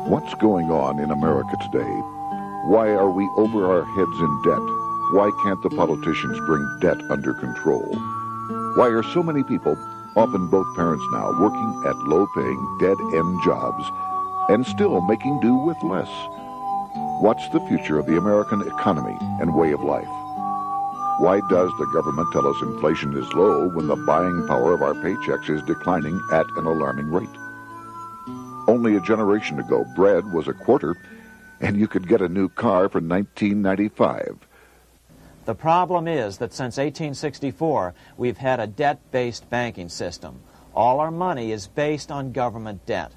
What's going on in America today? Why are we over our heads in debt? Why can't the politicians bring debt under control? Why are so many people, often both parents now, working at low-paying, dead-end jobs and still making do with less? What's the future of the American economy and way of life? Why does the government tell us inflation is low when the buying power of our paychecks is declining at an alarming rate? Only a generation ago, bread was a quarter, and you could get a new car for $19.95. The problem is that since 1864, we've had a debt-based banking system. All our money is based on government debt.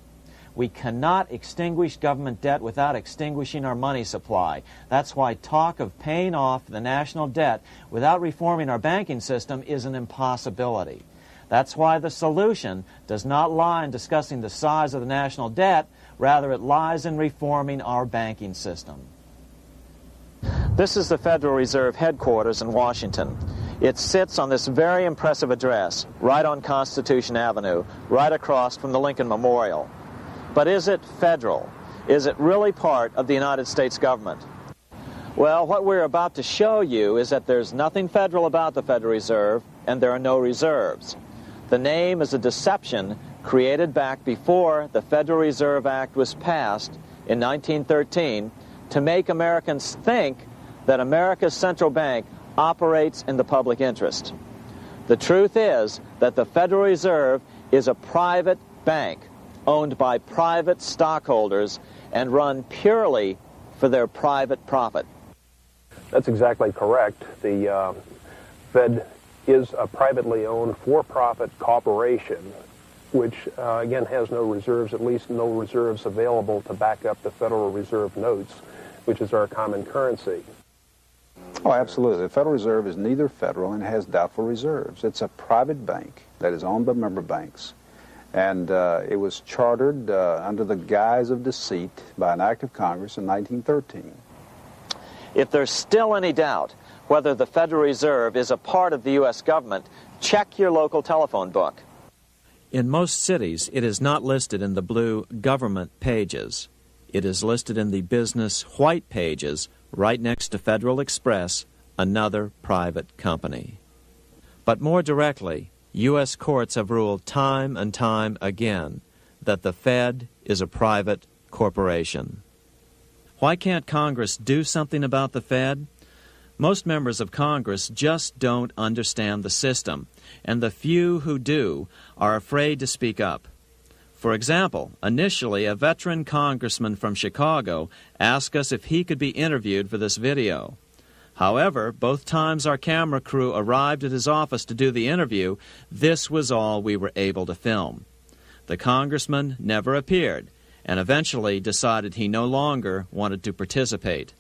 We cannot extinguish government debt without extinguishing our money supply. That's why talk of paying off the national debt without reforming our banking system is an impossibility. That's why the solution does not lie in discussing the size of the national debt, rather it lies in reforming our banking system. This is the Federal Reserve headquarters in Washington. It sits on this very impressive address, right on Constitution Avenue, right across from the Lincoln Memorial. But is it federal? Is it really part of the United States government? Well, what we're about to show you is that there's nothing federal about the Federal Reserve, and there are no reserves. The name is a deception created back before the Federal Reserve Act was passed in 1913 to make Americans think that America's central bank operates in the public interest. The truth is that the Federal Reserve is a private bank owned by private stockholders and run purely for their private profit. That's exactly correct. The Fed is a privately owned for-profit corporation, which again has no reserves, at least no reserves available to back up the Federal Reserve notes, which is our common currency. Oh, absolutely. The Federal Reserve is neither federal and has doubtful reserves. It's a private bank that is owned by member banks. And it was chartered under the guise of deceit by an act of Congress in 1913. If there's still any doubt whether the Federal Reserve is a part of the U.S. government, check your local telephone book. In most cities, it is not listed in the blue government pages. It is listed in the business white pages right next to Federal Express, another private company. But more directly, U.S. courts have ruled time and time again that the Fed is a private corporation. Why can't Congress do something about the Fed? Most members of Congress just don't understand the system, and the few who do are afraid to speak up. For example, initially a veteran congressman from Chicago asked us if he could be interviewed for this video. However, both times our camera crew arrived at his office to do the interview, this was all we were able to film. The congressman never appeared, and eventually decided he no longer wanted to participate.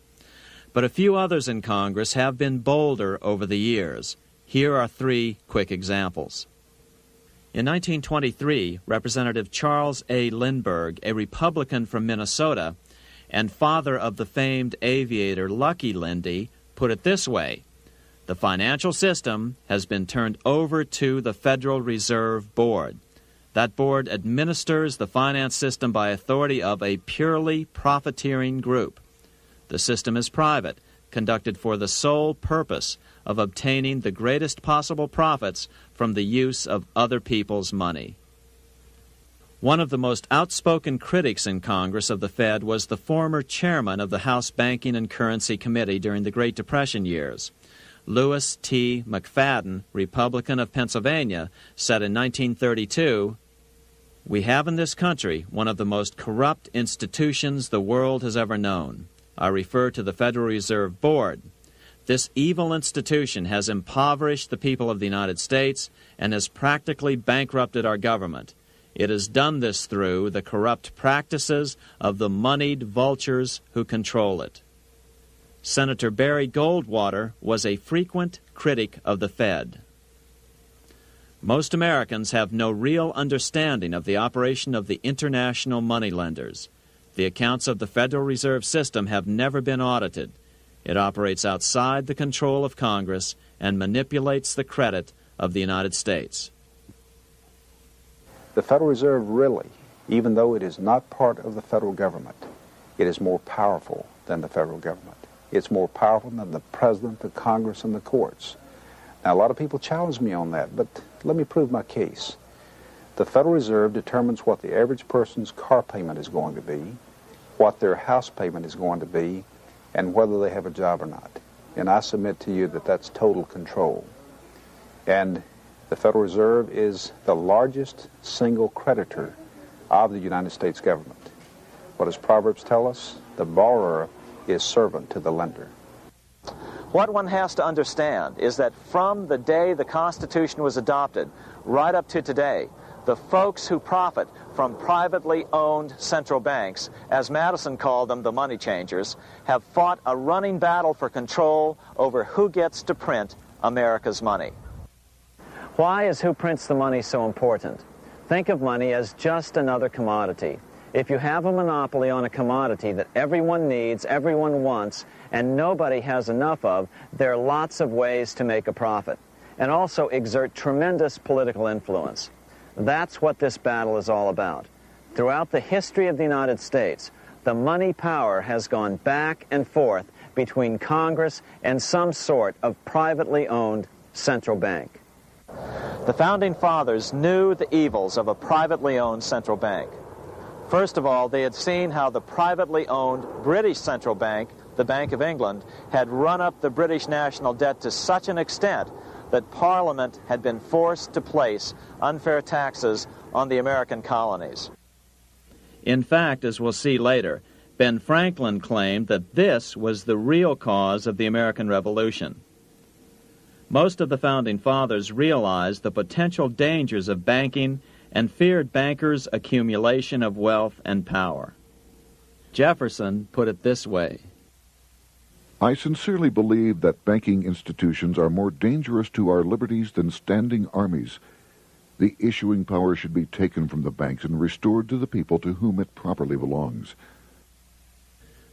But a few others in Congress have been bolder over the years. Here are 3 quick examples. In 1923, Representative Charles A. Lindbergh, a Republican from Minnesota, and father of the famed aviator Lucky Lindy, put it this way: the financial system has been turned over to the Federal Reserve Board. That board administers the finance system by authority of a purely profiteering group. The system is private, conducted for the sole purpose of obtaining the greatest possible profits from the use of other people's money. One of the most outspoken critics in Congress of the Fed was the former chairman of the House Banking and Currency Committee during the Great Depression years. Lewis T. McFadden, Republican of Pennsylvania, said in 1932, "We have in this country one of the most corrupt institutions the world has ever known. I refer to the Federal Reserve Board. This evil institution has impoverished the people of the United States and has practically bankrupted our government. It has done this through the corrupt practices of the moneyed vultures who control it." Senator Barry Goldwater was a frequent critic of the Fed. Most Americans have no real understanding of the operation of the international moneylenders. The accounts of the Federal Reserve System have never been audited. It operates outside the control of Congress and manipulates the credit of the United States. The Federal Reserve really even though it is not part of the federal government, it is more powerful than the federal government. It's more powerful than the president, the Congress, and the courts. Now, a lot of people challenge me on that, but let me prove my case. The Federal Reserve determines what the average person's car payment is going to be, what their house payment is going to be, and whether they have a job or not. And I submit to you that that's total control. And the Federal Reserve is the largest single creditor of the United States government. What does Proverbs tell us? The borrower is servant to the lender. What one has to understand is that from the day the Constitution was adopted right up to today, the folks who profit from privately owned central banks, as Madison called them, the money changers, have fought a running battle for control over who gets to print America's money. Why is who prints the money so important? Think of money as just another commodity. If you have a monopoly on a commodity that everyone needs, everyone wants, and nobody has enough of, there are lots of ways to make a profit, and also exert tremendous political influence. That's what this battle is all about. Throughout the history of the United States, the money power has gone back and forth between Congress and some sort of privately owned central bank. The Founding Fathers knew the evils of a privately owned central bank. First of all, they had seen how the privately owned British central bank, the Bank of England, had run up the British national debt to such an extent that Parliament had been forced to place unfair taxes on the American colonies. In fact, as we'll see later, Ben Franklin claimed that this was the real cause of the American Revolution. Most of the Founding Fathers realized the potential dangers of banking and feared bankers' accumulation of wealth and power. Jefferson put it this way: I sincerely believe that banking institutions are more dangerous to our liberties than standing armies. The issuing power should be taken from the banks and restored to the people to whom it properly belongs.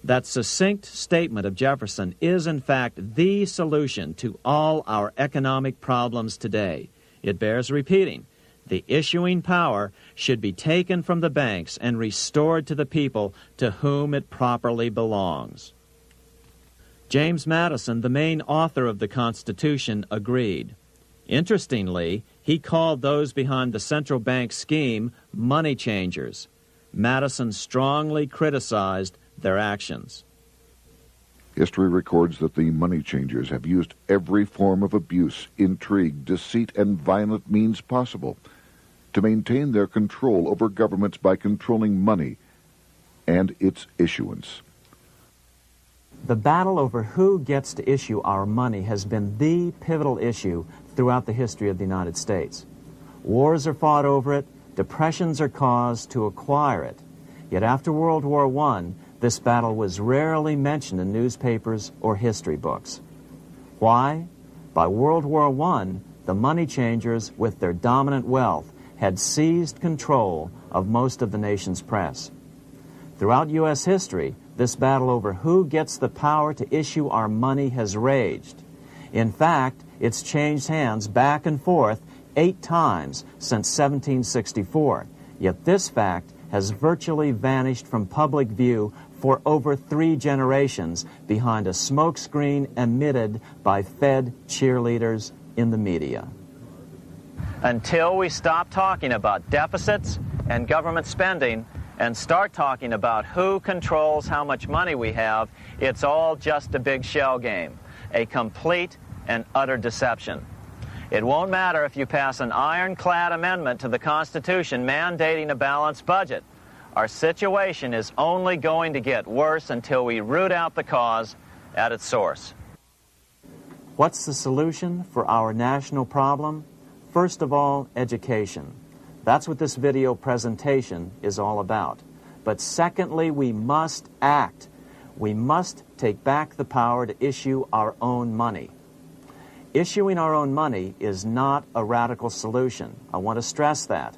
That succinct statement of Jefferson is, in fact, the solution to all our economic problems today. It bears repeating. The issuing power should be taken from the banks and restored to the people to whom it properly belongs. James Madison, the main author of the Constitution, agreed. Interestingly, he called those behind the central bank scheme money changers. Madison strongly criticized their actions. History records that the money changers have used every form of abuse, intrigue, deceit, and violent means possible to maintain their control over governments by controlling money and its issuance. The battle over who gets to issue our money has been the pivotal issue throughout the history of the United States. Wars are fought over it, depressions are caused to acquire it. Yet after World War I, this battle was rarely mentioned in newspapers or history books. Why? By World War I, the money changers, with their dominant wealth, had seized control of most of the nation's press. Throughout U.S. history, this battle over who gets the power to issue our money has raged. In fact, it's changed hands back and forth 8 times since 1764, yet this fact has virtually vanished from public view for over 3 generations behind a smokescreen emitted by Fed cheerleaders in the media. Until we stop talking about deficits and government spending and start talking about who controls how much money we have, it's all just a big shell game, a complete and utter deception. It won't matter if you pass an ironclad amendment to the Constitution mandating a balanced budget. Our situation is only going to get worse until we root out the cause at its source. What's the solution for our national problem? First of all, education. That's what this video presentation is all about. But secondly, we must act. We must take back the power to issue our own money. Issuing our own money is not a radical solution. I want to stress that.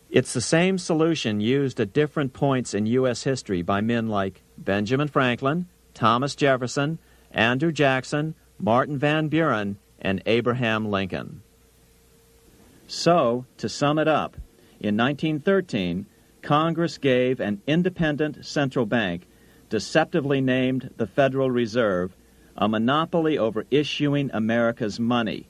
It's the same solution used at different points in U.S. history by men like Benjamin Franklin, Thomas Jefferson, Andrew Jackson, Martin Van Buren, and Abraham Lincoln. So, to sum it up, in 1913, Congress gave an independent central bank, deceptively named the Federal Reserve, a monopoly over issuing America's money,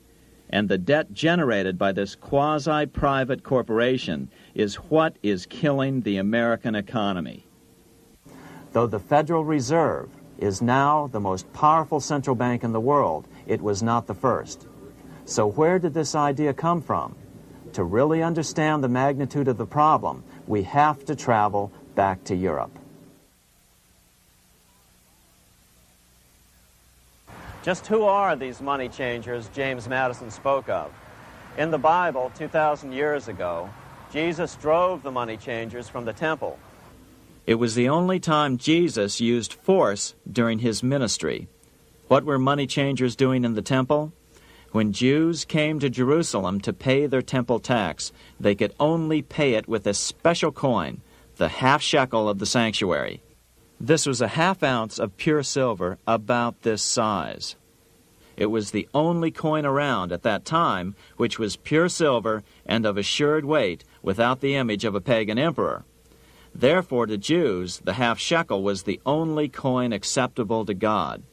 and the debt generated by this quasi-private corporation is what is killing the American economy. Though the Federal Reserve is now the most powerful central bank in the world, it was not the first. So where did this idea come from? To really understand the magnitude of the problem, we have to travel back to Europe. Just who are these money changers James Madison spoke of? In the Bible, 2,000 years ago, Jesus drove the money changers from the temple. It was the only time Jesus used force during his ministry. What were money changers doing in the temple? When Jews came to Jerusalem to pay their temple tax, they could only pay it with a special coin, the half shekel of the sanctuary. This was a half ounce of pure silver about this size. It was the only coin around at that time which was pure silver and of assured weight without the image of a pagan emperor. Therefore, to Jews, the half shekel was the only coin acceptable to God.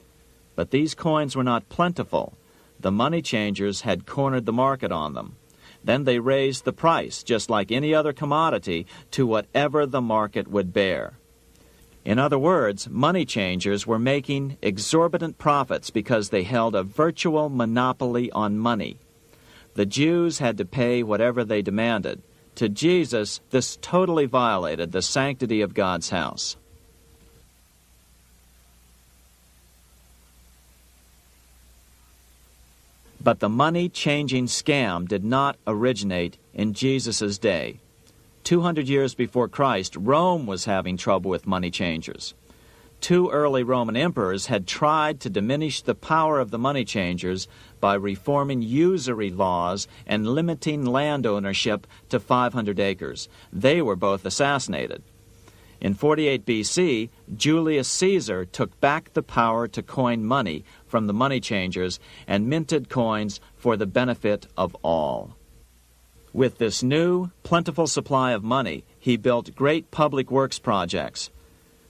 But these coins were not plentiful. The money changers had cornered the market on them. Then they raised the price, just like any other commodity, to whatever the market would bear. In other words, money changers were making exorbitant profits because they held a virtual monopoly on money. The Jews had to pay whatever they demanded. To Jesus, this totally violated the sanctity of God's house. But the money-changing scam did not originate in Jesus' day. 200 years before Christ, Rome was having trouble with money changers. 2 early Roman emperors had tried to diminish the power of the money changers by reforming usury laws and limiting land ownership to 500 acres. They were both assassinated. In 48 BC, Julius Caesar took back the power to coin money from the money changers and minted coins for the benefit of all. With this new, plentiful supply of money, he built great public works projects.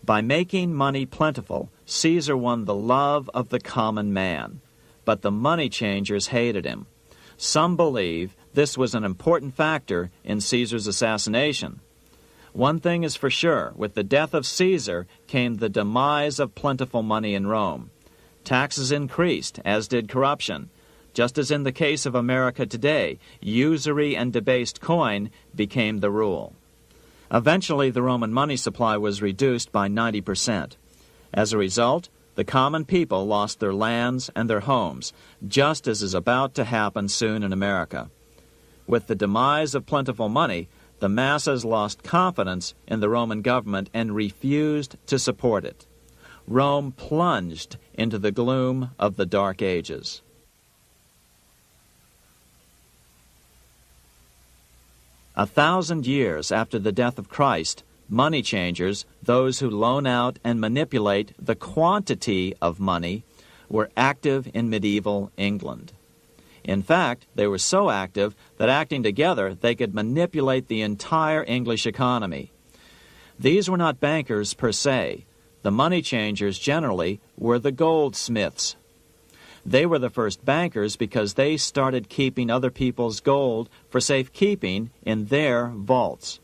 By making money plentiful, Caesar won the love of the common man. But the money changers hated him. Some believe this was an important factor in Caesar's assassination. One thing is for sure, with the death of Caesar came the demise of plentiful money in Rome. Taxes increased, as did corruption. Just as in the case of America today, usury and debased coin became the rule. Eventually, the Roman money supply was reduced by 90%. As a result, the common people lost their lands and their homes, just as is about to happen soon in America. With the demise of plentiful money, the masses lost confidence in the Roman government and refused to support it. Rome plunged into the gloom of the Dark Ages. A 1,000 years after the death of Christ, money changers, those who loan out and manipulate the quantity of money, were active in medieval England. In fact, they were so active that acting together, they could manipulate the entire English economy. These were not bankers per se. The money changers generally were the goldsmiths. They were the first bankers because they started keeping other people's gold for safekeeping in their vaults.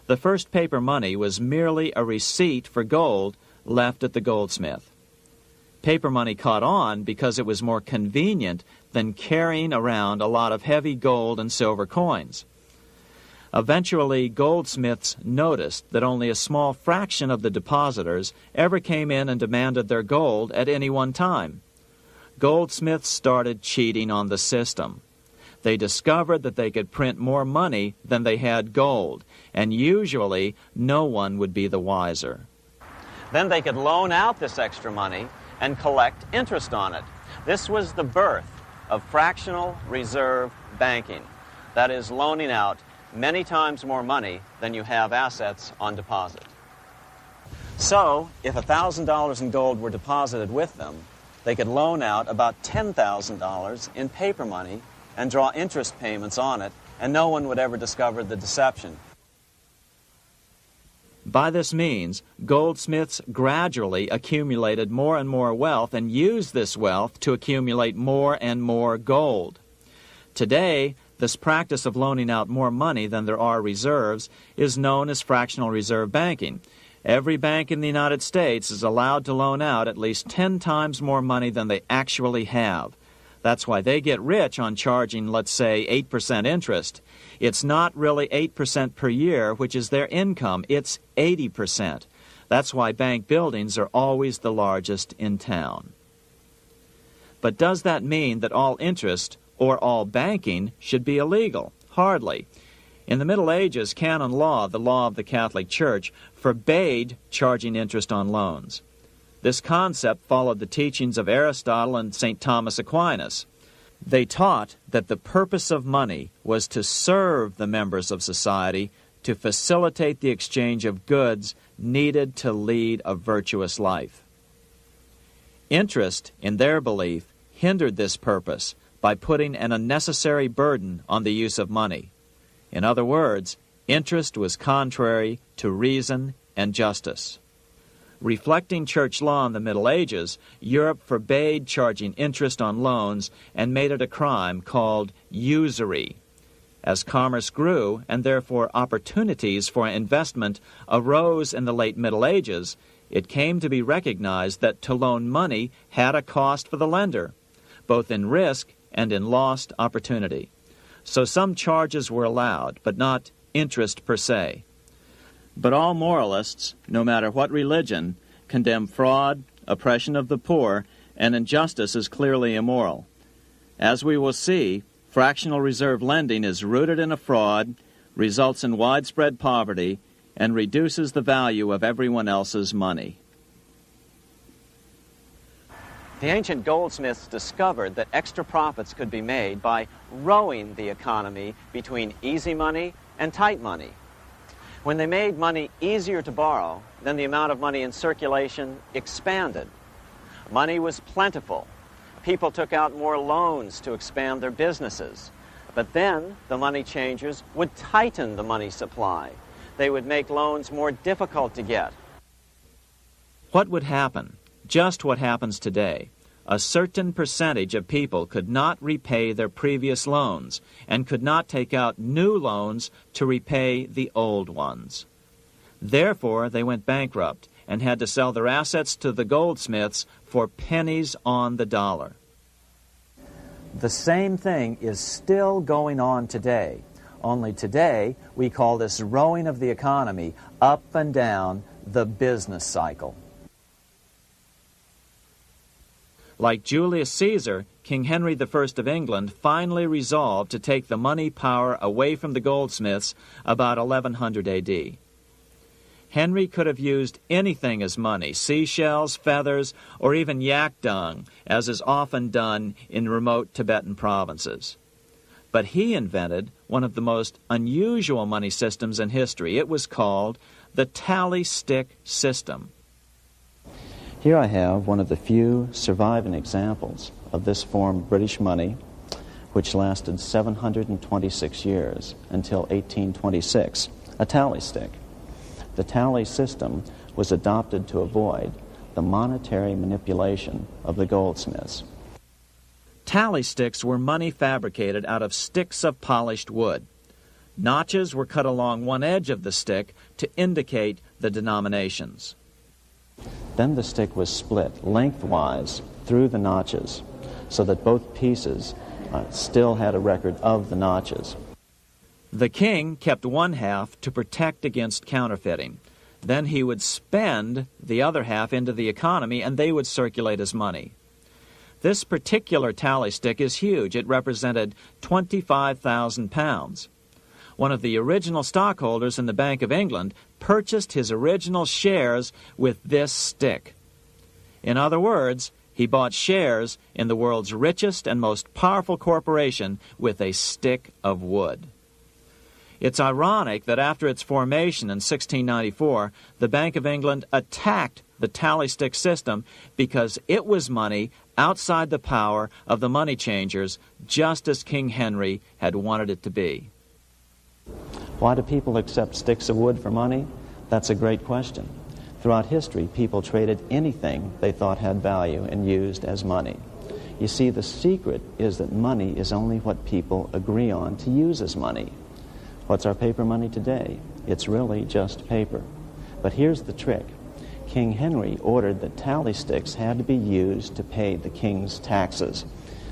The first paper money was merely a receipt for gold left at the goldsmith. Paper money caught on because it was more convenient than carrying around a lot of heavy gold and silver coins. Eventually, goldsmiths noticed that only a small fraction of the depositors ever came in and demanded their gold at any one time. Goldsmiths started cheating on the system. They discovered that they could print more money than they had gold, and usually no one would be the wiser. Then they could loan out this extra money and collect interest on it. This was the birth of fractional reserve banking. That is, loaning out many times more money than you have assets on deposit. So, if $1,000 in gold were deposited with them, they could loan out about $10,000 in paper money and draw interest payments on it, and no one would ever discover the deception. By this means, goldsmiths gradually accumulated more and more wealth and used this wealth to accumulate more and more gold. Today, this practice of loaning out more money than there are reserves is known as fractional reserve banking. Every bank in the United States is allowed to loan out at least 10 times more money than they actually have. That's why they get rich on charging, let's say, 8% interest. It's not really 8% per year, which is their income. It's 80%. That's why bank buildings are always the largest in town. But does that mean that all interest or all banking should be illegal? Hardly. In the Middle Ages, canon law, the law of the Catholic Church, forbade charging interest on loans. This concept followed the teachings of Aristotle and St. Thomas Aquinas. They taught that the purpose of money was to serve the members of society, to facilitate the exchange of goods needed to lead a virtuous life. Interest, in their belief, hindered this purpose by putting an unnecessary burden on the use of money. In other words, interest was contrary to reason and justice. Reflecting church law in the Middle Ages, Europe forbade charging interest on loans and made it a crime called usury. As commerce grew, and therefore opportunities for investment arose in the late Middle Ages, it came to be recognized that to loan money had a cost for the lender, both in risk and in lost opportunity. So some charges were allowed, but not interest per se. But all moralists, no matter what religion, condemn fraud, oppression of the poor, and injustice as clearly immoral. As we will see, fractional reserve lending is rooted in a fraud, results in widespread poverty, and reduces the value of everyone else's money. The ancient goldsmiths discovered that extra profits could be made by rowing the economy between easy money and tight money. When they made money easier to borrow, then the amount of money in circulation expanded. Money was plentiful. People took out more loans to expand their businesses. But then the money changers would tighten the money supply. They would make loans more difficult to get. What would happen? Just what happens today. A certain percentage of people could not repay their previous loans and could not take out new loans to repay the old ones. Therefore, they went bankrupt and had to sell their assets to the goldsmiths for pennies on the dollar. The same thing is still going on today. Only today, we call this rowing of the economy up and down the business cycle. Like Julius Caesar, King Henry I of England finally resolved to take the money power away from the goldsmiths about 1100 A.D. Henry could have used anything as money, seashells, feathers, or even yak dung, as is often done in remote Tibetan provinces. But he invented one of the most unusual money systems in history. It was called the tally stick system. Here I have one of the few surviving examples of this form of British money, which lasted 726 years until 1826, a tally stick. The tally system was adopted to avoid the monetary manipulation of the goldsmiths. Tally sticks were money fabricated out of sticks of polished wood. Notches were cut along one edge of the stick to indicate the denominations. Then the stick was split lengthwise through the notches so that both pieces still had a record of the notches. The king kept one half to protect against counterfeiting. Then he would spend the other half into the economy and they would circulate as money. This particular tally stick is huge. It represented 25,000 pounds. One of the original stockholders in the Bank of England purchased his original shares with this stick. In other words, he bought shares in the world's richest and most powerful corporation with a stick of wood. It's ironic that after its formation in 1694, the Bank of England attacked the tally stick system because it was money outside the power of the money changers, just as King Henry had wanted it to be. Why do people accept sticks of wood for money? That's a great question. Throughout history, people traded anything they thought had value and used as money. You see, the secret is that money is only what people agree on to use as money. What's our paper money today? It's really just paper. But here's the trick. King Henry ordered that tally sticks had to be used to pay the king's taxes.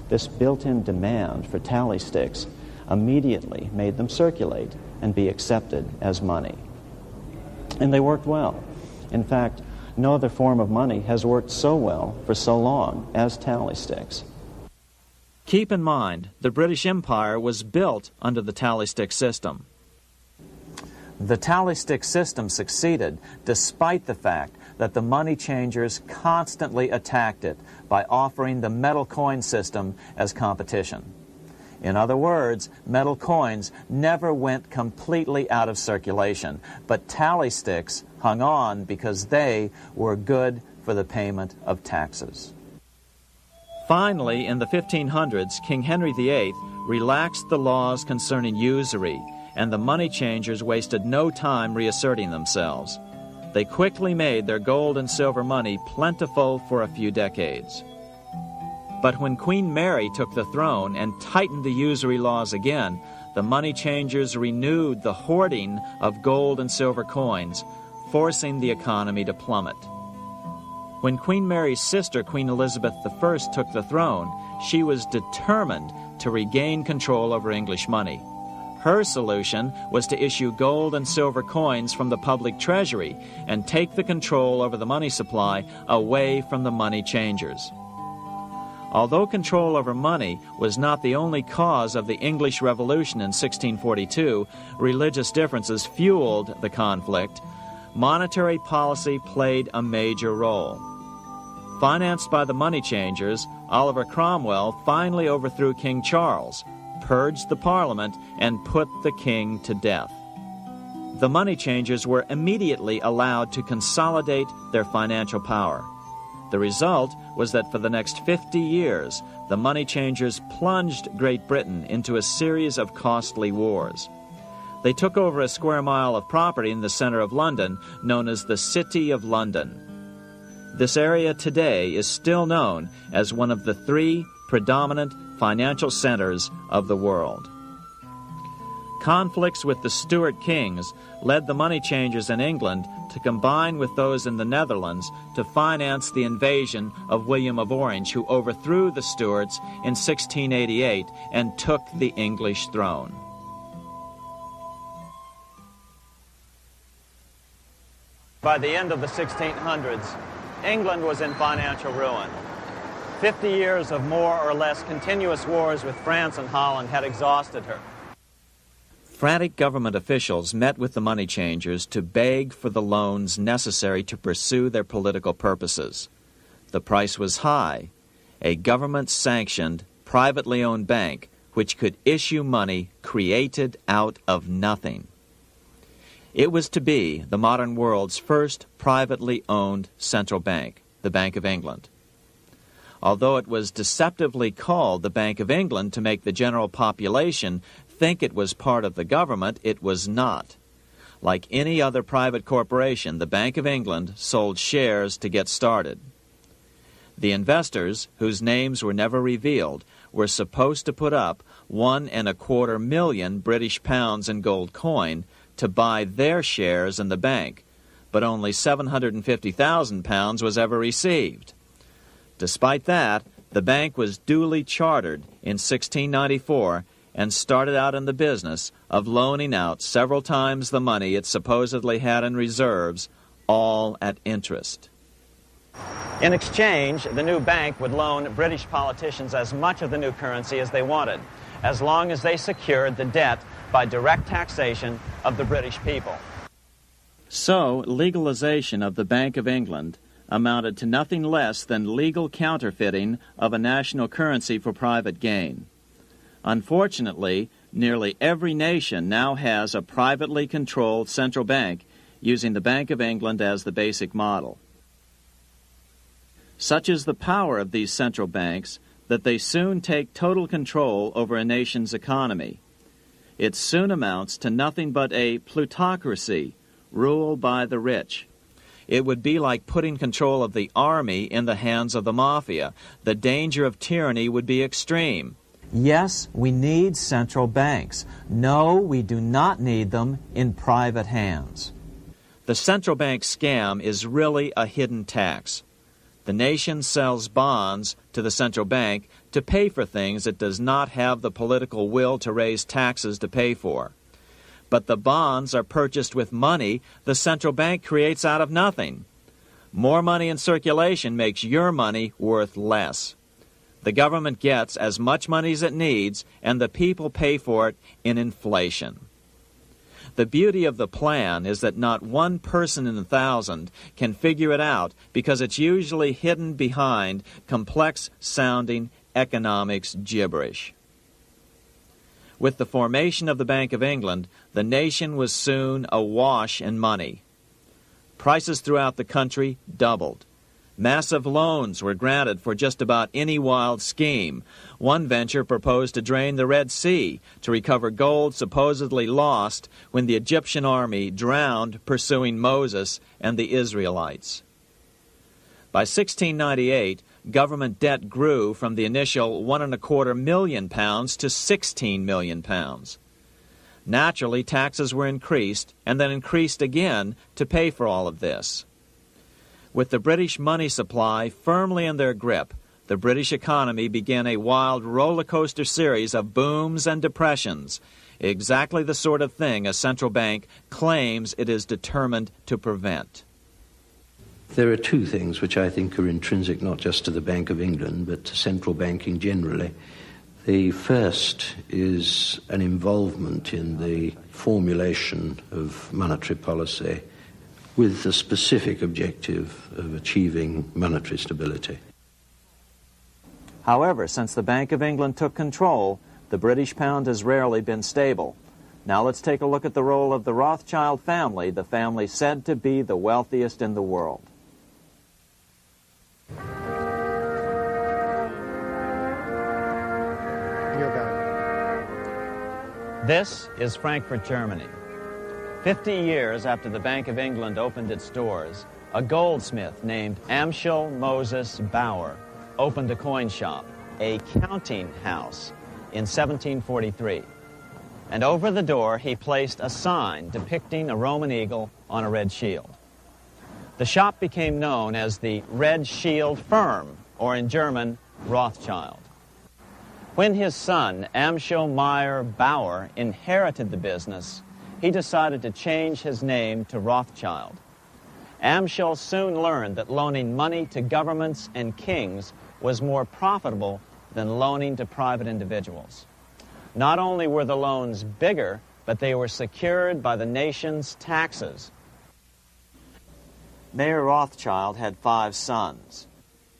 This built-in demand for tally sticks immediately made them circulate and be accepted as money. And they worked well. In fact, no other form of money has worked so well for so long as tally sticks. Keep in mind, the British Empire was built under the tally stick system. The tally stick system succeeded despite the fact that the money changers constantly attacked it by offering the metal coin system as competition. In other words, metal coins never went completely out of circulation, but tally sticks hung on because they were good for the payment of taxes. Finally, in the 1500s, King Henry VIII relaxed the laws concerning usury, and the money changers wasted no time reasserting themselves. They quickly made their gold and silver money plentiful for a few decades. But when Queen Mary took the throne and tightened the usury laws again, the money changers renewed the hoarding of gold and silver coins, forcing the economy to plummet. When Queen Mary's sister, Queen Elizabeth I, took the throne, she was determined to regain control over English money. Her solution was to issue gold and silver coins from the public treasury and take the control over the money supply away from the money changers. Although control over money was not the only cause of the English Revolution in 1642, religious differences fueled the conflict. Monetary policy played a major role. Financed by the money changers, Oliver Cromwell finally overthrew King Charles, purged the Parliament, and put the king to death. The money changers were immediately allowed to consolidate their financial power. The result was that for the next 50 years, the money changers plunged Great Britain into a series of costly wars. They took over a square mile of property in the center of London, known as the City of London. This area today is still known as one of the 3 predominant financial centers of the world. Conflicts with the Stuart kings led the money changers in England to combine with those in the Netherlands to finance the invasion of William of Orange, who overthrew the Stuarts in 1688 and took the English throne. By the end of the 1600s, England was in financial ruin. 50 years of more or less continuous wars with France and Holland had exhausted her. Frantic government officials met with the money changers to beg for the loans necessary to pursue their political purposes. The price was high: a government-sanctioned, privately owned bank which could issue money created out of nothing. It was to be the modern world's first privately owned central bank, the Bank of England. Although it was deceptively called the Bank of England to make the general population think it was part of the government, it was not. Like any other private corporation, the Bank of England sold shares to get started. The investors, whose names were never revealed, were supposed to put up £1.25 million British pounds in gold coin to buy their shares in the bank, but only £750,000 was ever received. Despite that, the bank was duly chartered in 1694 and started out in the business of loaning out several times the money it supposedly had in reserves, all at interest. In exchange, the new bank would loan British politicians as much of the new currency as they wanted, as long as they secured the debt by direct taxation of the British people. So, legalization of the Bank of England amounted to nothing less than legal counterfeiting of a national currency for private gain. Unfortunately, nearly every nation now has a privately controlled central bank using the Bank of England as the basic model. Such is the power of these central banks that they soon take total control over a nation's economy. It soon amounts to nothing but a plutocracy, rule by the rich. It would be like putting control of the army in the hands of the mafia. The danger of tyranny would be extreme. Yes, we need central banks. No, we do not need them in private hands. The central bank scam is really a hidden tax. The nation sells bonds to the central bank to pay for things it does not have the political will to raise taxes to pay for. But the bonds are purchased with money the central bank creates out of nothing. More money in circulation makes your money worth less. The government gets as much money as it needs, and the people pay for it in inflation. The beauty of the plan is that not one person in 1,000 can figure it out because it's usually hidden behind complex-sounding economics gibberish. With the formation of the Bank of England, the nation was soon awash in money. Prices throughout the country doubled. Massive loans were granted for just about any wild scheme. One venture proposed to drain the Red Sea to recover gold supposedly lost when the Egyptian army drowned pursuing Moses and the Israelites. By 1698, government debt grew from the initial £1.25 million to £16 million. Naturally, taxes were increased and then increased again to pay for all of this. With the British money supply firmly in their grip, the British economy began a wild roller coaster series of booms and depressions, exactly the sort of thing a central bank claims it is determined to prevent. There are two things which I think are intrinsic not just to the Bank of England but to central banking generally. The first is an involvement in the formulation of monetary policy with the specific objective of achieving monetary stability. However, since the Bank of England took control, the British pound has rarely been stable. Now let's take a look at the role of the Rothschild family, the family said to be the wealthiest in the world. This is Frankfurt, Germany. 50 years after the Bank of England opened its doors, a goldsmith named Amschel Moses Bauer opened a coin shop, a counting house, in 1743. And over the door he placed a sign depicting a Roman eagle on a red shield. The shop became known as the Red Shield Firm, or in German, Rothschild. When his son, Amschel Meyer Bauer, inherited the business, he decided to change his name to Rothschild. Amschel soon learned that loaning money to governments and kings was more profitable than loaning to private individuals. Not only were the loans bigger, but they were secured by the nation's taxes. Mayer Rothschild had 5 sons.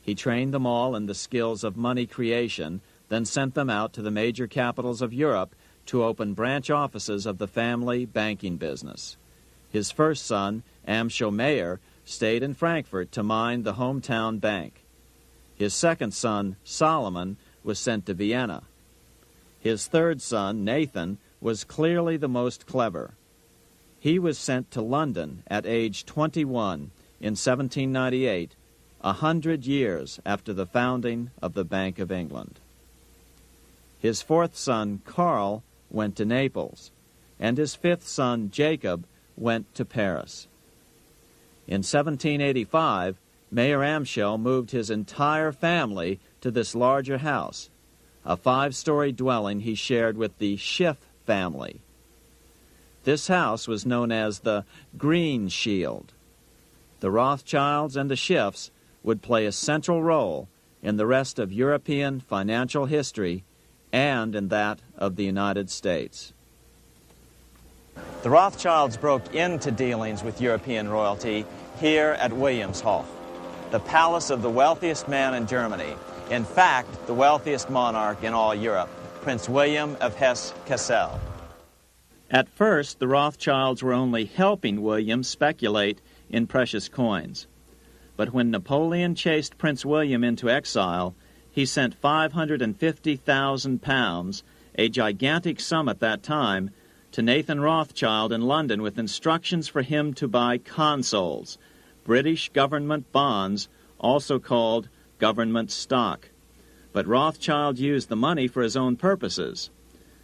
He trained them all in the skills of money creation, then sent them out to the major capitals of Europe to open branch offices of the family banking business. His first son, Amschel Meyer, stayed in Frankfurt to mind the hometown bank. His second son, Solomon, was sent to Vienna. His third son, Nathan, was clearly the most clever. He was sent to London at age 21 in 1798, 100 years after the founding of the Bank of England. His fourth son, Karl, went to Naples, and his fifth son, Jacob, went to Paris. In 1785, Mayer Amschel moved his entire family to this larger house, a 5-story dwelling he shared with the Schiff family. This house was known as the Green Shield. The Rothschilds and the Schiffs would play a central role in the rest of European financial history and in that of the United States. The Rothschilds broke into dealings with European royalty here at Wilhelmshof, the palace of the wealthiest man in Germany. In fact, the wealthiest monarch in all Europe, Prince William of Hesse-Kassel. At first, the Rothschilds were only helping William speculate in precious coins. But when Napoleon chased Prince William into exile, he sent £550,000, a gigantic sum at that time, to Nathan Rothschild in London with instructions for him to buy consols, British government bonds, also called government stock. But Rothschild used the money for his own purposes.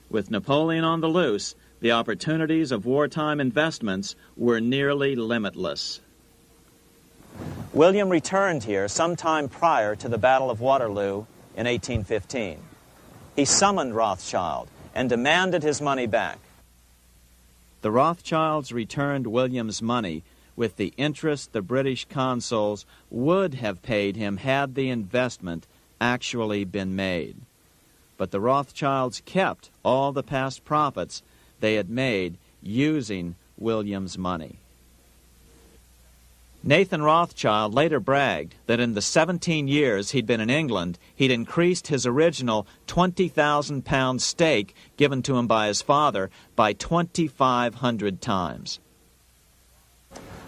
With Napoleon on the loose, the opportunities of wartime investments were nearly limitless. William returned here sometime prior to the Battle of Waterloo in 1815. He summoned Rothschild and demanded his money back. The Rothschilds returned William's money with the interest the British consuls would have paid him had the investment actually been made. But the Rothschilds kept all the past profits they had made using William's money. Nathan Rothschild later bragged that in the 17 years he'd been in England, he'd increased his original £20,000 stake given to him by his father by 2,500 times.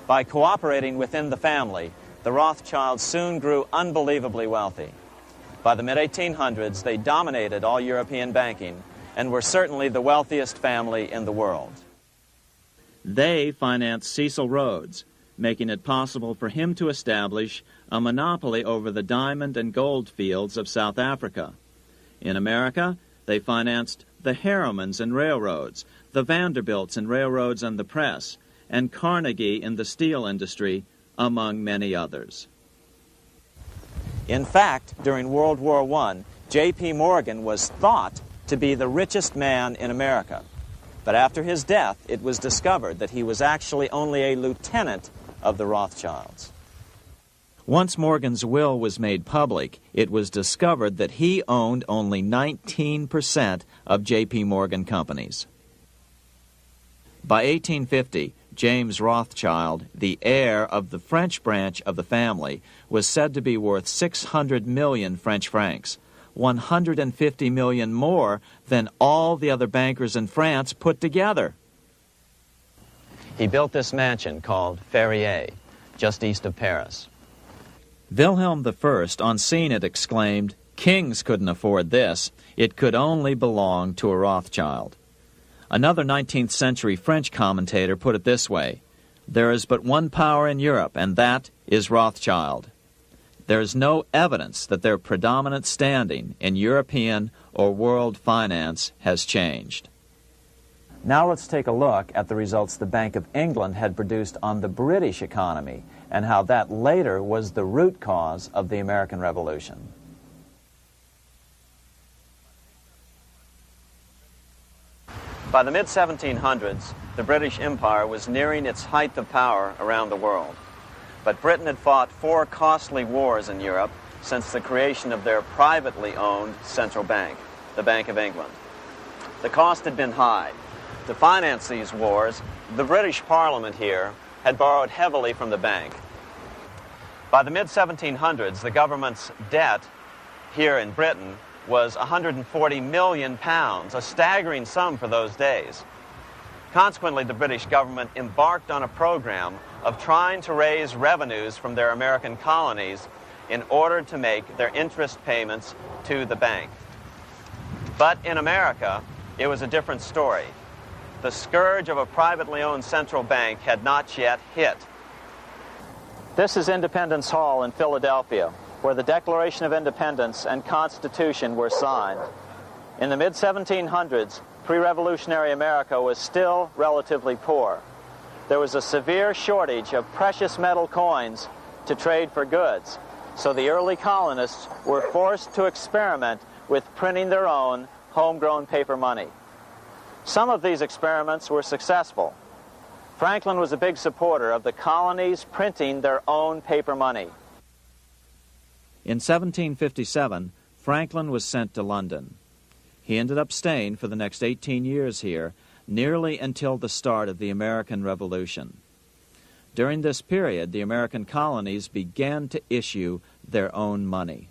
By cooperating within the family, the Rothschilds soon grew unbelievably wealthy. By the mid-1800s, they dominated all European banking and were certainly the wealthiest family in the world. They financed Cecil Rhodes, making it possible for him to establish a monopoly over the diamond and gold fields of South Africa. In America, they financed the Harrimans and railroads, the Vanderbilts and railroads and the press, and Carnegie in the steel industry, among many others. In fact, during World War I, J.P. Morgan was thought to be the richest man in America. But after his death, it was discovered that he was actually only a lieutenant of the Rothschilds. Once Morgan's will was made public, it was discovered that he owned only 19% of J.P. Morgan companies. By 1850, James Rothschild, the heir of the French branch of the family, was said to be worth 600 million French francs, 150 million more than all the other bankers in France put together. He built this mansion called Ferrier, just east of Paris. Wilhelm I, on seeing it, exclaimed, "Kings couldn't afford this. It could only belong to a Rothschild." Another 19th century French commentator put it this way: "There is but one power in Europe, and that is Rothschild." There is no evidence that their predominant standing in European or world finance has changed. Now let's take a look at the results the Bank of England had produced on the British economy and how that later was the root cause of the American Revolution. By the mid-1700s, the British Empire was nearing its height of power around the world. But Britain had fought 4 costly wars in Europe since the creation of their privately owned central bank, the Bank of England. The cost had been high. To finance these wars, the British Parliament here had borrowed heavily from the bank. By the mid-1700s, the government's debt here in Britain was £140 million, a staggering sum for those days. Consequently, the British government embarked on a program of trying to raise revenues from their American colonies in order to make their interest payments to the bank. But in America, it was a different story. The scourge of a privately owned central bank had not yet hit. This is Independence Hall in Philadelphia, where the Declaration of Independence and Constitution were signed. In the mid-1700s, pre-revolutionary America was still relatively poor. There was a severe shortage of precious metal coins to trade for goods, so the early colonists were forced to experiment with printing their own homegrown paper money. Some of these experiments were successful. Franklin was a big supporter of the colonies printing their own paper money. In 1757, Franklin was sent to London. He ended up staying for the next 18 years here, nearly until the start of the American Revolution. During this period, the American colonies began to issue their own money.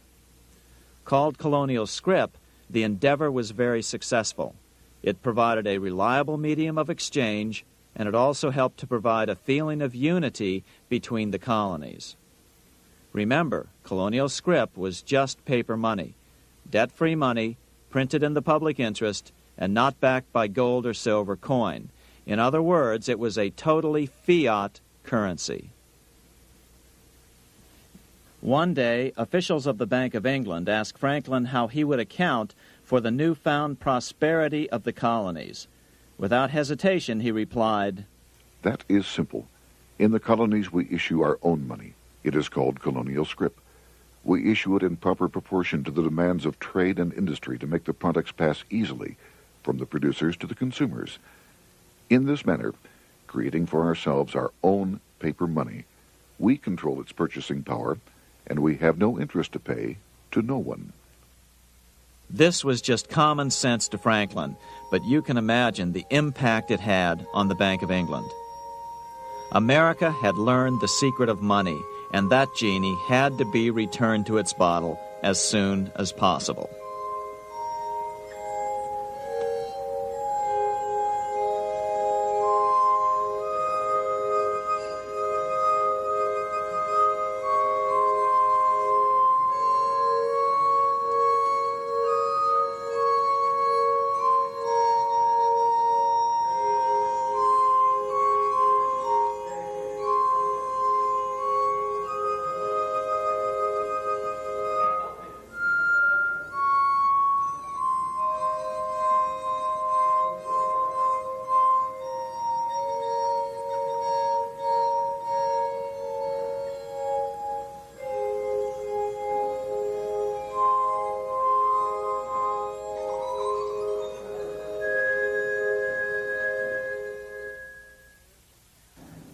Called colonial scrip, the endeavor was very successful. It provided a reliable medium of exchange, and it also helped to provide a feeling of unity between the colonies. Remember, colonial scrip was just paper money, debt-free money, printed in the public interest, and not backed by gold or silver coin. In other words, it was a totally fiat currency. One day, officials of the Bank of England asked Franklin how he would account for the newfound prosperity of the colonies. Without hesitation, he replied, "That is simple. In the colonies we issue our own money. It is called colonial scrip. We issue it in proper proportion to the demands of trade and industry to make the products pass easily from the producers to the consumers. In this manner, creating for ourselves our own paper money, we control its purchasing power, and we have no interest to pay to no one." This was just common sense to Franklin, but you can imagine the impact it had on the Bank of England. America had learned the secret of money, and that genie had to be returned to its bottle as soon as possible.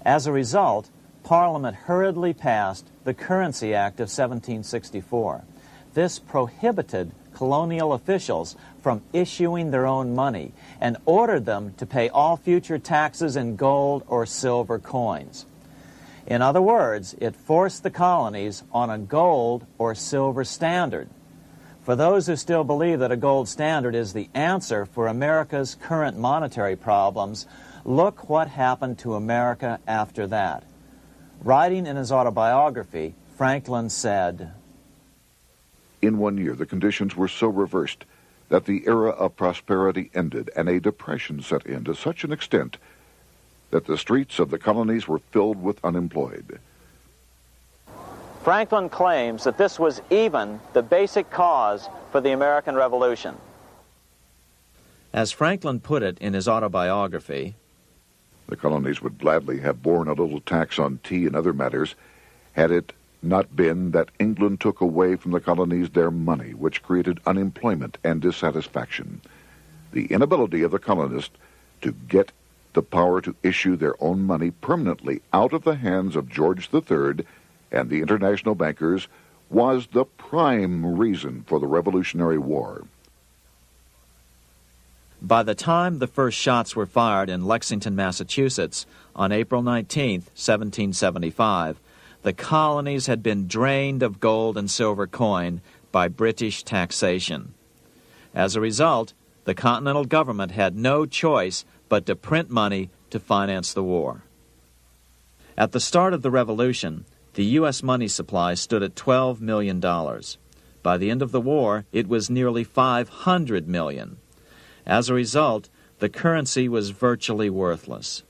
As a result, Parliament hurriedly passed the Currency Act of 1764. This prohibited colonial officials from issuing their own money and ordered them to pay all future taxes in gold or silver coins. In other words, it forced the colonies on a gold or silver standard. For those who still believe that a gold standard is the answer for America's current monetary problems, look what happened to America after that. Writing in his autobiography, Franklin said, "In 1 year, the conditions were so reversed that the era of prosperity ended and a depression set in to such an extent that the streets of the colonies were filled with unemployed." Franklin claims that this was even the basic cause for the American Revolution. As Franklin put it in his autobiography, "The colonies would gladly have borne a little tax on tea and other matters had it not been that England took away from the colonies their money, which created unemployment and dissatisfaction. The inability of the colonists to get the power to issue their own money permanently out of the hands of George III and the international bankers was the prime reason for the Revolutionary War." By the time the first shots were fired in Lexington, Massachusetts, on April 19, 1775, the colonies had been drained of gold and silver coin by British taxation. As a result, the Continental government had no choice but to print money to finance the war. At the start of the Revolution, the U.S. money supply stood at $12 million. By the end of the war, it was nearly $500 million. As a result, the currency was virtually worthless.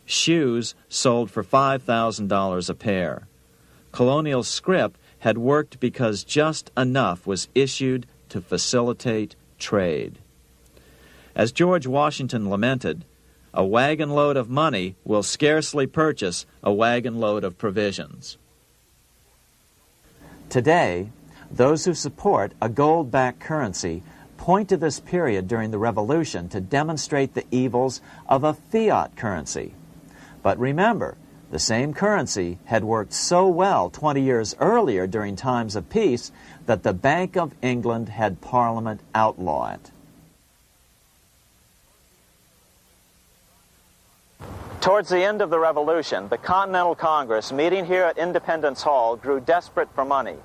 Shoes sold for $5,000 a pair. Colonial scrip had worked because just enough was issued to facilitate trade. As George Washington lamented, "A wagon load of money will scarcely purchase a wagon load of provisions." Today, those who support a gold-backed currency point to this period during the Revolution to demonstrate the evils of a fiat currency. But remember, the same currency had worked so well 20 years earlier during times of peace that the Bank of England had Parliament outlaw it. Towards the end of the Revolution, the Continental Congress, meeting here at Independence Hall, grew desperate for money.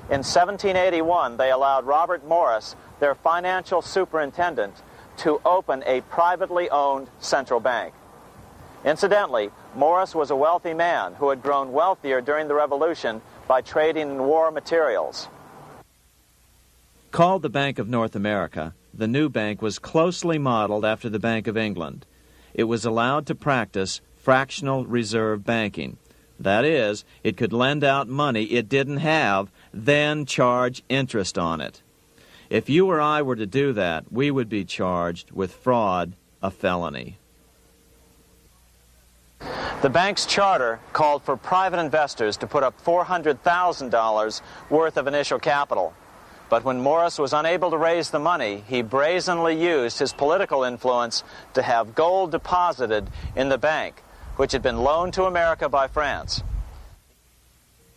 In 1781, they allowed Robert Morris, their financial superintendent, to open a privately owned central bank. Incidentally, Morris was a wealthy man who had grown wealthier during the Revolution by trading in war materials. Called the Bank of North America, the new bank was closely modeled after the Bank of England. It was allowed to practice fractional reserve banking. That is, it could lend out money it didn't have, then charge interest on it. If you or I were to do that, we would be charged with fraud, a felony. The bank's charter called for private investors to put up $400,000 worth of initial capital. But when Morris was unable to raise the money, he brazenly used his political influence to have gold deposited in the bank, which had been loaned to America by France.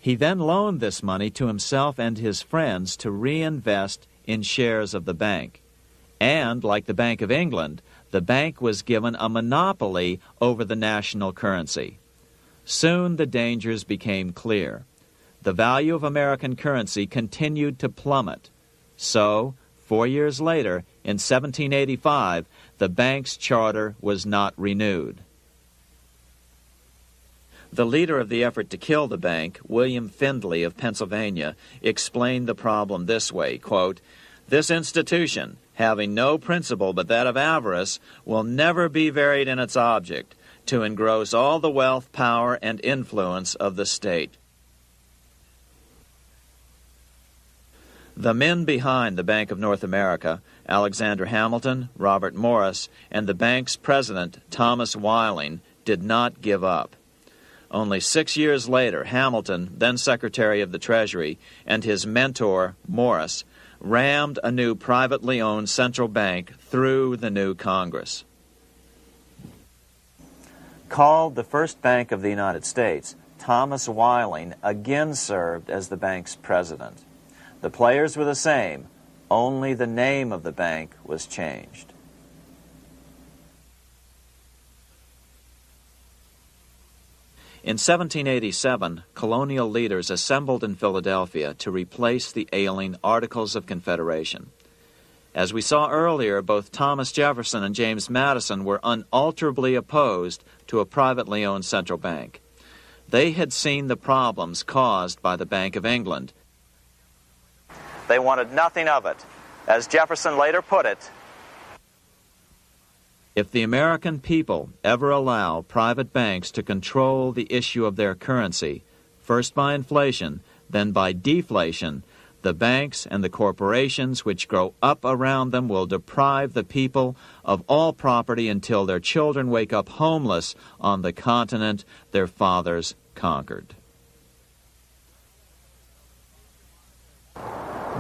He then loaned this money to himself and his friends to reinvest in shares of the bank. And, like the Bank of England, the bank was given a monopoly over the national currency. Soon the dangers became clear. The value of American currency continued to plummet. So, 4 years later, in 1785, the bank's charter was not renewed. The leader of the effort to kill the bank, William Findley of Pennsylvania, explained the problem this way, quote, "This institution, having no principle but that of avarice, will never be varied in its object, to engross all the wealth, power, and influence of the state." The men behind the Bank of North America, Alexander Hamilton, Robert Morris, and the bank's president, Thomas Whiling, did not give up. Only 6 years later, Hamilton, then Secretary of the Treasury, and his mentor, Morris, rammed a new privately owned central bank through the new Congress. Called the first bank of the United States, Thomas Whiling again served as the bank's president. The players were the same, only the name of the bank was changed. In 1787, colonial leaders assembled in Philadelphia to replace the ailing Articles of Confederation. As we saw earlier, both Thomas Jefferson and James Madison were unalterably opposed to a privately owned central bank. They had seen the problems caused by the Bank of England. They wanted nothing of it. As Jefferson later put it, "If the American people ever allow private banks to control the issue of their currency, first by inflation, then by deflation, the banks and the corporations which grow up around them will deprive the people of all property until their children wake up homeless on the continent their fathers conquered."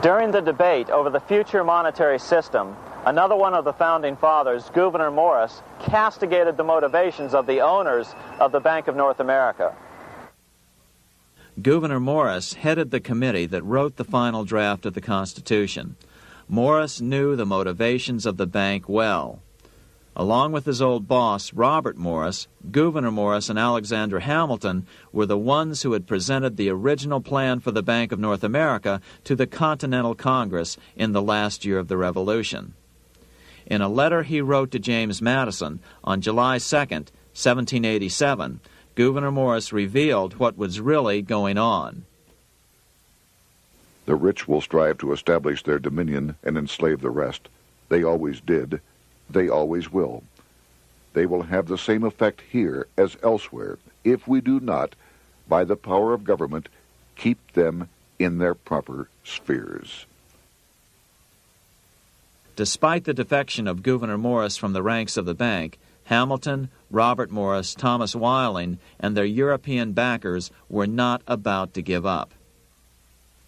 during the debate over the future monetary system, another one of the founding fathers, Gouverneur Morris, castigated the motivations of the owners of the Bank of North America. Gouverneur Morris headed the committee that wrote the final draft of the Constitution. Morris knew the motivations of the bank well. Along with his old boss, Robert Morris, Gouverneur Morris and Alexander Hamilton were the ones who had presented the original plan for the Bank of North America to the Continental Congress in the last year of the Revolution. In a letter he wrote to James Madison on July 2nd, 1787, Gouverneur Morris revealed what was really going on. "The rich will strive to establish their dominion and enslave the rest. They always did. They always will. They will have the same effect here as elsewhere if we do not, by the power of government, keep them in their proper spheres." Despite the defection of Gouverneur Morris from the ranks of the bank, Hamilton, Robert Morris, Thomas Whiling, and their European backers were not about to give up.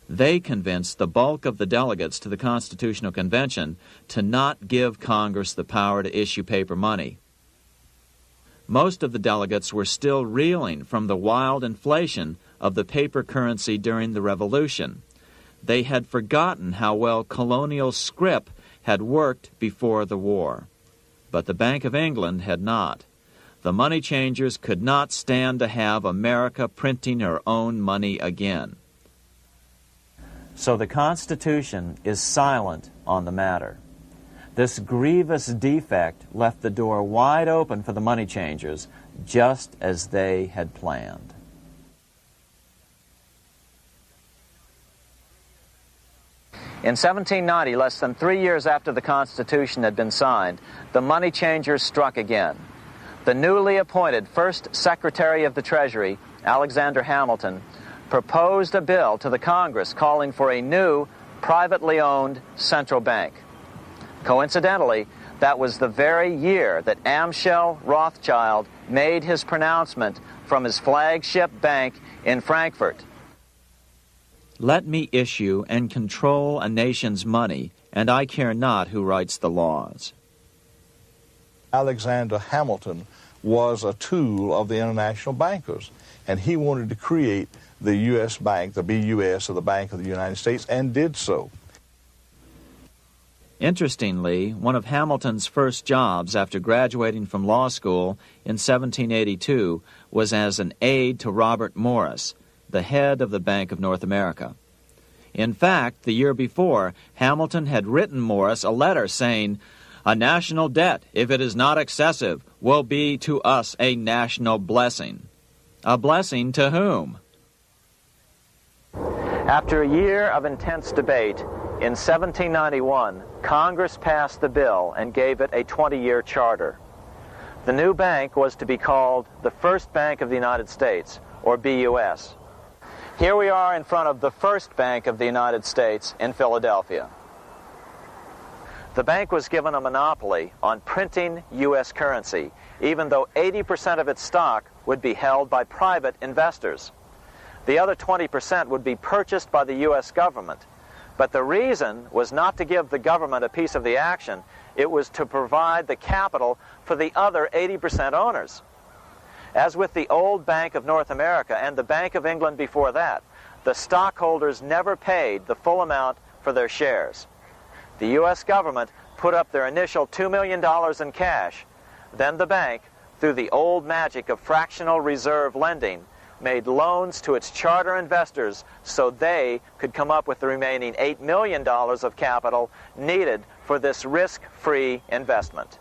They convinced the bulk of the delegates to the Constitutional Convention to not give Congress the power to issue paper money. Most of the delegates were still reeling from the wild inflation of the paper currency during the Revolution. They had forgotten how well colonial scrip had worked before the war. But the Bank of England had not. The money changers could not stand to have America printing her own money again. So the Constitution is silent on the matter. This grievous defect left the door wide open for the money changers, just as they had planned. In 1790, less than 3 years after the Constitution had been signed, the money changers struck again. The newly appointed first Secretary of the Treasury, Alexander Hamilton, proposed a bill to the Congress calling for a new, privately owned central bank. Coincidentally, that was the very year that Amschel Rothschild made his pronouncement from his flagship bank in Frankfurt. Let me issue and control a nation's money, and I care not who writes the laws. Alexander Hamilton was a tool of the international bankers, and he wanted to create the U.S. Bank, the BUS, or the Bank of the United States, and did so. Interestingly, one of Hamilton's first jobs after graduating from law school in 1782 was as an aide to Robert Morris, the head of the Bank of North America. In fact, the year before, Hamilton had written Morris a letter saying, "A national debt, if it is not excessive, will be to us a national blessing." A blessing to whom? After a year of intense debate, in 1791, Congress passed the bill and gave it a 20-year charter. The new bank was to be called the First Bank of the United States, or BUS. Here we are in front of the First Bank of the United States in Philadelphia. The bank was given a monopoly on printing U.S. currency, even though 80% of its stock would be held by private investors. The other 20% would be purchased by the U.S. government. But the reason was not to give the government a piece of the action. It was to provide the capital for the other 80% owners. As with the old Bank of North America and the Bank of England before that, the stockholders never paid the full amount for their shares. The U.S. government put up their initial $2 million in cash. Then the bank, through the old magic of fractional reserve lending, made loans to its charter investors so they could come up with the remaining $8 million of capital needed for this risk-free investment.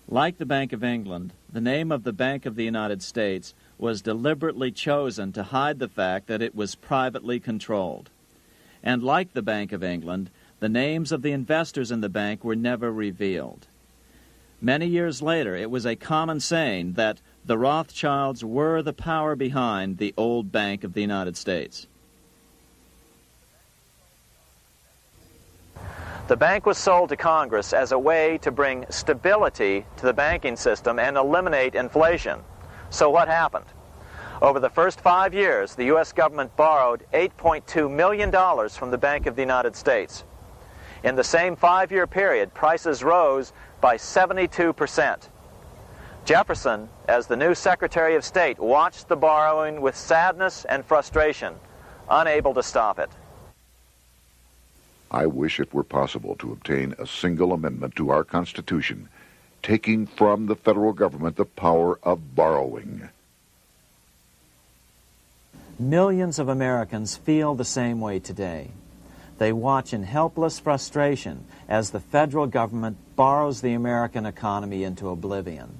Like the Bank of England, the name of the Bank of the United States was deliberately chosen to hide the fact that it was privately controlled. And like the Bank of England, the names of the investors in the bank were never revealed. Many years later, it was a common saying that the Rothschilds were the power behind the old Bank of the United States. The bank was sold to Congress as a way to bring stability to the banking system and eliminate inflation. So what happened? Over the first 5 years, the U.S. government borrowed $8.2 million from the Bank of the United States. In the same 5-year period, prices rose by 72%. Jefferson, as the new Secretary of State, watched the borrowing with sadness and frustration, unable to stop it. I wish it were possible to obtain a single amendment to our Constitution, taking from the federal government the power of borrowing. Millions of Americans feel the same way today. They watch in helpless frustration as the federal government borrows the American economy into oblivion.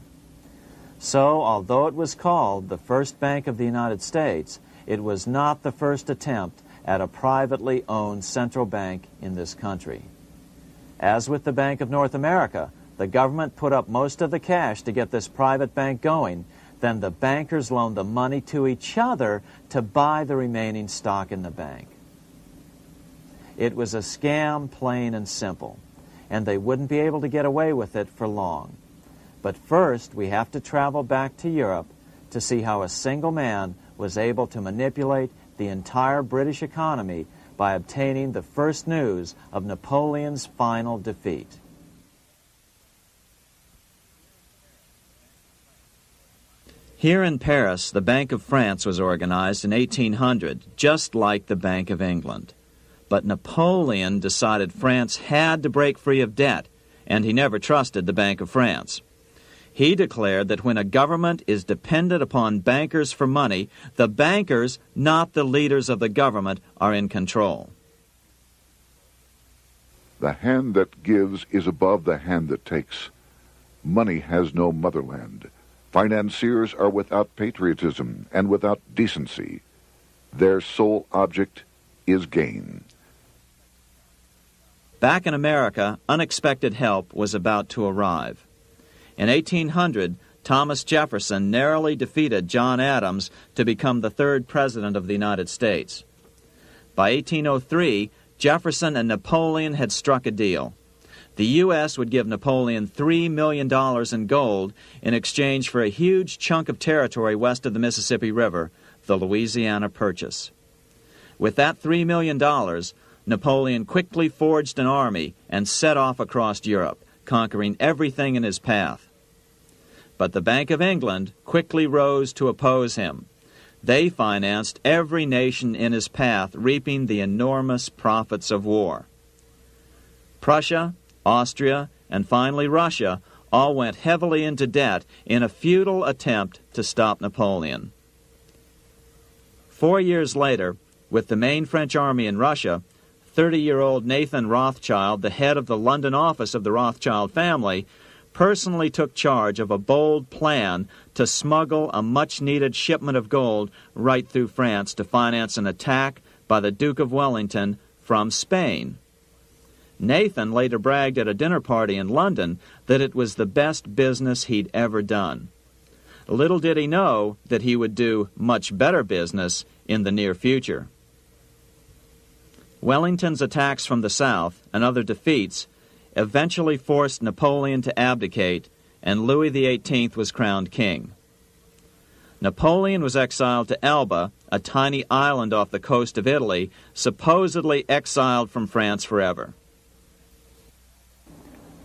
So, although it was called the First Bank of the United States, it was not the first attempt at a privately owned central bank in this country. As with the Bank of North America, the government put up most of the cash to get this private bank going, then the bankers loaned the money to each other to buy the remaining stock in the bank. It was a scam, plain and simple, and they wouldn't be able to get away with it for long. But first, we have to travel back to Europe to see how a single man was able to manipulate the entire British economy by obtaining the first news of Napoleon's final defeat. Here in Paris, the Bank of France was organized in 1800, just like the Bank of England. But Napoleon decided France had to break free of debt, and he never trusted the Bank of France. He declared that when a government is dependent upon bankers for money, the bankers, not the leaders of the government, are in control. The hand that gives is above the hand that takes. Money has no motherland. Financiers are without patriotism and without decency. Their sole object is gain. Back in America, unexpected help was about to arrive. In 1800, Thomas Jefferson narrowly defeated John Adams to become the third president of the United States. By 1803, Jefferson and Napoleon had struck a deal. The U.S. would give Napoleon $3 million in gold in exchange for a huge chunk of territory west of the Mississippi River, the Louisiana Purchase. With that $3 million, Napoleon quickly forged an army and set off across Europe, conquering everything in his path. But the Bank of England quickly rose to oppose him. They financed every nation in his path, reaping the enormous profits of war. Prussia, Austria, and finally Russia all went heavily into debt in a futile attempt to stop Napoleon. 4 years later, with the main French army in Russia, 30-year-old Nathan Rothschild, the head of the London office of the Rothschild family, personally took charge of a bold plan to smuggle a much-needed shipment of gold right through France to finance an attack by the Duke of Wellington from Spain. Nathan later bragged at a dinner party in London that it was the best business he'd ever done. Little did he know that he would do much better business in the near future. Wellington's attacks from the south and other defeats eventually forced Napoleon to abdicate, and Louis XVIII was crowned king. Napoleon was exiled to Elba, a tiny island off the coast of Italy, supposedly exiled from France forever.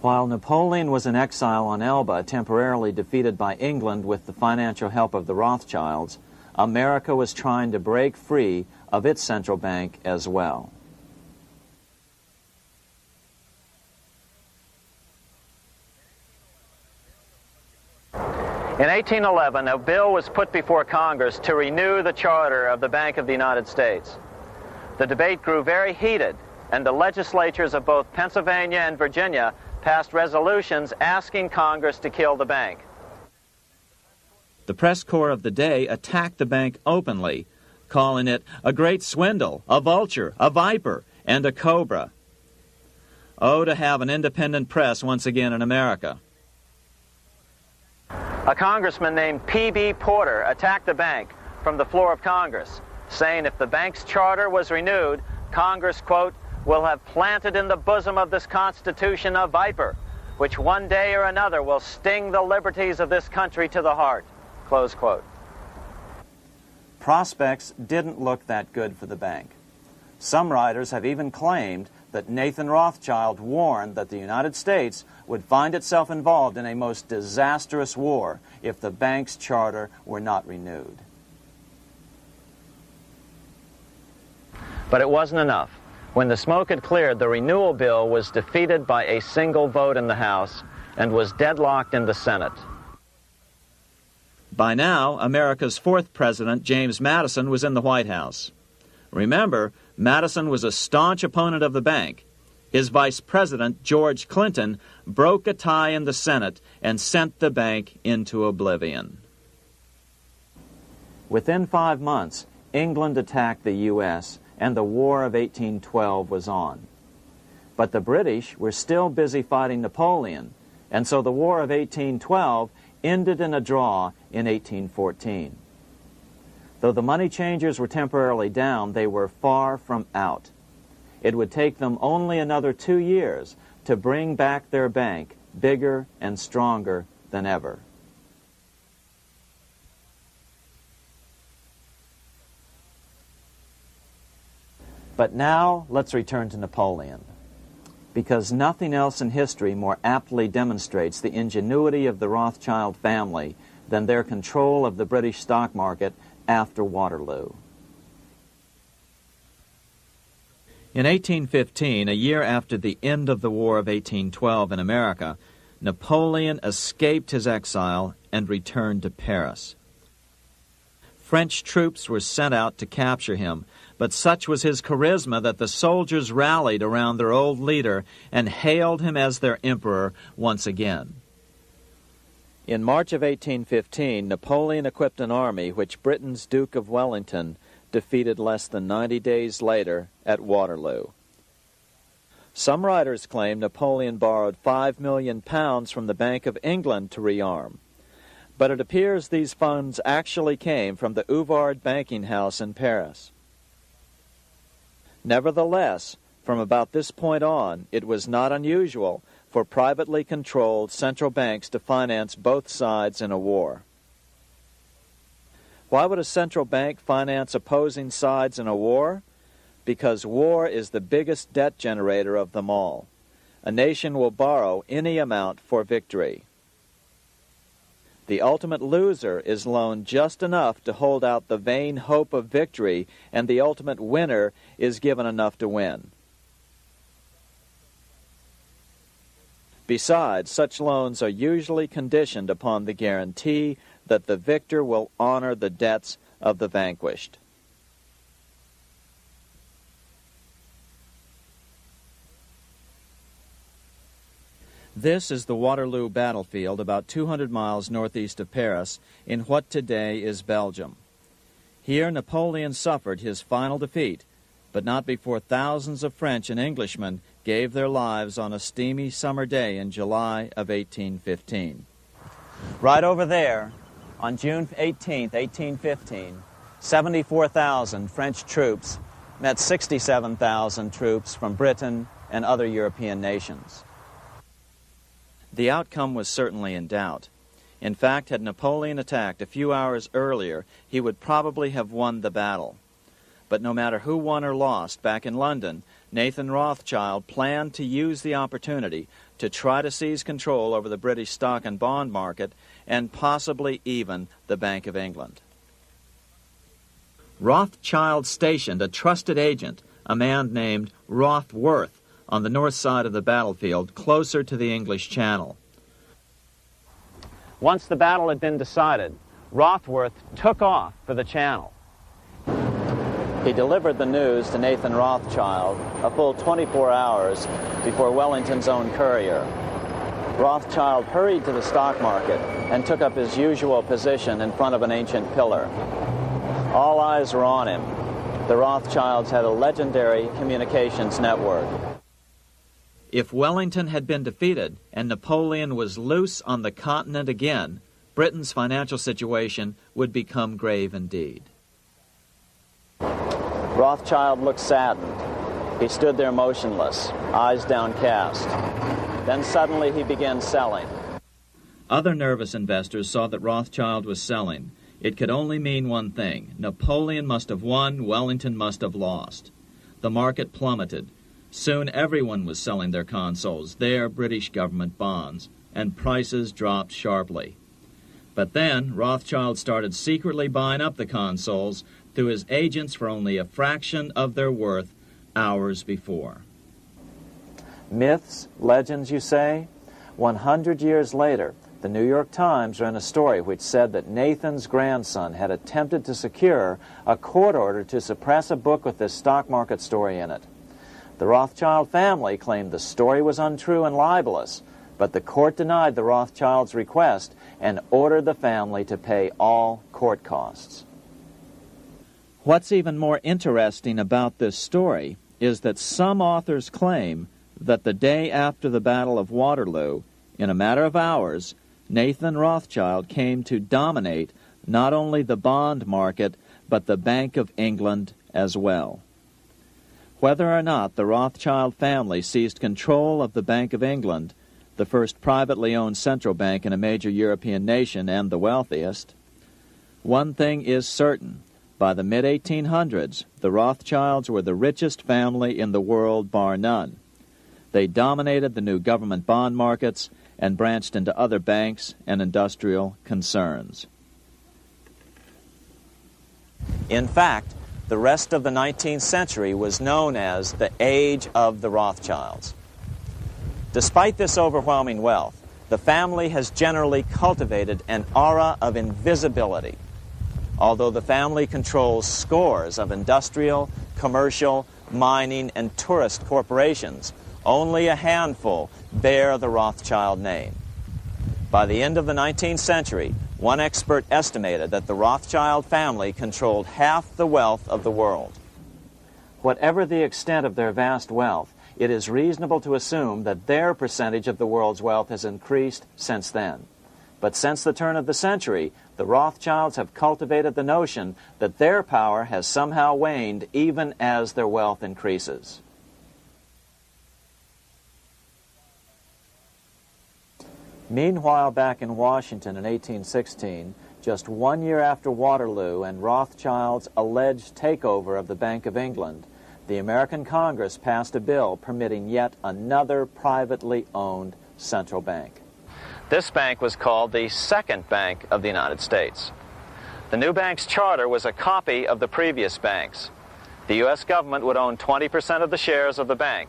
While Napoleon was in exile on Elba, temporarily defeated by England with the financial help of the Rothschilds, America was trying to break free of its central bank as well. In 1811, a bill was put before Congress to renew the charter of the Bank of the United States. The debate grew very heated, and the legislatures of both Pennsylvania and Virginia passed resolutions asking Congress to kill the bank. The press corps of the day attacked the bank openly, calling it a great swindle, a vulture, a viper, and a cobra. Oh, to have an independent press once again in America. A congressman named P.B. Porter attacked the bank from the floor of Congress, saying if the bank's charter was renewed, Congress, quote, will have planted in the bosom of this Constitution a viper, which one day or another will sting the liberties of this country to the heart, close quote. Prospects didn't look that good for the bank. Some writers have even claimed that Nathan Rothschild warned that the United States would find itself involved in a most disastrous war if the bank's charter were not renewed. But it wasn't enough. When the smoke had cleared, the renewal bill was defeated by a single vote in the House and was deadlocked in the Senate. By now, America's fourth president, James Madison, was in the White House. Remember, Madison was a staunch opponent of the bank. His vice president, George Clinton, broke a tie in the Senate and sent the bank into oblivion. Within 5 months, England attacked the U.S., and the War of 1812 was on. But the British were still busy fighting Napoleon, and so the War of 1812 ended in a draw in 1814. Though the money changers were temporarily down, they were far from out. It would take them only another 2 years to bring back their bank bigger and stronger than ever. But now let's return to Napoleon, because nothing else in history more aptly demonstrates the ingenuity of the Rothschild family than their control of the British stock market after Waterloo. In 1815, a year after the end of the War of 1812 in America, Napoleon escaped his exile and returned to Paris. French troops were sent out to capture him, but such was his charisma that the soldiers rallied around their old leader and hailed him as their emperor once again. In March of 1815, Napoleon equipped an army which Britain's Duke of Wellington defeated less than 90 days later at Waterloo. Some writers claim Napoleon borrowed £5 million from the Bank of England to rearm, but it appears these funds actually came from the Ouvard banking house in Paris. Nevertheless, from about this point on, it was not unusual for privately controlled central banks to finance both sides in a war. Why would a central bank finance opposing sides in a war? Because war is the biggest debt generator of them all. A nation will borrow any amount for victory. The ultimate loser is loaned just enough to hold out the vain hope of victory, and the ultimate winner is given enough to win. Besides, such loans are usually conditioned upon the guarantee that the victor will honor the debts of the vanquished. This is the Waterloo battlefield about 200 miles northeast of Paris in what today is Belgium. Here Napoleon suffered his final defeat, but not before thousands of French and Englishmen gave their lives on a steamy summer day in July of 1815. Right over there, on June 18, 1815, 74,000 French troops met 67,000 troops from Britain and other European nations. The outcome was certainly in doubt. In fact, had Napoleon attacked a few hours earlier, he would probably have won the battle. But no matter who won or lost, back in London, Nathan Rothschild planned to use the opportunity to try to seize control over the British stock and bond market and possibly even the Bank of England. Rothschild stationed a trusted agent, a man named Rothworth, on the north side of the battlefield, closer to the English Channel. Once the battle had been decided, Rothworth took off for the Channel. He delivered the news to Nathan Rothschild a full 24 hours before Wellington's own courier. Rothschild hurried to the stock market and took up his usual position in front of an ancient pillar. All eyes were on him. The Rothschilds had a legendary communications network. If Wellington had been defeated and Napoleon was loose on the continent again, Britain's financial situation would become grave indeed. Rothschild looked saddened. He stood there motionless, eyes downcast. Then suddenly he began selling. Other nervous investors saw that Rothschild was selling. It could only mean one thing. Napoleon must have won, Wellington must have lost. The market plummeted. Soon everyone was selling their consols, their British government bonds, and prices dropped sharply. But then Rothschild started secretly buying up the consols through his agents for only a fraction of their worth hours before. Myths, legends, you say? 100 years later, the New York Times ran a story which said that Nathan's grandson had attempted to secure a court order to suppress a book with this stock market story in it. The Rothschild family claimed the story was untrue and libelous, but the court denied the Rothschilds' request and ordered the family to pay all court costs. What's even more interesting about this story is that some authors claim that the day after the Battle of Waterloo, in a matter of hours, Nathan Rothschild came to dominate not only the bond market, but the Bank of England as well. Whether or not the Rothschild family seized control of the Bank of England, the first privately owned central bank in a major European nation and the wealthiest, one thing is certain. By the mid-1800s, the Rothschilds were the richest family in the world, bar none. They dominated the new government bond markets and branched into other banks and industrial concerns. In fact, the rest of the 19th century was known as the Age of the Rothschilds. Despite this overwhelming wealth, the family has generally cultivated an aura of invisibility. Although the family controls scores of industrial, commercial, mining, and tourist corporations, only a handful bear the Rothschild name. By the end of the 19th century, one expert estimated that the Rothschild family controlled half the wealth of the world. Whatever the extent of their vast wealth, it is reasonable to assume that their percentage of the world's wealth has increased since then. But since the turn of the century, the Rothschilds have cultivated the notion that their power has somehow waned even as their wealth increases. Meanwhile, back in Washington in 1816, just 1 year after Waterloo and Rothschild's alleged takeover of the Bank of England, the American Congress passed a bill permitting yet another privately owned central bank. This bank was called the Second Bank of the United States. The new bank's charter was a copy of the previous banks. The U.S. government would own 20% of the shares of the bank.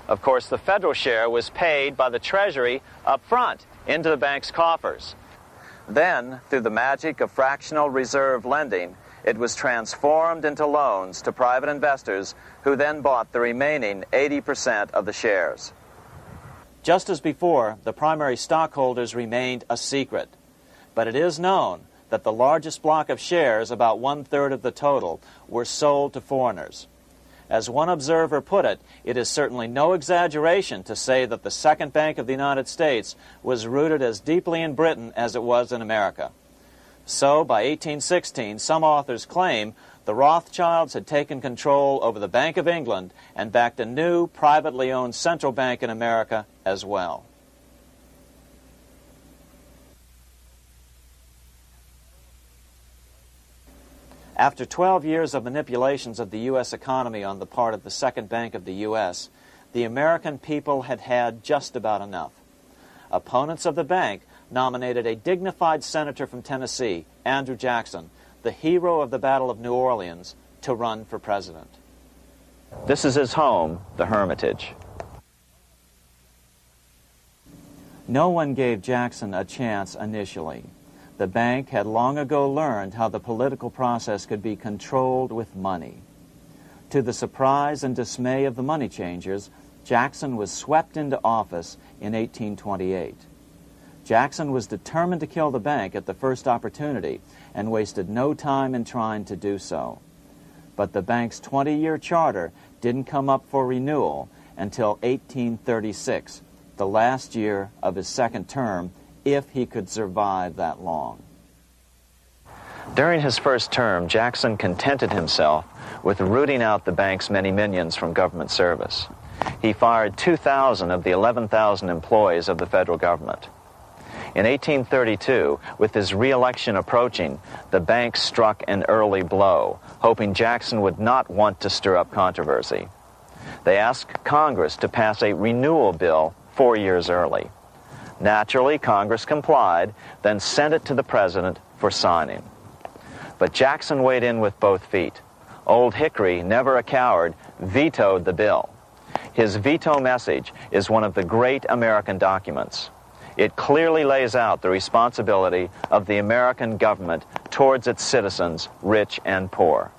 Of course, the federal share was paid by the Treasury up front into the bank's coffers. Then, through the magic of fractional reserve lending, it was transformed into loans to private investors who then bought the remaining 80% of the shares. Just as before, the primary stockholders remained a secret. But it is known that the largest block of shares, about 1/3 of the total, were sold to foreigners. As one observer put it, it is certainly no exaggeration to say that the Second Bank of the United States was rooted as deeply in Britain as it was in America. So, by 1816, some authors claim the Rothschilds had taken control over the Bank of England and backed a new, privately owned central bank in America as well. After 12 years of manipulations of the U.S. economy on the part of the Second Bank of the U.S., the American people had had just about enough. Opponents of the bank nominated a dignified senator from Tennessee, Andrew Jackson, the hero of the Battle of New Orleans, to run for president. This is his home, the Hermitage. No one gave Jackson a chance initially. The bank had long ago learned how the political process could be controlled with money. To the surprise and dismay of the money changers, Jackson was swept into office in 1828. Jackson was determined to kill the bank at the first opportunity and wasted no time in trying to do so. But the bank's 20-year charter didn't come up for renewal until 1836, the last year of his second term, if he could survive that long. During his first term, Jackson contented himself with rooting out the bank's many minions from government service. He fired 2,000 of the 11,000 employees of the federal government. In 1832, with his re-election approaching, the bank struck an early blow, hoping Jackson would not want to stir up controversy. They asked Congress to pass a renewal bill 4 years early. Naturally, Congress complied, then sent it to the president for signing. But Jackson weighed in with both feet. Old Hickory, never a coward, vetoed the bill. His veto message is one of the great American documents. It clearly lays out the responsibility of the American government towards its citizens, rich and poor.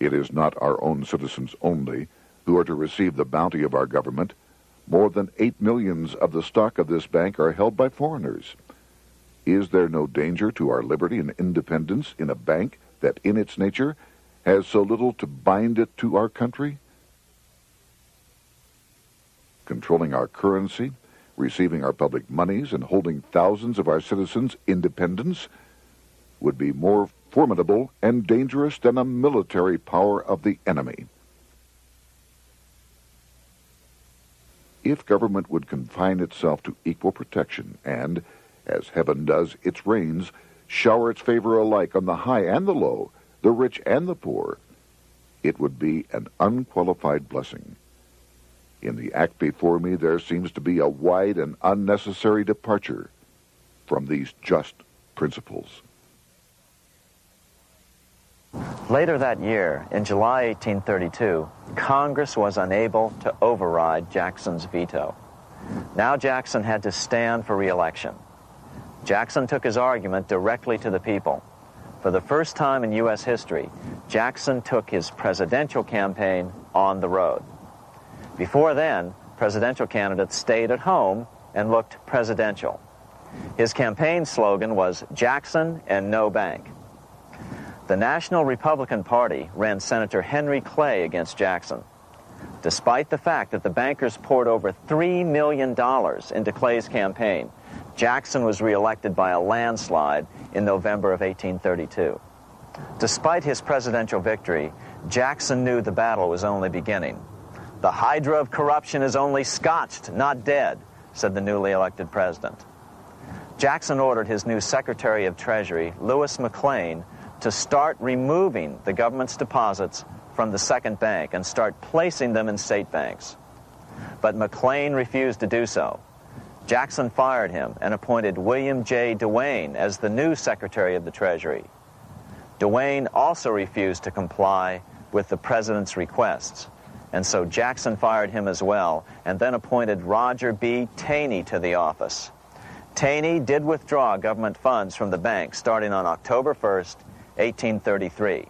It is not our own citizens only who are to receive the bounty of our government. More than 8 million of the stock of this bank are held by foreigners. Is there no danger to our liberty and independence in a bank that in its nature has so little to bind it to our country? Controlling our currency, receiving our public monies, and holding thousands of our citizens' independence would be more formidable and dangerous than a military power of the enemy. If government would confine itself to equal protection and, as heaven does its rains, shower its favor alike on the high and the low, the rich and the poor, it would be an unqualified blessing. In the act before me, there seems to be a wide and unnecessary departure from these just principles. Later that year, in July 1832, Congress was unable to override Jackson's veto. Now Jackson had to stand for re-election. Jackson took his argument directly to the people. For the first time in U.S. history, Jackson took his presidential campaign on the road. Before then, presidential candidates stayed at home and looked presidential. His campaign slogan was Jackson and no bank. The National Republican Party ran Senator Henry Clay against Jackson. Despite the fact that the bankers poured over $3 million into Clay's campaign, Jackson was reelected by a landslide in November of 1832. Despite his presidential victory, Jackson knew the battle was only beginning. "The hydra of corruption is only scotched, not dead," said the newly elected president. Jackson ordered his new Secretary of Treasury, Lewis McLean, to start removing the government's deposits from the second bank and start placing them in state banks. But McLean refused to do so. Jackson fired him and appointed William J. Duane as the new Secretary of the Treasury. Duane also refused to comply with the president's requests, and so Jackson fired him as well and then appointed Roger B. Taney to the office. Taney did withdraw government funds from the bank starting on October 1st, 1833.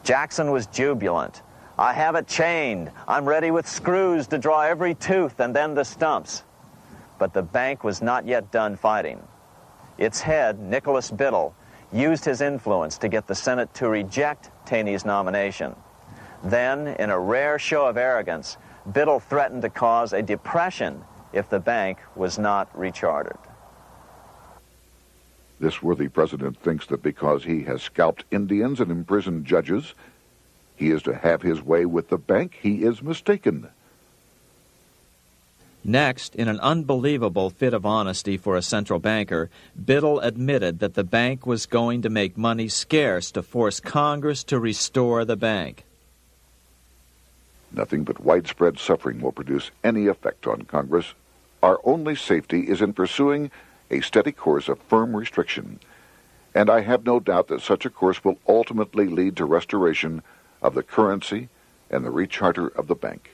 Jackson was jubilant. "I have it chained. I'm ready with screws to draw every tooth and then the stumps." But the bank was not yet done fighting. Its head, Nicholas Biddle, used his influence to get the Senate to reject Taney's nomination. Then, in a rare show of arrogance, Biddle threatened to cause a depression if the bank was not rechartered. This worthy president thinks that because he has scalped Indians and imprisoned judges, he is to have his way with the bank. He is mistaken. Next, in an unbelievable fit of honesty for a central banker, Biddle admitted that the bank was going to make money scarce to force Congress to restore the bank. Nothing but widespread suffering will produce any effect on Congress. Our only safety is in pursuing a steady course of firm restriction, and I have no doubt that such a course will ultimately lead to restoration of the currency and the recharter of the bank.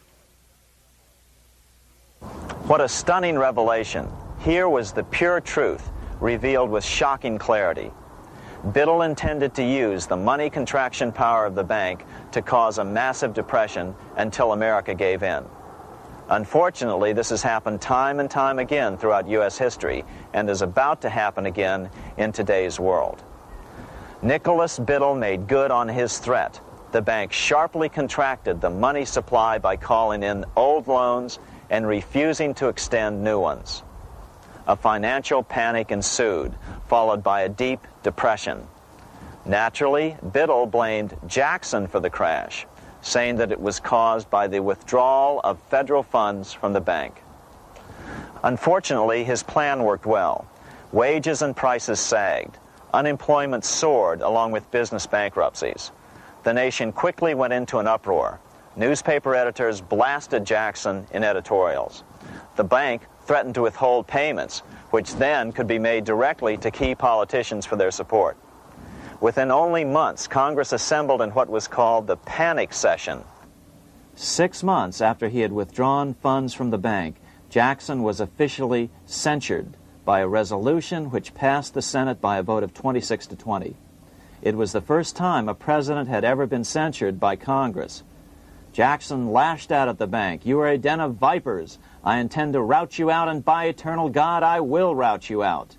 What a stunning revelation. Here was the pure truth, revealed with shocking clarity. Biddle intended to use the money contraction power of the bank to cause a massive depression until America gave in. Unfortunately, this has happened time and time again throughout U.S. history and is about to happen again in today's world. Nicholas Biddle made good on his threat. The bank sharply contracted the money supply by calling in old loans and refusing to extend new ones. A financial panic ensued, followed by a deep depression. Naturally, Biddle blamed Jackson for the crash, saying that it was caused by the withdrawal of federal funds from the bank. Unfortunately, his plan worked well. Wages and prices sagged. Unemployment soared along with business bankruptcies. The nation quickly went into an uproar. Newspaper editors blasted Jackson in editorials. The bank threatened to withhold payments, which then could be made directly to key politicians for their support. Within only months, Congress assembled in what was called the panic session. 6 months after he had withdrawn funds from the bank, Jackson was officially censured by a resolution which passed the Senate by a vote of 26 to 20. It was the first time a president had ever been censured by Congress. Jackson lashed out at the bank. "You are a den of vipers. I intend to rout you out, and by eternal God, I will rout you out."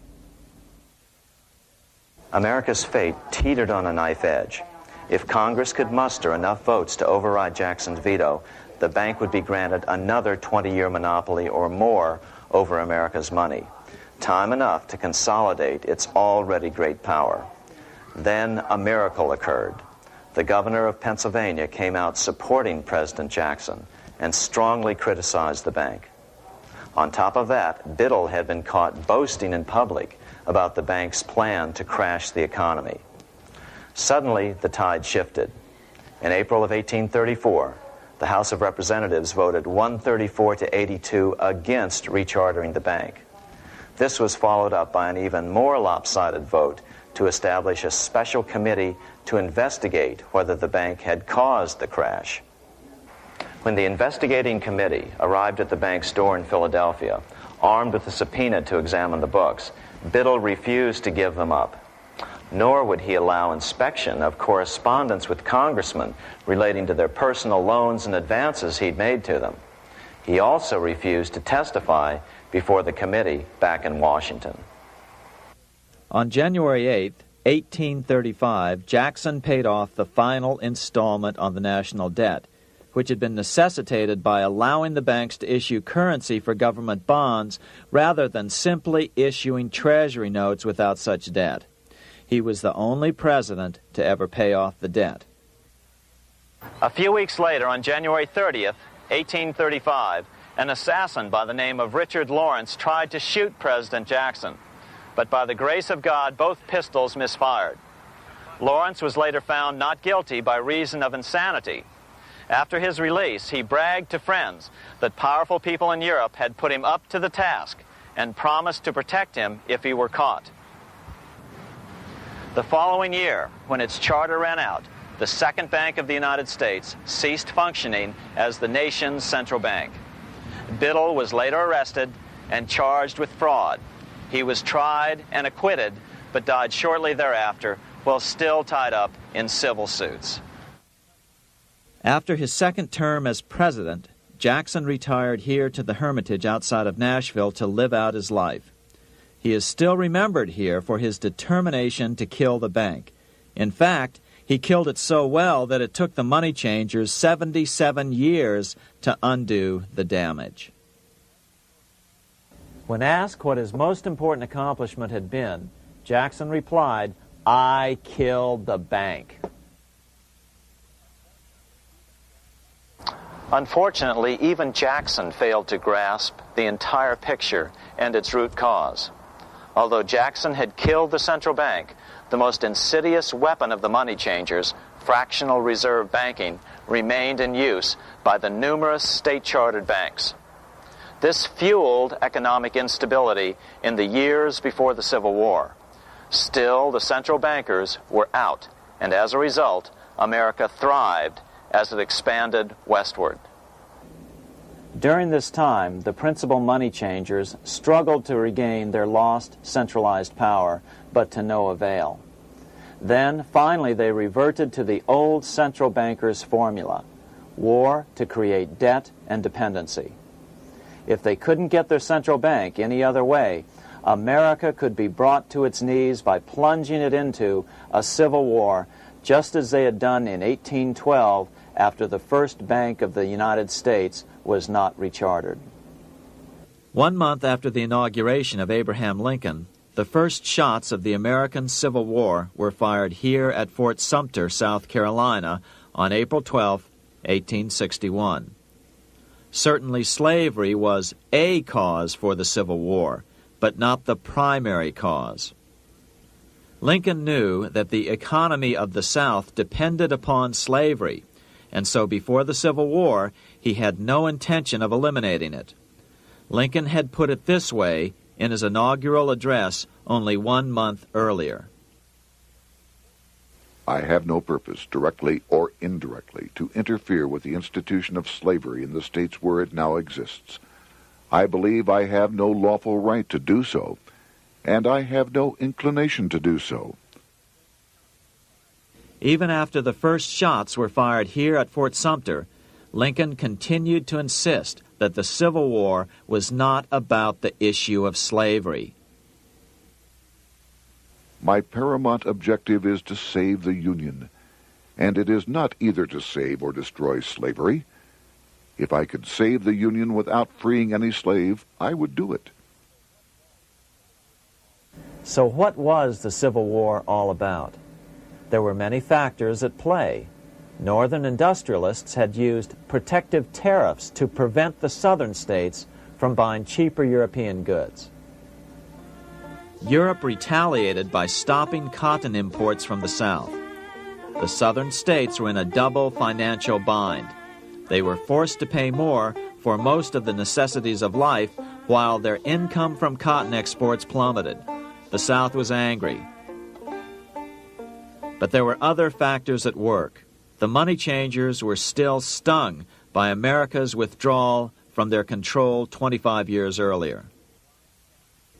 America's fate teetered on a knife edge. If Congress could muster enough votes to override Jackson's veto, the bank would be granted another 20-year monopoly or more over America's money, time enough to consolidate its already great power. Then a miracle occurred. The governor of Pennsylvania came out supporting President Jackson and strongly criticized the bank. On top of that, Biddle had been caught boasting in public about the bank's plan to crash the economy. Suddenly, the tide shifted. In April of 1834, the House of Representatives voted 134 to 82 against rechartering the bank. This was followed up by an even more lopsided vote to establish a special committee to investigate whether the bank had caused the crash. When the investigating committee arrived at the bank's door in Philadelphia, armed with a subpoena to examine the books, Biddle refused to give them up. Nor would he allow inspection of correspondence with congressmen relating to their personal loans and advances he'd made to them. He also refused to testify before the committee back in Washington. On January 8th, 1835, Jackson paid off the final installment on the national debt, which had been necessitated by allowing the banks to issue currency for government bonds rather than simply issuing treasury notes without such debt. He was the only president to ever pay off the debt. A few weeks later, on January 30th, 1835, an assassin by the name of Richard Lawrence tried to shoot President Jackson, but by the grace of God, both pistols misfired. Lawrence was later found not guilty by reason of insanity. After his release, he bragged to friends that powerful people in Europe had put him up to the task and promised to protect him if he were caught. The following year, when its charter ran out, the Second Bank of the United States ceased functioning as the nation's central bank. Biddle was later arrested and charged with fraud. He was tried and acquitted, but died shortly thereafter while still tied up in civil suits. After his second term as president, Jackson retired here to the Hermitage outside of Nashville to live out his life. He is still remembered here for his determination to kill the bank. In fact, he killed it so well that it took the money changers 77 years to undo the damage. When asked what his most important accomplishment had been, Jackson replied, "I killed the bank." Unfortunately, even Jackson failed to grasp the entire picture and its root cause. Although Jackson had killed the central bank, the most insidious weapon of the money changers, fractional reserve banking, remained in use by the numerous state-chartered banks. This fueled economic instability in the years before the Civil War. Still, the central bankers were out, and as a result, America thrived as it expanded westward. During this time, the principal money changers struggled to regain their lost centralized power, but to no avail. Then, finally, they reverted to the old central bankers' formula: war to create debt and dependency. If they couldn't get their central bank any other way, America could be brought to its knees by plunging it into a civil war, just as they had done in 1812 after the first Bank of the United States was not rechartered. 1 month after the inauguration of Abraham Lincoln, the first shots of the American Civil War were fired here at Fort Sumter, South Carolina, on April 12, 1861. Certainly slavery was a cause for the Civil War, but not the primary cause. Lincoln knew that the economy of the South depended upon slavery, and so before the Civil War, he had no intention of eliminating it. Lincoln had put it this way in his inaugural address only 1 month earlier. I have no purpose, directly or indirectly, to interfere with the institution of slavery in the states where it now exists. I believe I have no lawful right to do so, and I have no inclination to do so. Even after the first shots were fired here at Fort Sumter, Lincoln continued to insist that the Civil War was not about the issue of slavery. My paramount objective is to save the Union, and it is not either to save or destroy slavery. If I could save the Union without freeing any slave, I would do it. So what was the Civil War all about? There were many factors at play. Northern industrialists had used protective tariffs to prevent the southern states from buying cheaper European goods. Europe retaliated by stopping cotton imports from the South. The southern states were in a double financial bind. They were forced to pay more for most of the necessities of life, while their income from cotton exports plummeted. The South was angry. But there were other factors at work. The money changers were still stung by America's withdrawal from their control 25 years earlier.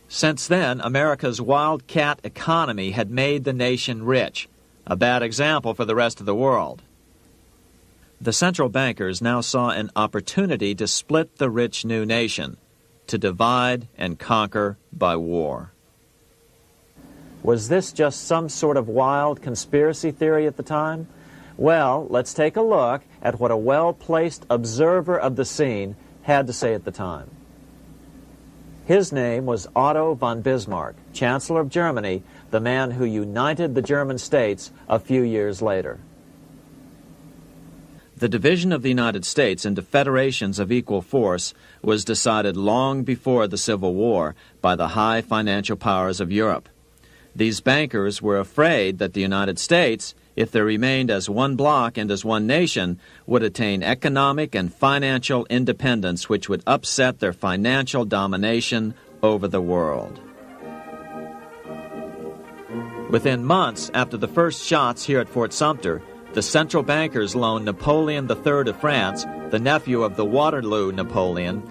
Since then, America's wildcat economy had made the nation rich, a bad example for the rest of the world. The central bankers now saw an opportunity to split the rich new nation, to divide and conquer by war. Was this just some sort of wild conspiracy theory at the time? Well, let's take a look at what a well-placed observer of the scene had to say at the time. His name was Otto von Bismarck, Chancellor of Germany, the man who united the German states a few years later. The division of the United States into federations of equal force was decided long before the Civil War by the high financial powers of Europe. These bankers were afraid that the United States, if they remained as one bloc and as one nation, would attain economic and financial independence which would upset their financial domination over the world. Within months after the first shots here at Fort Sumter, the central bankers loaned Napoleon III of France, the nephew of the Waterloo Napoleon,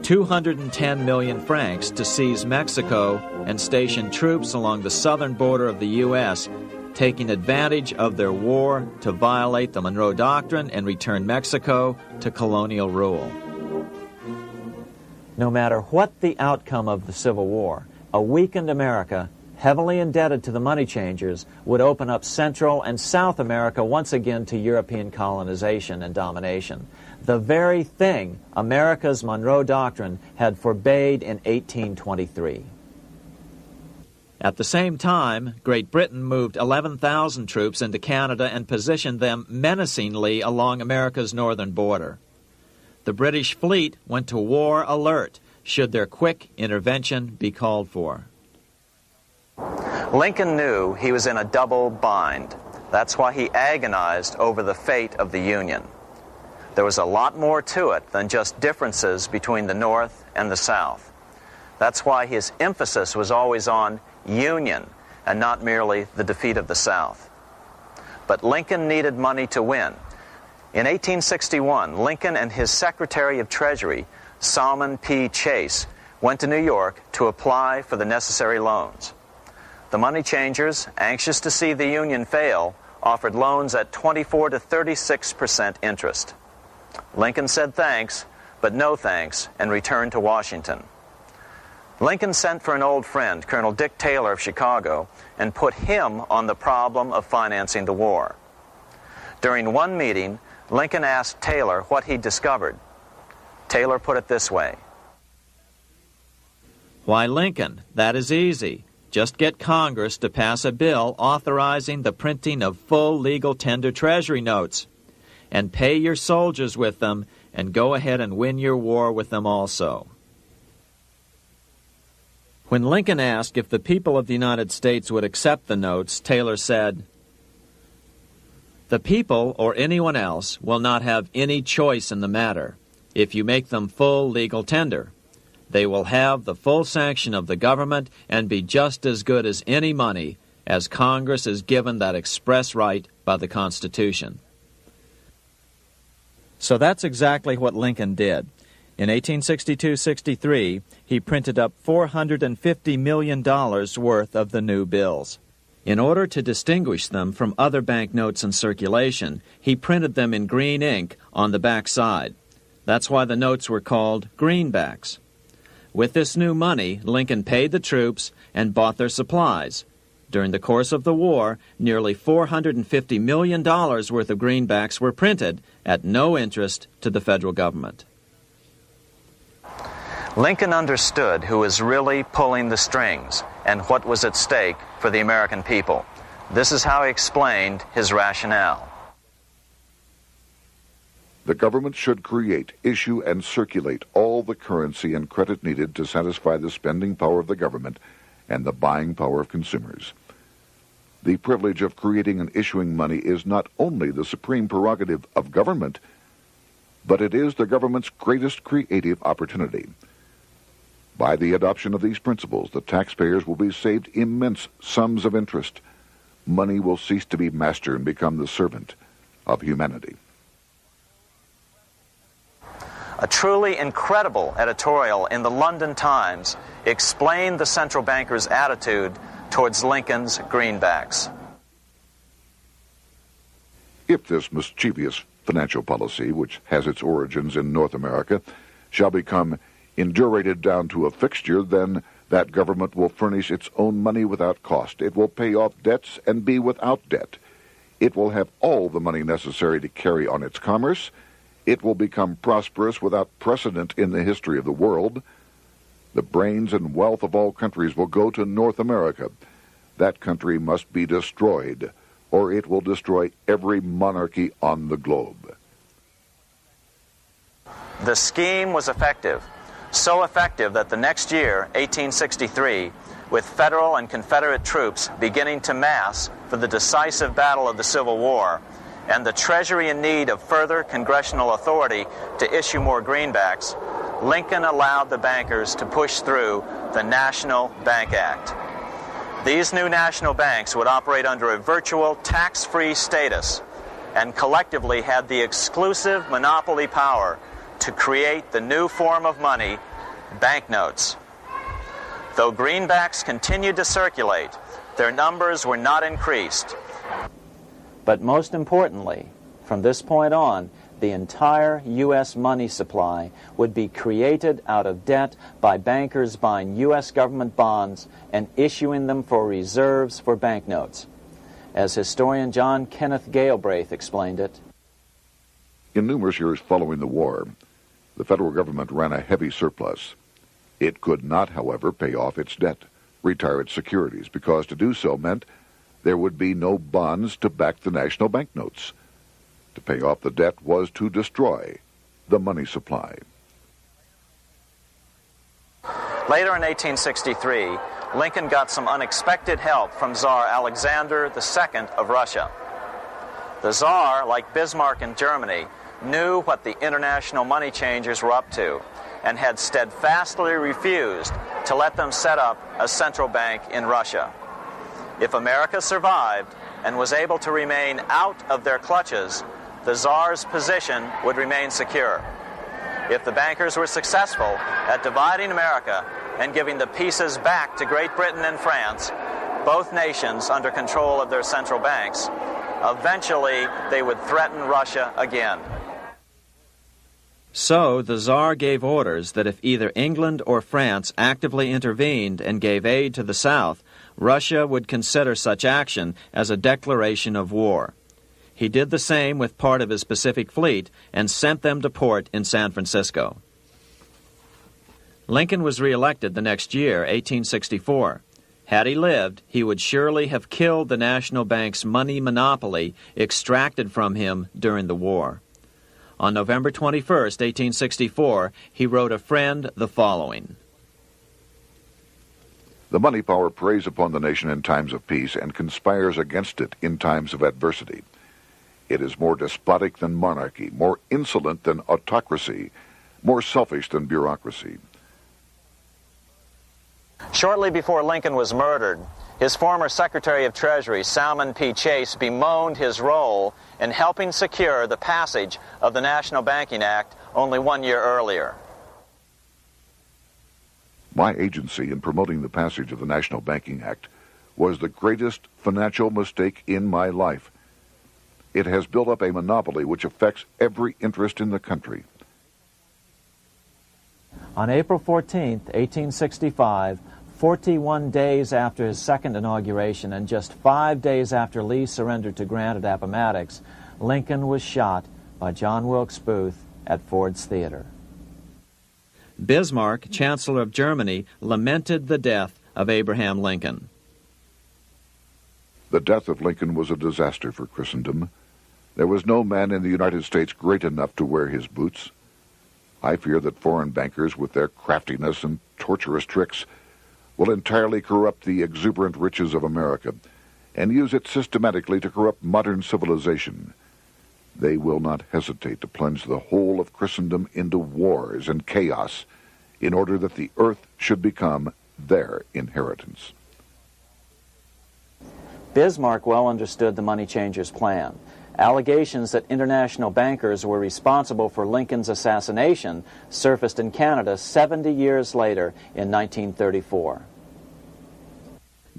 210 million francs to seize Mexico and station troops along the southern border of the U.S., taking advantage of their war to violate the Monroe Doctrine and return Mexico to colonial rule. No matter what the outcome of the Civil War, a weakened America, heavily indebted to the money changers, would open up Central and South America once again to European colonization and domination. The very thing America's Monroe Doctrine had forbade in 1823. At the same time, Great Britain moved 11,000 troops into Canada and positioned them menacingly along America's northern border. The British fleet went to war alert should their quick intervention be called for. Lincoln knew he was in a double bind. That's why he agonized over the fate of the Union. There was a lot more to it than just differences between the North and the South. That's why his emphasis was always on union and not merely the defeat of the South. But Lincoln needed money to win. In 1861, Lincoln and his Secretary of Treasury, Salmon P. Chase, went to New York to apply for the necessary loans. The money changers, anxious to see the Union fail, offered loans at 24 to 36% interest. Lincoln said thanks, but no thanks, and returned to Washington. Lincoln sent for an old friend, Colonel Dick Taylor of Chicago, and put him on the problem of financing the war. During one meeting, Lincoln asked Taylor what he'd discovered. Taylor put it this way. Why, Lincoln, that is easy. Just get Congress to pass a bill authorizing the printing of full legal tender Treasury notes, and pay your soldiers with them, and go ahead and win your war with them also. When Lincoln asked if the people of the United States would accept the notes, Taylor said, "The people, or anyone else, will not have any choice in the matter if you make them full legal tender. They will have the full sanction of the government and be just as good as any money, as Congress is given that express right by the Constitution." So that's exactly what Lincoln did. In 1862-63, he printed up $450 million worth of the new bills. In order to distinguish them from other banknotes in circulation, he printed them in green ink on the back side. That's why the notes were called greenbacks. With this new money, Lincoln paid the troops and bought their supplies. During the course of the war, nearly $450 million worth of greenbacks were printed at no interest to the federal government. Lincoln understood who was really pulling the strings and what was at stake for the American people. This is how he explained his rationale. The government should create, issue, and circulate all the currency and credit needed to satisfy the spending power of the government and the buying power of consumers. The privilege of creating and issuing money is not only the supreme prerogative of government, but it is the government's greatest creative opportunity. By the adoption of these principles, the taxpayers will be saved immense sums of interest. Money will cease to be master and become the servant of humanity. A truly incredible editorial in the London Times explained the central bankers' attitude towards Lincoln's greenbacks. If this mischievous financial policy, which has its origins in North America, shall become indurated down to a fixture, then That government will furnish its own money without cost. It will pay off debts and be without debt. It will have all the money necessary to carry on its commerce. It will become prosperous without precedent in the history of the world. The brains and wealth of all countries will go to North America. That country must be destroyed, or it will destroy every monarchy on the globe. The scheme was effective, so effective that the next year, 1863, with Federal and Confederate troops beginning to mass for the decisive battle of the Civil War, and the Treasury in need of further congressional authority to issue more greenbacks, Lincoln allowed the bankers to push through the National Bank Act. These new national banks would operate under a virtual tax-free status and collectively had the exclusive monopoly power to create the new form of money, banknotes. Though greenbacks continued to circulate, their numbers were not increased. But most importantly, from this point on, the entire U.S. money supply would be created out of debt by bankers buying U.S. government bonds and issuing them for reserves for banknotes. As historian John Kenneth Galbraith explained it, in numerous years following the war, the federal government ran a heavy surplus. It could not, however, pay off its debt, retire its securities, because to do so meant there would be no bonds to back the national banknotes. To pay off the debt was to destroy the money supply. Later in 1863, Lincoln got some unexpected help from Tsar Alexander II of Russia. The Tsar, like Bismarck in Germany, knew what the international money changers were up to and had steadfastly refused to let them set up a central bank in Russia. If America survived and was able to remain out of their clutches, the Tsar's position would remain secure. If the bankers were successful at dividing America and giving the pieces back to Great Britain and France, both nations under control of their central banks, eventually they would threaten Russia again. So the Tsar gave orders that if either England or France actively intervened and gave aid to the South, Russia would consider such action as a declaration of war. He did the same with part of his Pacific Fleet and sent them to port in San Francisco. Lincoln was reelected the next year, 1864. Had he lived, he would surely have killed the national bank's money monopoly extracted from him during the war. On November 21, 1864, he wrote a friend the following: The money power preys upon the nation in times of peace and conspires against it in times of adversity. It is more despotic than monarchy, more insolent than autocracy, more selfish than bureaucracy. Shortly before Lincoln was murdered, his former Secretary of Treasury, Salmon P. Chase, bemoaned his role in helping secure the passage of the National Banking Act only 1 year earlier. My agency in promoting the passage of the National Banking Act was the greatest financial mistake in my life. It has built up a monopoly which affects every interest in the country. On April 14, 1865, 41 days after his second inauguration and just 5 days after Lee surrendered to Grant at Appomattox, Lincoln was shot by John Wilkes Booth at Ford's Theater. Bismarck, Chancellor of Germany, lamented the death of Abraham Lincoln. The death of Lincoln was a disaster for Christendom. There was no man in the United States great enough to wear his boots. I fear that foreign bankers, with their craftiness and tortuous tricks, will entirely corrupt the exuberant riches of America and use it systematically to corrupt modern civilization. They will not hesitate to plunge the whole of Christendom into wars and chaos in order that the earth should become their inheritance. Bismarck well understood the money changers' plan. Allegations that international bankers were responsible for Lincoln's assassination surfaced in Canada 70 years later in 1934.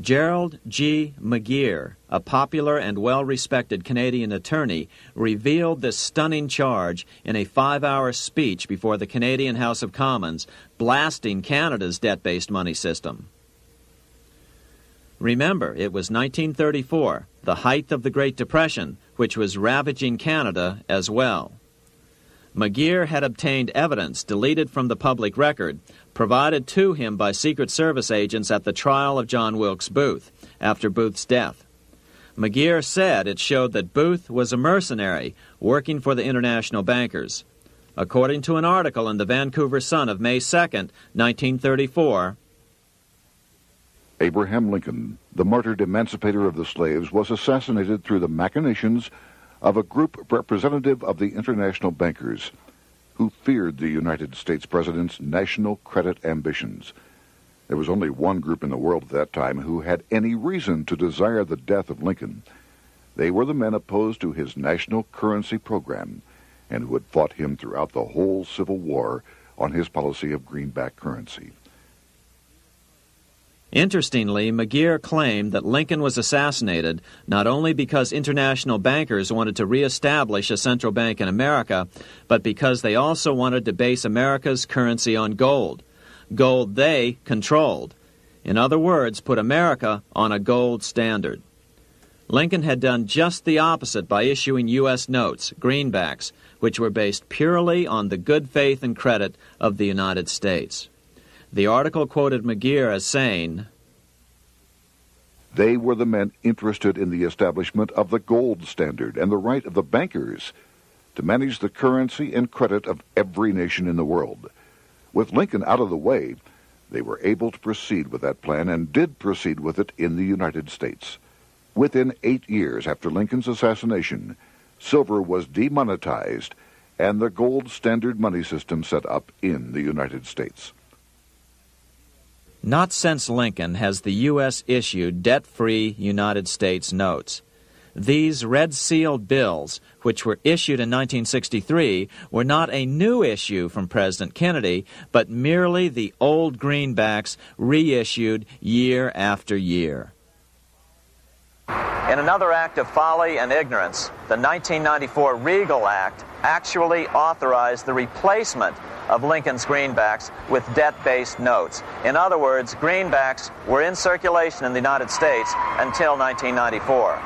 Gerald G. McGeer, a popular and well-respected Canadian attorney, revealed this stunning charge in a 5-hour speech before the Canadian House of Commons, blasting Canada's debt-based money system. Remember, it was 1934, the height of the Great Depression, which was ravaging Canada as well. McGeer had obtained evidence deleted from the public record, provided to him by Secret Service agents at the trial of John Wilkes Booth, after Booth's death. McGeer said it showed that Booth was a mercenary working for the international bankers. According to an article in the Vancouver Sun of May 2nd, 1934, Abraham Lincoln, the martyred emancipator of the slaves, was assassinated through the machinations of a group representative of the international bankers who feared the United States President's national credit ambitions. There was only one group in the world at that time who had any reason to desire the death of Lincoln. They were the men opposed to his national currency program and who had fought him throughout the whole Civil War on his policy of greenback currency. Interestingly, McGeer claimed that Lincoln was assassinated not only because international bankers wanted to reestablish a central bank in America, but because they also wanted to base America's currency on gold. Gold they controlled. In other words, put America on a gold standard. Lincoln had done just the opposite by issuing U.S. notes, greenbacks, which were based purely on the good faith and credit of the United States. The article quoted McGeer as saying, "They were the men interested in the establishment of the gold standard and the right of the bankers to manage the currency and credit of every nation in the world. With Lincoln out of the way, they were able to proceed with that plan and did proceed with it in the United States. Within 8 years after Lincoln's assassination, silver was demonetized and the gold standard money system set up in the United States." Not since Lincoln has the U.S. issued debt-free United States notes. These red-sealed bills, which were issued in 1963, were not a new issue from President Kennedy, but merely the old greenbacks reissued year after year. In another act of folly and ignorance, the 1994 Regal Act actually authorized the replacement of Lincoln's greenbacks with debt-based notes. In other words, greenbacks were in circulation in the United States until 1994.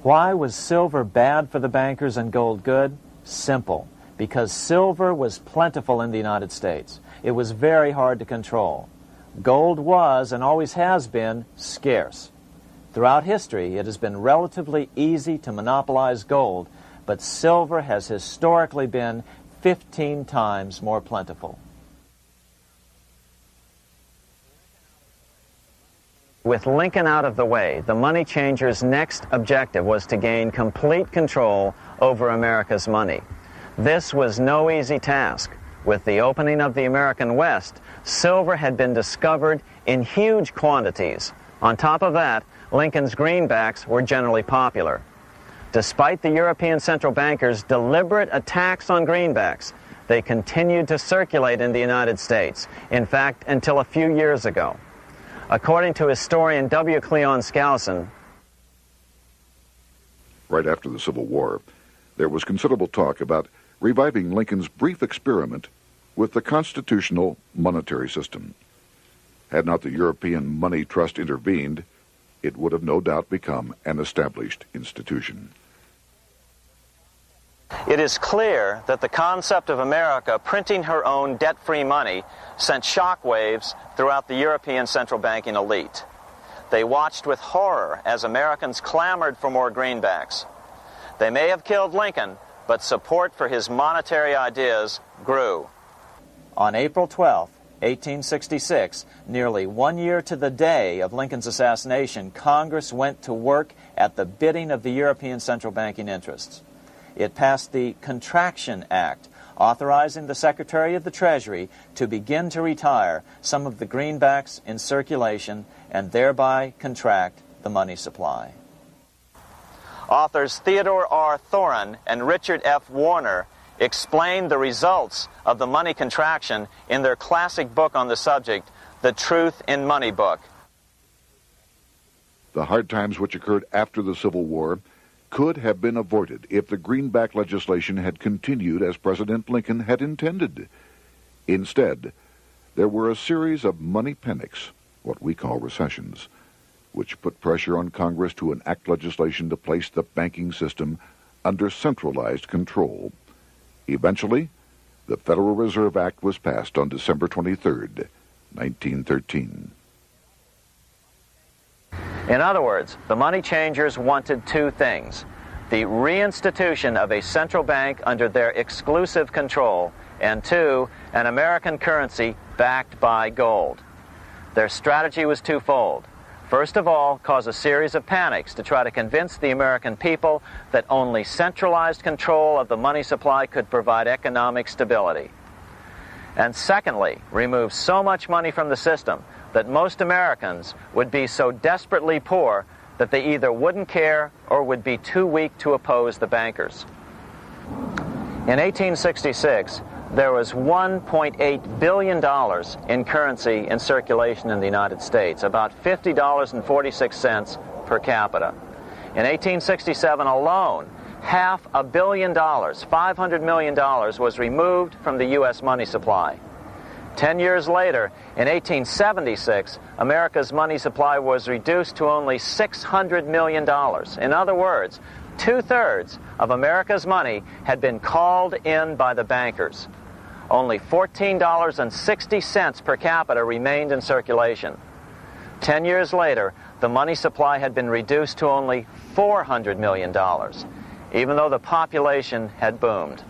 Why was silver bad for the bankers and gold good? Simple. Because silver was plentiful in the United States. It was very hard to control. Gold was, and always has been, scarce. Throughout history, it has been relatively easy to monopolize gold, but silver has historically been 15 times more plentiful. With Lincoln out of the way, the money changers' next objective was to gain complete control over America's money. This was no easy task. With the opening of the American West, silver had been discovered in huge quantities. On top of that, Lincoln's greenbacks were generally popular. Despite the European central bankers' deliberate attacks on greenbacks, they continued to circulate in the United States, in fact, until a few years ago. According to historian W. Cleon Skousen, right after the Civil War, there was considerable talk about reviving Lincoln's brief experiment with the constitutional monetary system. Had not the European Money Trust intervened, it would have no doubt become an established institution. it is clear that the concept of America printing her own debt-free money sent shockwaves throughout the European central banking elite. They watched with horror as Americans clamored for more greenbacks. They may have killed Lincoln, but support for his monetary ideas grew. On April 12, 1866, nearly 1 year to the day of Lincoln's assassination, Congress went to work at the bidding of the European central banking interests. It passed the Contraction Act, authorizing the Secretary of the Treasury to begin to retire some of the greenbacks in circulation and thereby contract the money supply. Authors Theodore R. Thorin and Richard F. Warner explained the results of the money contraction in their classic book on the subject, The Truth in Money Book. The hard times which occurred after the Civil War could have been avoided if the greenback legislation had continued as President Lincoln had intended. Instead, there were a series of money panics, what we call recessions, which put pressure on Congress to enact legislation to place the banking system under centralized control. Eventually, the Federal Reserve Act was passed on December 23, 1913. In other words, the money changers wanted two things: the reinstitution of a central bank under their exclusive control, and two, an American currency backed by gold. Their strategy was twofold. First of all, cause a series of panics to try to convince the American people that only centralized control of the money supply could provide economic stability. And secondly, remove so much money from the system that most Americans would be so desperately poor that they either wouldn't care or would be too weak to oppose the bankers. In 1866, there was $1.8 billion in currency in circulation in the United States, about $50.46 per capita. In 1867 alone, $500 million, $500 million, was removed from the U.S. money supply. 10 years later, in 1876, America's money supply was reduced to only $600 million. In other words, 2/3 of America's money had been called in by the bankers. Only $14.60 per capita remained in circulation. 10 years later, the money supply had been reduced to only $400 million, even though the population had boomed.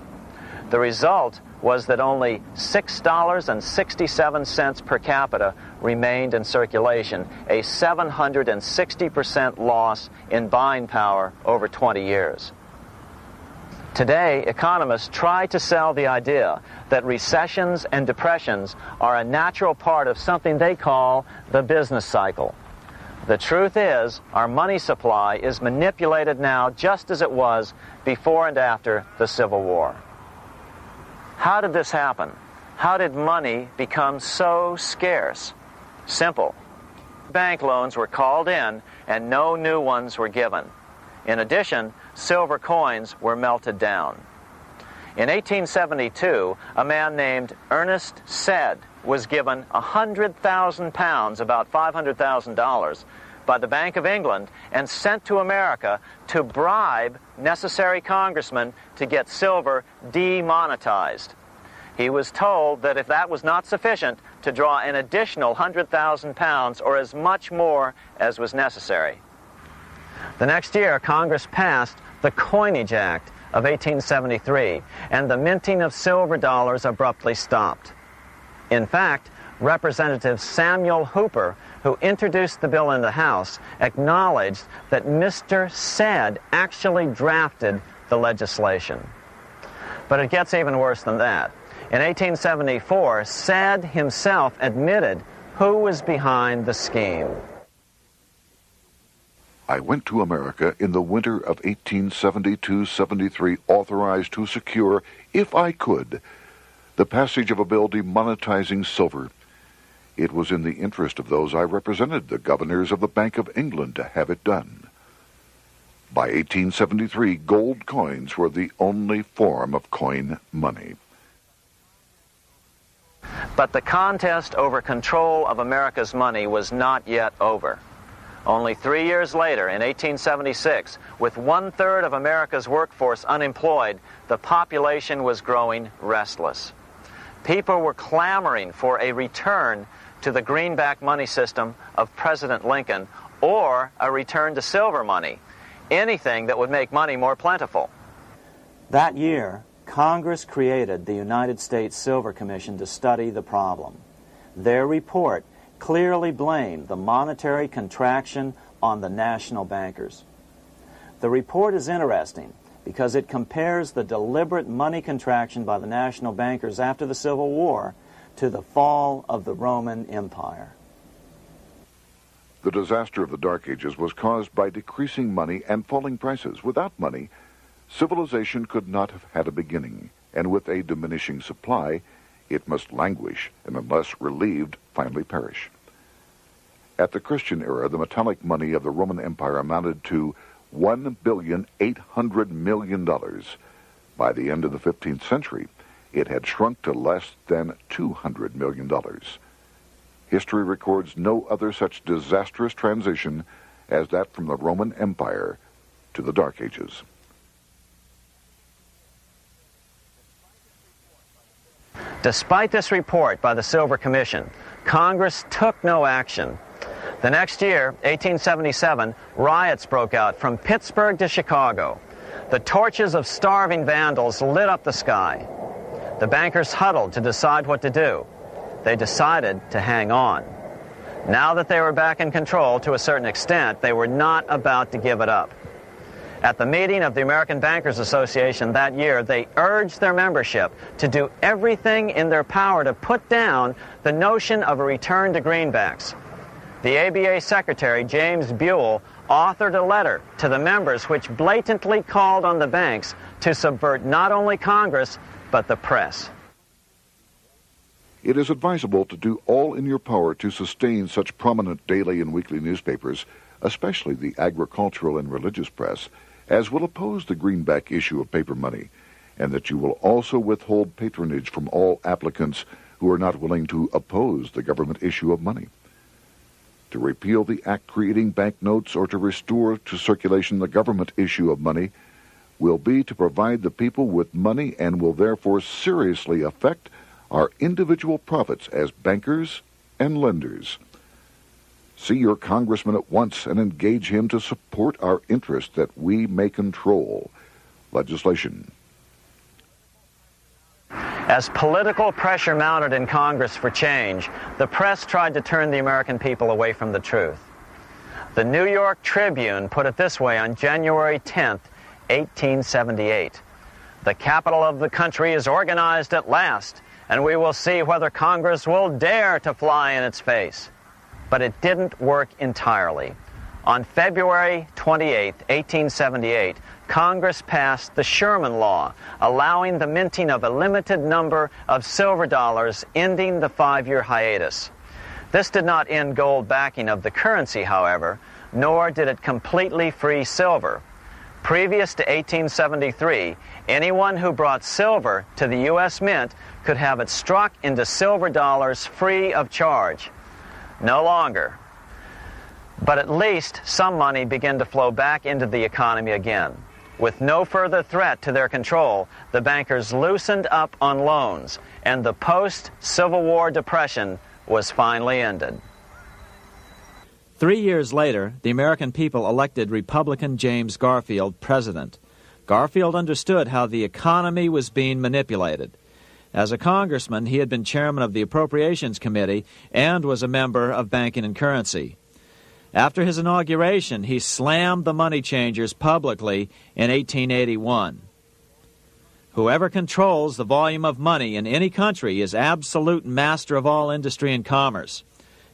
The result was that only $6.67 per capita remained in circulation, a 760% loss in buying power over 20 years. Today, economists try to sell the idea that recessions and depressions are a natural part of something they call the business cycle. The truth is, our money supply is manipulated now just as it was before and after the Civil War. How did this happen? How did money become so scarce? Simple. Bank loans were called in and no new ones were given. In addition, silver coins were melted down. In 1872, a man named Ernest Sed was given 100,000 pounds, about $500,000, by the Bank of England and sent to America to bribe necessary congressmen to get silver demonetized. He was told that if that was not sufficient, to draw an additional 100,000 pounds or as much more as was necessary. The next year, Congress passed the Coinage Act of 1873, and the minting of silver dollars abruptly stopped. In fact, Representative Samuel Hooper, who introduced the bill in the House, acknowledged that Mr. Sed actually drafted the legislation. But it gets even worse than that. In 1874, Sed himself admitted who was behind the scheme. I went to America in the winter of 1872-73, authorized to secure, if I could, the passage of a bill demonetizing silver. It was in the interest of those I represented, the governors of the Bank of England, to have it done. By 1873, gold coins were the only form of coin money. But the contest over control of America's money was not yet over. Only 3 years later, in 1876, with 1/3 of America's workforce unemployed, the population was growing restless. People were clamoring for a return to the greenback money system of President Lincoln or a return to silver money, anything that would make money more plentiful. That year, Congress created the United States Silver Commission to study the problem. Their report clearly blamed the monetary contraction on the national bankers. The report is interesting because it compares the deliberate money contraction by the national bankers after the Civil War to the fall of the Roman Empire. The disaster of the Dark Ages was caused by decreasing money and falling prices. Without money, civilization could not have had a beginning, and with a diminishing supply, it must languish, and unless relieved, finally perish. At the Christian era, the metallic money of the Roman Empire amounted to $1,800,000,000. By the end of the 15th century, it had shrunk to less than $200 million. History records no other such disastrous transition as that from the Roman Empire to the Dark Ages. Despite this report by the Silver Commission, Congress took no action. The next year, 1877, riots broke out from Pittsburgh to Chicago. The torches of starving vandals lit up the sky. The bankers huddled to decide what to do. They decided to hang on. Now that they were back in control to a certain extent, they were not about to give it up. At the meeting of the American Bankers Association that year, they urged their membership to do everything in their power to put down the notion of a return to greenbacks. The ABA Secretary, James Buell, authored a letter to the members which blatantly called on the banks to subvert not only Congress, but the press. It is advisable to do all in your power to sustain such prominent daily and weekly newspapers, especially the agricultural and religious press, as will oppose the greenback issue of paper money, and that you will also withhold patronage from all applicants who are not willing to oppose the government issue of money. To repeal the act creating banknotes or to restore to circulation the government issue of money will be to provide the people with money and will therefore seriously affect our individual profits as bankers and lenders. See your congressman at once and engage him to support our interest that we may control legislation. As political pressure mounted in Congress for change, the press tried to turn the American people away from the truth. The New York Tribune put it this way on January 10th, 1878. "The capital of the country is organized at last, and we will see whether Congress will dare to fly in its face." But it didn't work entirely. On February 28, 1878, Congress passed the Sherman Law, allowing the minting of a limited number of silver dollars, ending the 5-year hiatus. This did not end gold backing of the currency, however, nor did it completely free silver. Previous to 1873, anyone who brought silver to the U.S. Mint could have it struck into silver dollars free of charge. No longer. But at least some money began to flow back into the economy again. With no further threat to their control, the bankers loosened up on loans, and the post-Civil War depression was finally ended. 3 years later, the American people elected Republican James Garfield president. Garfield understood how the economy was being manipulated. As a congressman, he had been chairman of the Appropriations Committee and was a member of Banking and Currency. After his inauguration, he slammed the money changers publicly in 1881. Whoever controls the volume of money in any country is absolute master of all industry and commerce.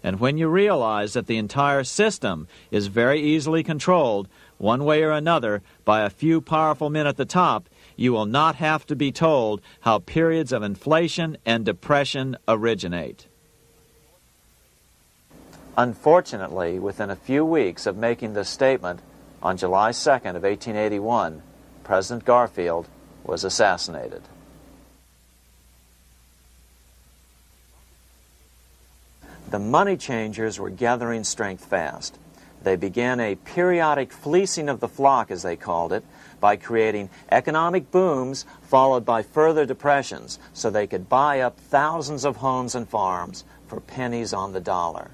And when you realize that the entire system is very easily controlled, one way or another, by a few powerful men at the top, you will not have to be told how periods of inflation and depression originate. Unfortunately, within a few weeks of making this statement, on July 2nd of 1881, President Garfield was assassinated. The money changers were gathering strength fast. They began a periodic fleecing of the flock, as they called it, by creating economic booms followed by further depressions so they could buy up thousands of homes and farms for pennies on the dollar.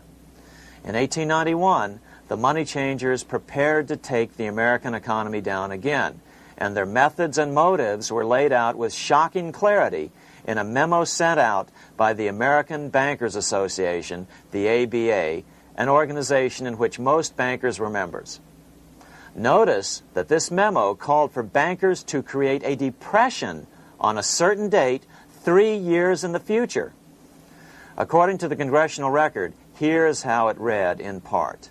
In 1891, the money changers prepared to take the American economy down again, and their methods and motives were laid out with shocking clarity in a memo sent out by the American Bankers Association, the ABA, an organization in which most bankers were members. Notice that this memo called for bankers to create a depression on a certain date 3 years in the future. According to the congressional record, here's how it read in part.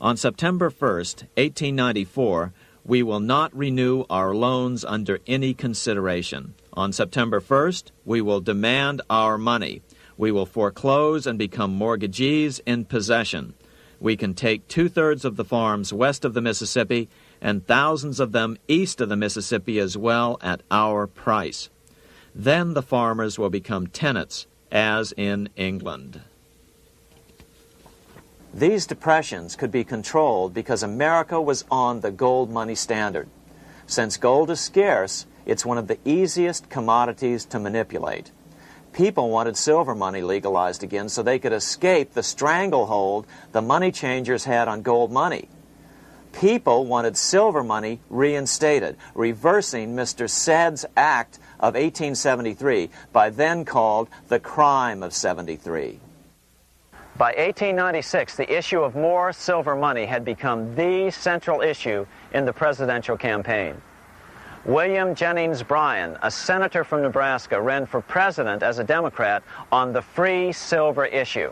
On September 1st, 1894, we will not renew our loans under any consideration. On September 1st, we will demand our money. We will foreclose and become mortgagees in possession. We can take 2/3 of the farms west of the Mississippi and thousands of them east of the Mississippi as well at our price. Then the farmers will become tenants, as in England. These depressions could be controlled because America was on the gold money standard. Since gold is scarce, it's one of the easiest commodities to manipulate. People wanted silver money legalized again so they could escape the stranglehold the money changers had on gold money. People wanted silver money reinstated, reversing Mr. Said's Act of 1873, by then called the Crime of 73. By 1896, the issue of more silver money had become the central issue in the presidential campaign. William Jennings Bryan, a senator from Nebraska, ran for president as a Democrat on the free silver issue.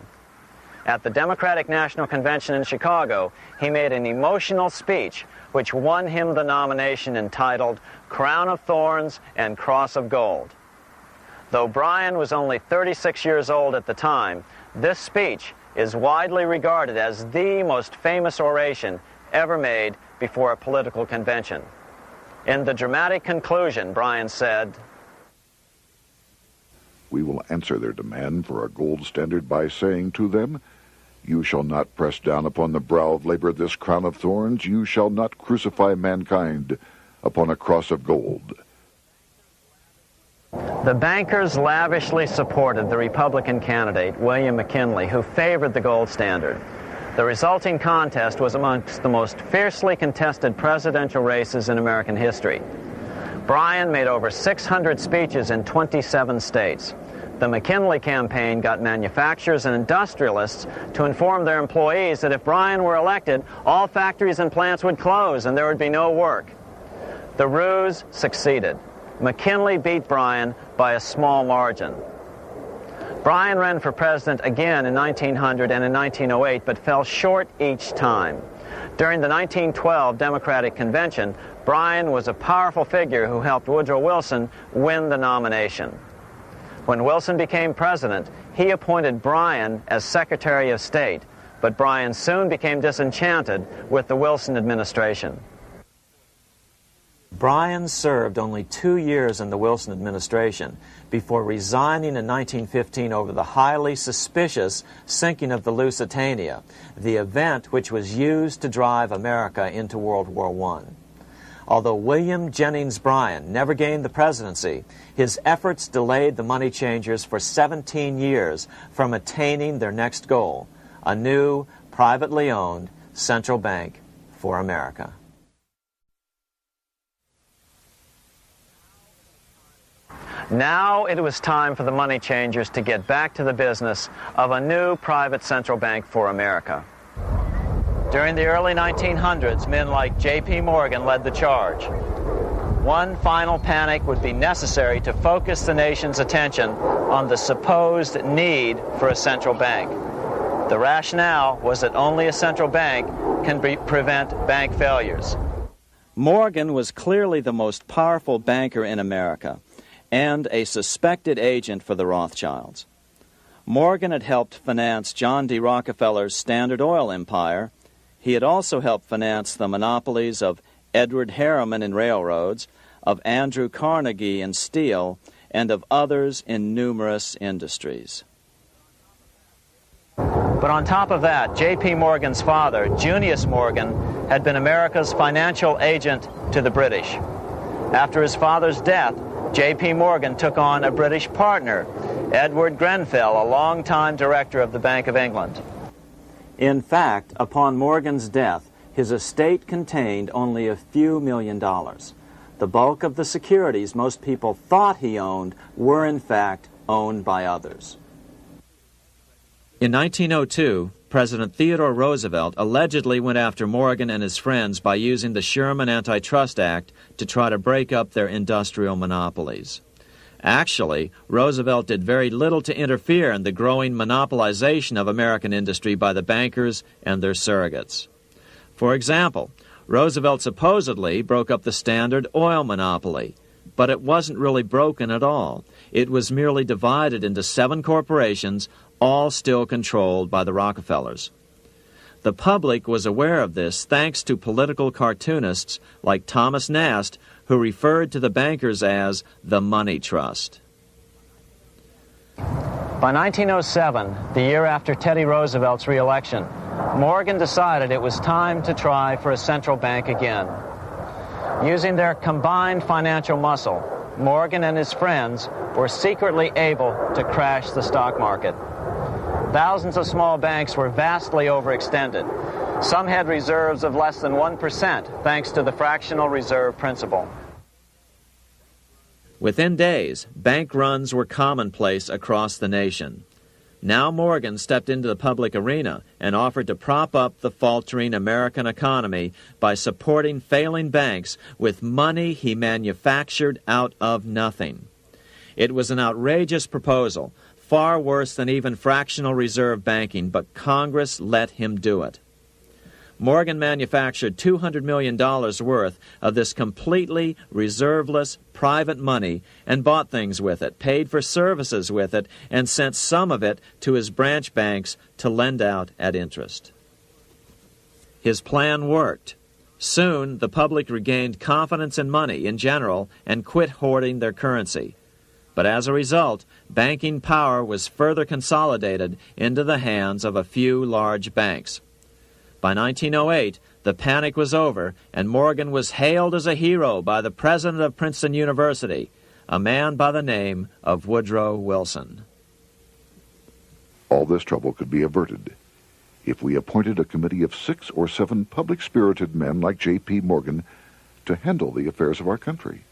At the Democratic National Convention in Chicago, he made an emotional speech which won him the nomination, entitled Crown of Thorns and Cross of Gold. Though Bryan was only 36 years old at the time, this speech is widely regarded as the most famous oration ever made before a political convention. In the dramatic conclusion, Bryan said, "We will answer their demand for a gold standard by saying to them, you shall not press down upon the brow of labor this crown of thorns. You shall not crucify mankind upon a cross of gold." The bankers lavishly supported the Republican candidate, William McKinley, who favored the gold standard. The resulting contest was amongst the most fiercely contested presidential races in American history. Bryan made over 600 speeches in 27 states. The McKinley campaign got manufacturers and industrialists to inform their employees that if Bryan were elected, all factories and plants would close and there would be no work. The ruse succeeded. McKinley beat Bryan by a small margin. Bryan ran for president again in 1900 and in 1908, but fell short each time. During the 1912 Democratic Convention, Bryan was a powerful figure who helped Woodrow Wilson win the nomination. When Wilson became president, he appointed Bryan as Secretary of State, but Bryan soon became disenchanted with the Wilson administration. Bryan served only 2 years in the Wilson administration before resigning in 1915 over the highly suspicious sinking of the Lusitania, the event which was used to drive America into World War I. Although William Jennings Bryan never gained the presidency, his efforts delayed the money changers for 17 years from attaining their next goal, a new, privately owned central bank for America. Now it was time for the money changers to get back to the business of a new private central bank for America. During the early 1900s, men like J.P. Morgan led the charge. One final panic would be necessary to focus the nation's attention on the supposed need for a central bank. The rationale was that only a central bank can prevent bank failures. Morgan was clearly the most powerful banker in America and a suspected agent for the Rothschilds. Morgan had helped finance John D. Rockefeller's Standard Oil empire. He had also helped finance the monopolies of Edward Harriman in railroads, of Andrew Carnegie in steel, and of others in numerous industries. But on top of that, J.P. Morgan's father, Junius Morgan, had been America's financial agent to the British. After his father's death, J.P. Morgan took on a British partner, Edward Grenfell, a longtime director of the Bank of England. In fact, upon Morgan's death, his estate contained only a few $1 million. The bulk of the securities most people thought he owned were, in fact, owned by others. In 1902, President Theodore Roosevelt allegedly went after Morgan and his friends by using the Sherman Antitrust Act to try to break up their industrial monopolies. Actually, Roosevelt did very little to interfere in the growing monopolization of American industry by the bankers and their surrogates. For example, Roosevelt supposedly broke up the Standard Oil monopoly, but it wasn't really broken at all. It was merely divided into 7 corporations, all still controlled by the Rockefellers. The public was aware of this thanks to political cartoonists like Thomas Nast, who referred to the bankers as the money trust. By 1907, the year after Teddy Roosevelt's re-election, Morgan decided it was time to try for a central bank again. Using their combined financial muscle, Morgan and his friends were secretly able to crash the stock market. Thousands of small banks were vastly overextended. Some had reserves of less than 1% thanks to the fractional reserve principle. Within days, bank runs were commonplace across the nation. Now Morgan stepped into the public arena and offered to prop up the faltering American economy by supporting failing banks with money he manufactured out of nothing. It was an outrageous proposal, far worse than even fractional reserve banking, but Congress let him do it. Morgan manufactured $200 million worth of this completely reserveless private money and bought things with it, paid for services with it, and sent some of it to his branch banks to lend out at interest. His plan worked. Soon, the public regained confidence in money in general and quit hoarding their currency. But as a result, banking power was further consolidated into the hands of a few large banks. By 1908, the panic was over, and Morgan was hailed as a hero by the president of Princeton University, a man by the name of Woodrow Wilson. All this trouble could be averted if we appointed a committee of 6 or 7 public-spirited men like J.P. Morgan to handle the affairs of our country.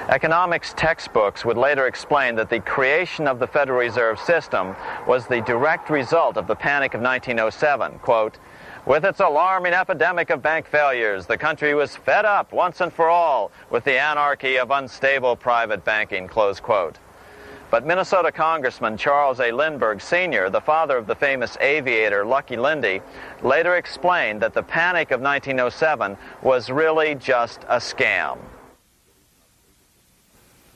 Economics textbooks would later explain that the creation of the Federal Reserve System was the direct result of the panic of 1907. Quote, "With its alarming epidemic of bank failures, the country was fed up once and for all with the anarchy of unstable private banking," close quote. But Minnesota Congressman Charles A. Lindbergh Sr., the father of the famous aviator Lucky Lindy, later explained that the panic of 1907 was really just a scam.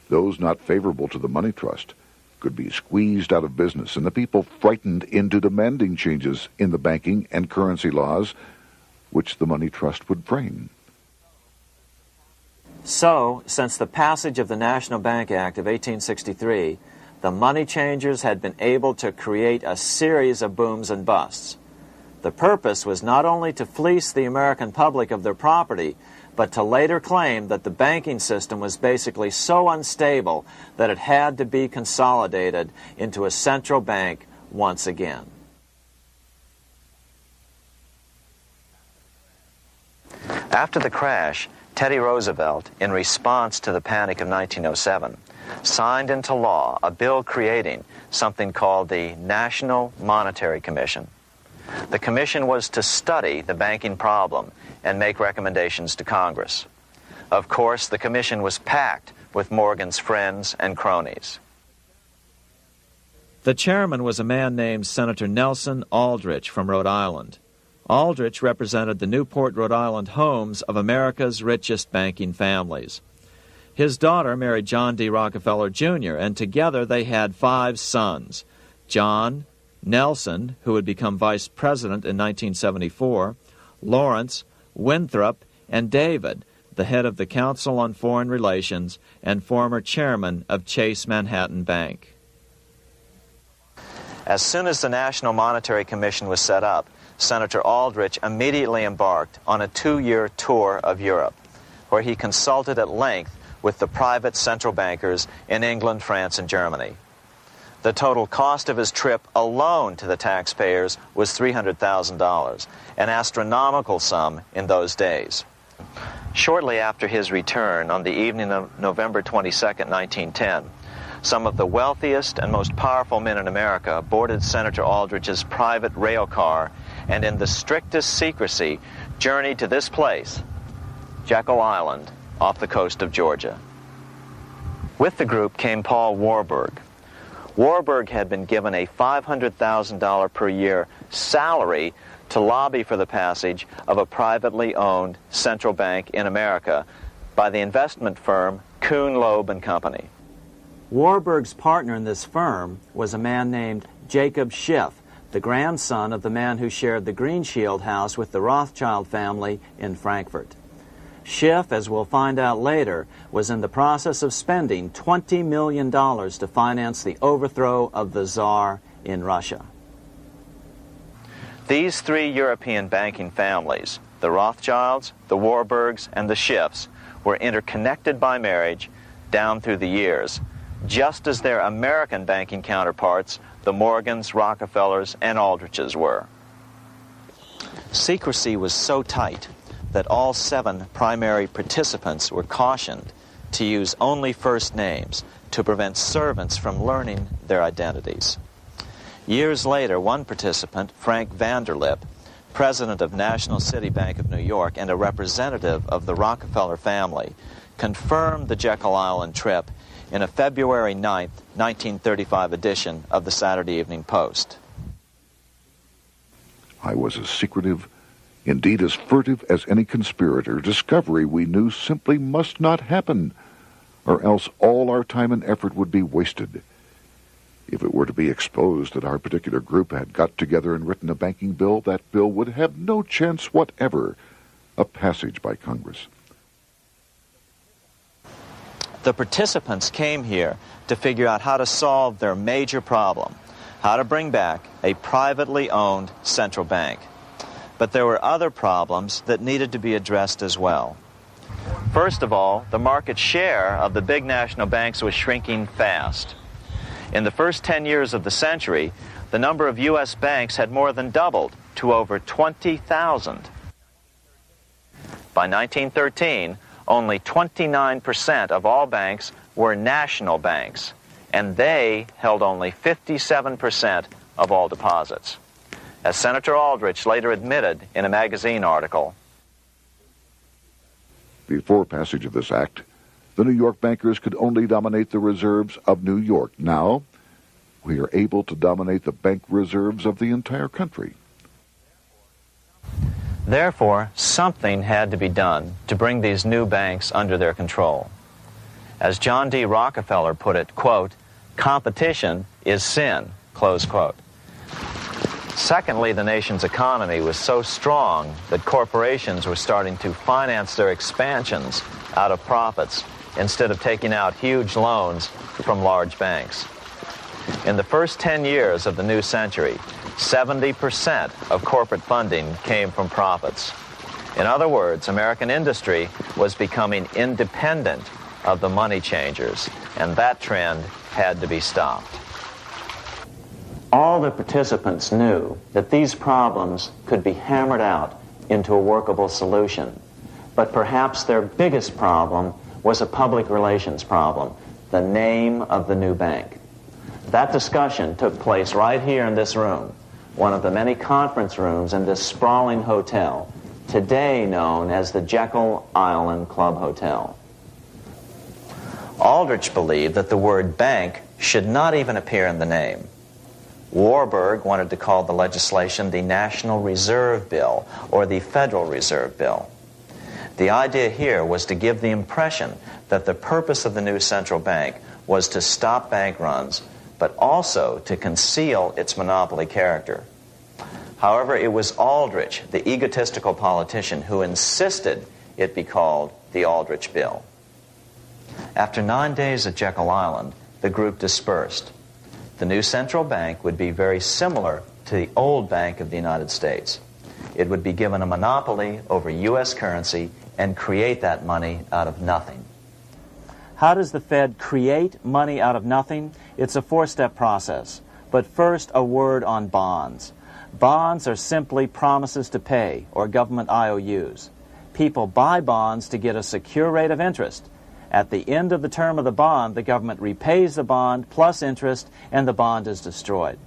Those not favorable to the money trust could be squeezed out of business and the people frightened into demanding changes in the banking and currency laws which the money trust would frame. So, since the passage of the National Bank Act of 1863, the money changers had been able to create a series of booms and busts. The purpose was not only to fleece the American public of their property, but to later claim that the banking system was basically so unstable that it had to be consolidated into a central bank once again. After the crash, Teddy Roosevelt, in response to the panic of 1907, signed into law a bill creating something called the National Monetary Commission. The commission was to study the banking problem and make recommendations to Congress. Of course, the commission was packed with Morgan's friends and cronies. The chairman was a man named Senator Nelson Aldrich from Rhode Island. Aldrich represented the Newport, Rhode Island homes of America's richest banking families. His daughter married John D. Rockefeller, Jr., and together they had 5 sons: John, Nelson, who would become vice president in 1974, Lawrence, Winthrop, and David, the head of the Council on Foreign Relations and former chairman of Chase Manhattan Bank. As soon as the National Monetary Commission was set up, Senator Aldrich immediately embarked on a 2-year tour of Europe, where he consulted at length with the private central bankers in England, France, and Germany. The total cost of his trip alone to the taxpayers was $300,000, an astronomical sum in those days. Shortly after his return, on the evening of November 22, 1910, some of the wealthiest and most powerful men in America boarded Senator Aldrich's private rail car and in the strictest secrecy journeyed to this place, Jekyll Island, off the coast of Georgia. With the group came Paul Warburg. Warburg had been given a $500,000 per year salary to lobby for the passage of a privately owned central bank in America by the investment firm Kuhn, Loeb and Company. Warburg's partner in this firm was a man named Jacob Schiff, the grandson of the man who shared the Green Shield house with the Rothschild family in Frankfurt. Schiff, as we'll find out later, was in the process of spending $20 million to finance the overthrow of the Tsar in Russia. These three European banking families, the Rothschilds, the Warburgs, and the Schiffs, were interconnected by marriage down through the years, just as their American banking counterparts, the Morgans, Rockefellers, and Aldriches were. Secrecy was so tight that all 7 primary participants were cautioned to use only first names to prevent servants from learning their identities. Years later, one participant, Frank Vanderlip, president of National City Bank of New York and a representative of the Rockefeller family, confirmed the Jekyll Island trip in a February 9, 1935 edition of the Saturday Evening Post. I was as secretive, indeed as furtive as any conspirator. Discovery, we knew, simply must not happen, or else all our time and effort would be wasted. If it were to be exposed that our particular group had got together and written a banking bill, that bill would have no chance whatever of passage by Congress. The participants came here to figure out how to solve their major problem, how to bring back a privately owned central bank. But there were other problems that needed to be addressed as well. First of all, the market share of the big national banks was shrinking fast. In the first 10 years of the century, the number of U.S. banks had more than doubled to over 20,000. By 1913, only 29% of all banks were national banks, and they held only 57% of all deposits. As Senator Aldrich later admitted in a magazine article, before passage of this act, the New York bankers could only dominate the reserves of New York. Now, we are able to dominate the bank reserves of the entire country. Therefore, something had to be done to bring these new banks under their control. As John D. Rockefeller put it, quote, "Competition is sin," close quote. Secondly, the nation's economy was so strong that corporations were starting to finance their expansions out of profits instead of taking out huge loans from large banks. In the first 10 years of the new century, 70% of corporate funding came from profits. In other words, American industry was becoming independent of the money changers, and that trend had to be stopped. All the participants knew that these problems could be hammered out into a workable solution, but perhaps their biggest problem was a public relations problem, the name of the new bank. That discussion took place right here in this room, one of the many conference rooms in this sprawling hotel, today known as the Jekyll Island Club Hotel. Aldrich believed that the word bank should not even appear in the name. Warburg wanted to call the legislation the National Reserve Bill or the Federal Reserve Bill. The idea here was to give the impression that the purpose of the new central bank was to stop bank runs, but also to conceal its monopoly character. However, it was Aldrich, the egotistical politician, who insisted it be called the Aldrich Bill. After 9 days at Jekyll Island, the group dispersed. The new central bank would be very similar to the old Bank of the United States. It would be given a monopoly over U.S. currency and create that money out of nothing. How does the Fed create money out of nothing? It's a 4-step process. But first, a word on bonds. Bonds are simply promises to pay, or government IOUs. People buy bonds to get a secure rate of interest. At the end of the term of the bond, the government repays the bond plus interest, and the bond is destroyed.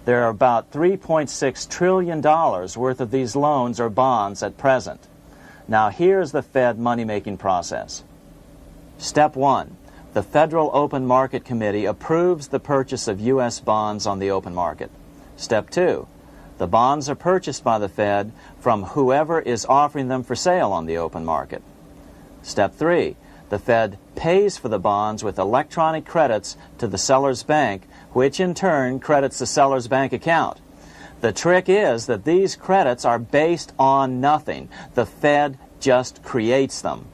There are about $3.6 trillion worth of these loans or bonds at present. Now here's the Fed money-making process. Step 1. The Federal Open Market Committee approves the purchase of U.S. bonds on the open market. Step 2. The bonds are purchased by the Fed from whoever is offering them for sale on the open market. Step 3. The Fed pays for the bonds with electronic credits to the seller's bank, which in turn credits the seller's bank account. The trick is that these credits are based on nothing. The Fed just creates them.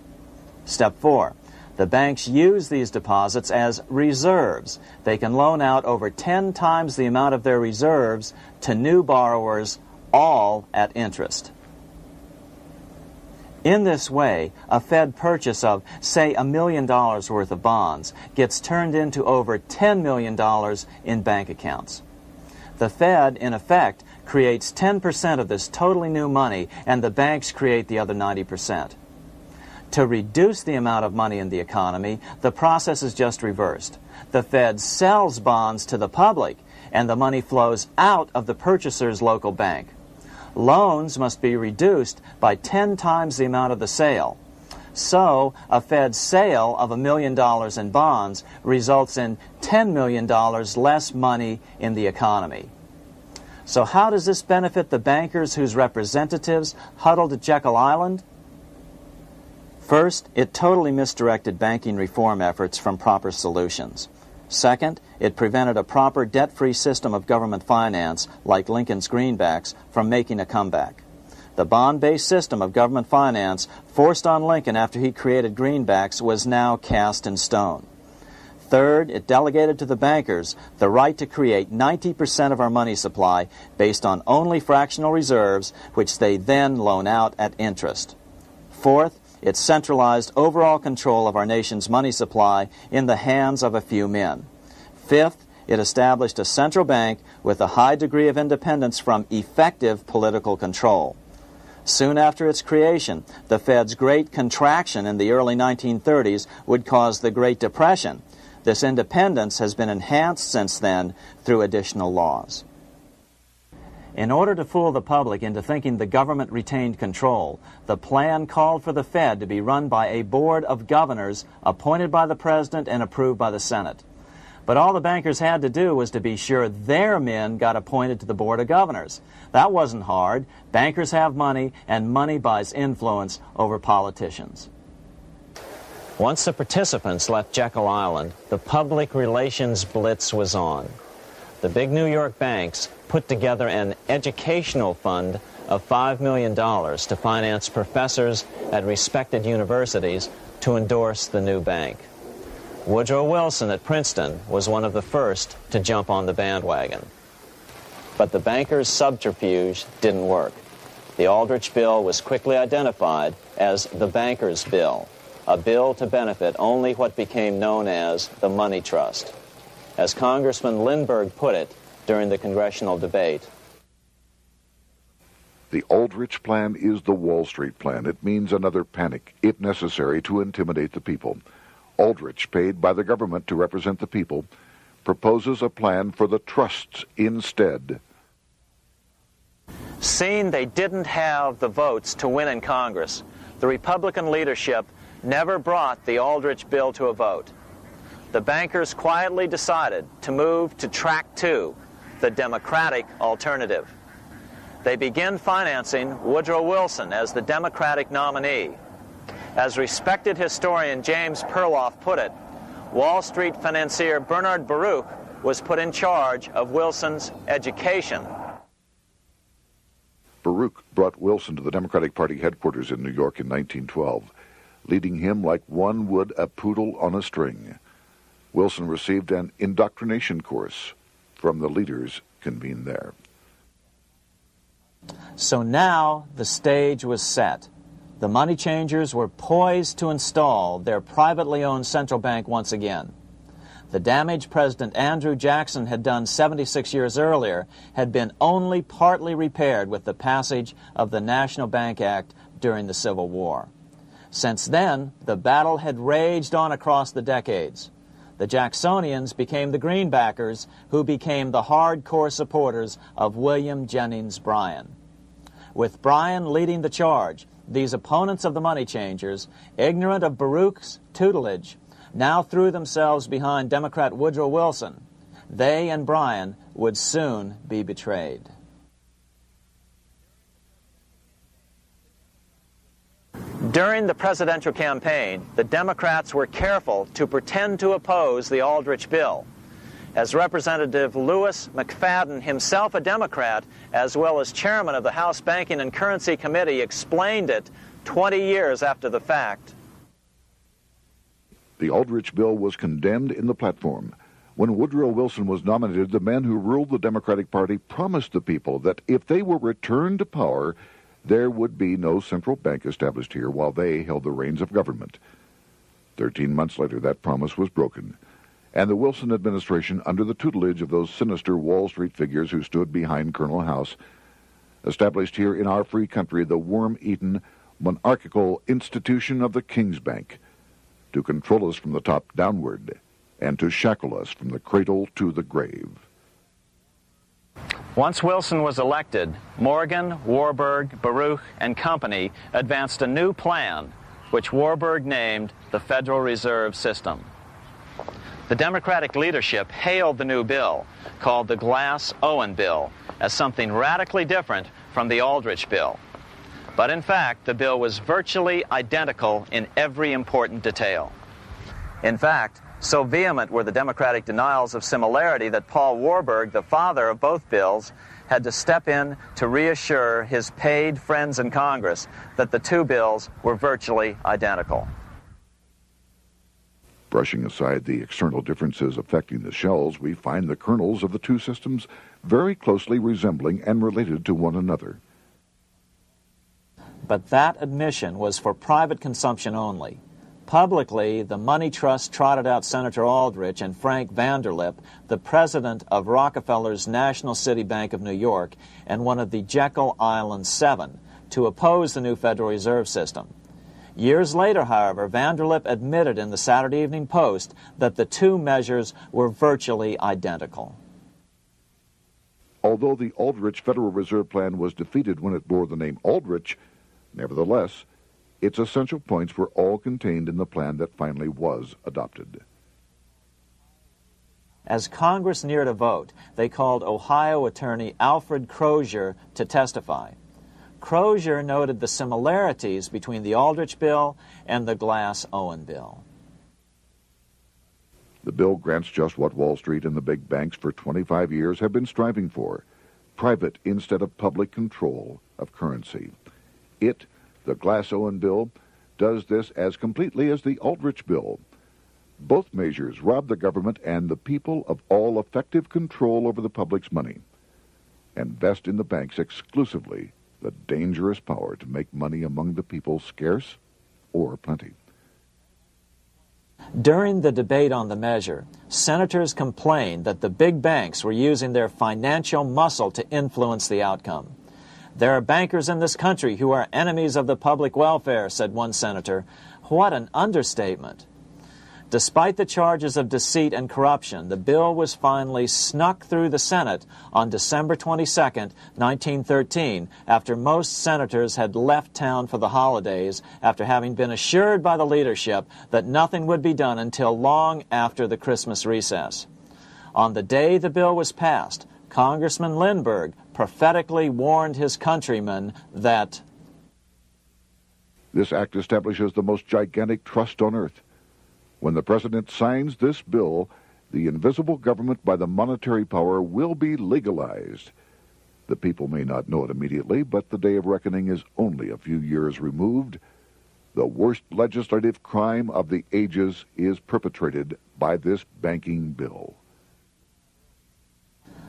Step 4. The banks use these deposits as reserves. They can loan out over 10 times the amount of their reserves to new borrowers, all at interest. In this way, a Fed purchase of, say, $1 million worth of bonds gets turned into over $10 million in bank accounts. The Fed, in effect, creates 10% of this totally new money, and the banks create the other 90%. To reduce the amount of money in the economy, the process is just reversed. The Fed sells bonds to the public, and the money flows out of the purchaser's local bank. Loans must be reduced by 10 times the amount of the sale. So, a Fed sale of $1 million in bonds results in $10 million less money in the economy. So how does this benefit the bankers whose representatives huddled at Jekyll Island? First, it totally misdirected banking reform efforts from proper solutions. Second, it prevented a proper debt-free system of government finance, like Lincoln's greenbacks, from making a comeback. The bond-based system of government finance forced on Lincoln after he created greenbacks was now cast in stone. Third, it delegated to the bankers the right to create 90% of our money supply based on only fractional reserves, which they then loan out at interest. Fourth, it centralized overall control of our nation's money supply in the hands of a few men. Fifth, it established a central bank with a high degree of independence from effective political control. Soon after its creation, the Fed's great contraction in the early 1930s would cause the Great Depression. This independence has been enhanced since then through additional laws. In order to fool the public into thinking the government retained control, the plan called for the Fed to be run by a board of governors appointed by the President and approved by the Senate. But all the bankers had to do was to be sure their men got appointed to the board of governors. That wasn't hard. Bankers have money, and money buys influence over politicians. Once the participants left Jekyll Island, the public relations blitz was on. The big New York banks put together an educational fund of $5 million to finance professors at respected universities to endorse the new bank. Woodrow Wilson at Princeton was one of the first to jump on the bandwagon. But the bankers' subterfuge didn't work. The Aldrich Bill was quickly identified as the bankers' bill, a bill to benefit only what became known as the money trust. As Congressman Lindbergh put it during the congressional debate, the Aldrich Plan is the Wall Street Plan. It means another panic, if necessary, to intimidate the people. Aldrich, paid by the government to represent the people, proposes a plan for the trusts instead. seeing they didn't have the votes to win in Congress, the Republican leadership never brought the Aldrich bill to a vote. The bankers quietly decided to move to track 2, the Democratic alternative. They began financing Woodrow Wilson as the Democratic nominee. As respected historian James Perloff put it, Wall Street financier Bernard Baruch was put in charge of Wilson's education. Baruch brought Wilson to the Democratic Party headquarters in New York in 1912, leading him like one would a poodle on a string. Wilson received an indoctrination course from the leaders convened there. So now the stage was set. The money changers were poised to install their privately owned central bank once again. The damage President Andrew Jackson had done 76 years earlier had been only partly repaired with the passage of the National Bank Act during the Civil War. Since then, the battle had raged on across the decades. The Jacksonians became the greenbackers, who became the hardcore supporters of William Jennings Bryan. With Bryan leading the charge, these opponents of the money changers, ignorant of Baruch's tutelage, now threw themselves behind Democrat Woodrow Wilson. They and Bryan would soon be During the presidential campaign, the Democrats were careful to pretend to oppose the Aldrich bill. As Representative Lewis McFadden, himself a Democrat, as well as chairman of the House Banking and Currency Committee, explained it 20 years after the fact. The Aldrich bill was condemned in the platform. When Woodrow Wilson was nominated, the men who ruled the Democratic Party promised the people that if they were returned to power, there would be no central bank established here while they held the reins of government. 13 months later, that promise was broken, and the Wilson administration, under the tutelage of those sinister Wall Street figures who stood behind Colonel House, established here in our free country the worm-eaten, monarchical institution of the King's Bank, to control us from the top downward and to shackle us from the cradle to the grave. Once Wilson was elected, Morgan, Warburg, Baruch, and company advanced a new plan, which Warburg named the Federal Reserve System. The Democratic leadership hailed the new bill, called the Glass-Owen Bill, as something radically different from the Aldrich bill. But in fact, the bill was virtually identical in every important detail. In fact, so vehement were the Democratic denials of similarity that Paul Warburg, the father of both bills, had to step in to reassure his paid friends in Congress that the two bills were virtually identical. Brushing aside the external differences affecting the shells, we find the kernels of the two systems very closely resembling and related to one another. But that admission was for private consumption only. Publicly, the money trust trotted out Senator Aldrich and Frank Vanderlip, the president of Rockefeller's National City Bank of New York and one of the Jekyll Island Seven, to oppose the new Federal Reserve System. Years later, however, Vanderlip admitted in the Saturday Evening Post that the two measures were virtually identical. Although the Aldrich Federal Reserve Plan was defeated when it bore the name Aldrich, nevertheless, its essential points were all contained in the plan that finally was adopted. As Congress neared a vote, they called Ohio attorney Alfred Crozier to testify. Crozier noted the similarities between the Aldrich bill and the Glass-Owen bill. The bill grants just what Wall Street and the big banks for 25 years have been striving for: private instead of public control of currency. It, the Glass-Owen bill, does this as completely as the Aldrich bill. Both measures rob the government and the people of all effective control over the public's money, and vest in the banks exclusively the dangerous power to make money among the people scarce or plenty. During the debate on the measure, senators complained that the big banks were using their financial muscle to influence the outcome. "There are bankers in this country who are enemies of the public welfare," said one senator. What an understatement. Despite the charges of deceit and corruption, the bill was finally snuck through the Senate on December 22, 1913, after most senators had left town for the holidays, after having been assured by the leadership that nothing would be done until long after the Christmas recess. On the day the bill was passed, Congressman Lindbergh prophetically warned his countrymen that this act establishes the most gigantic trust on earth. When the president signs this bill, the invisible government by the monetary power will be legalized. The people may not know it immediately, but the day of reckoning is only a few years removed. The worst legislative crime of the ages is perpetrated by this banking bill.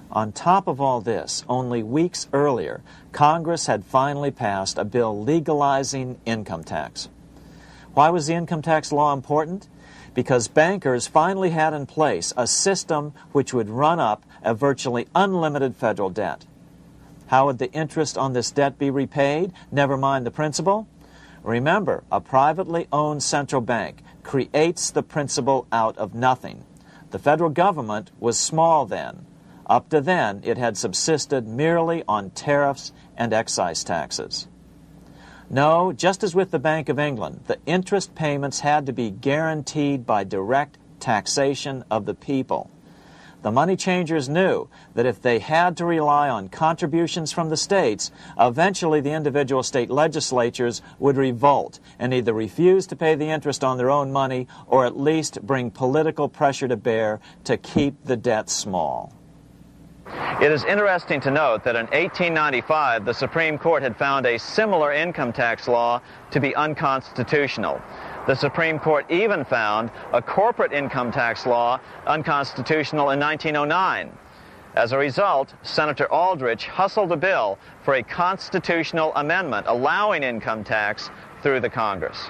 On top of all this, only weeks earlier, Congress had finally passed a bill legalizing income tax. Why was the income tax law important? Because bankers finally had in place a system which would run up a virtually unlimited federal debt. How would the interest on this debt be repaid? Never mind the principal. Remember, a privately owned central bank creates the principal out of nothing. The federal government was small then. Up to then, it had subsisted merely on tariffs and excise taxes. No, just as with the Bank of England, the interest payments had to be guaranteed by direct taxation of the people. The money changers knew that if they had to rely on contributions from the states, eventually the individual state legislatures would revolt and either refuse to pay the interest on their own money or at least bring political pressure to bear to keep the debt small. It is interesting to note that in 1895, the Supreme Court had found a similar income tax law to be unconstitutional. The Supreme Court even found a corporate income tax law unconstitutional in 1909. As a result, Senator Aldrich hustled a bill for a constitutional amendment allowing income tax through the Congress.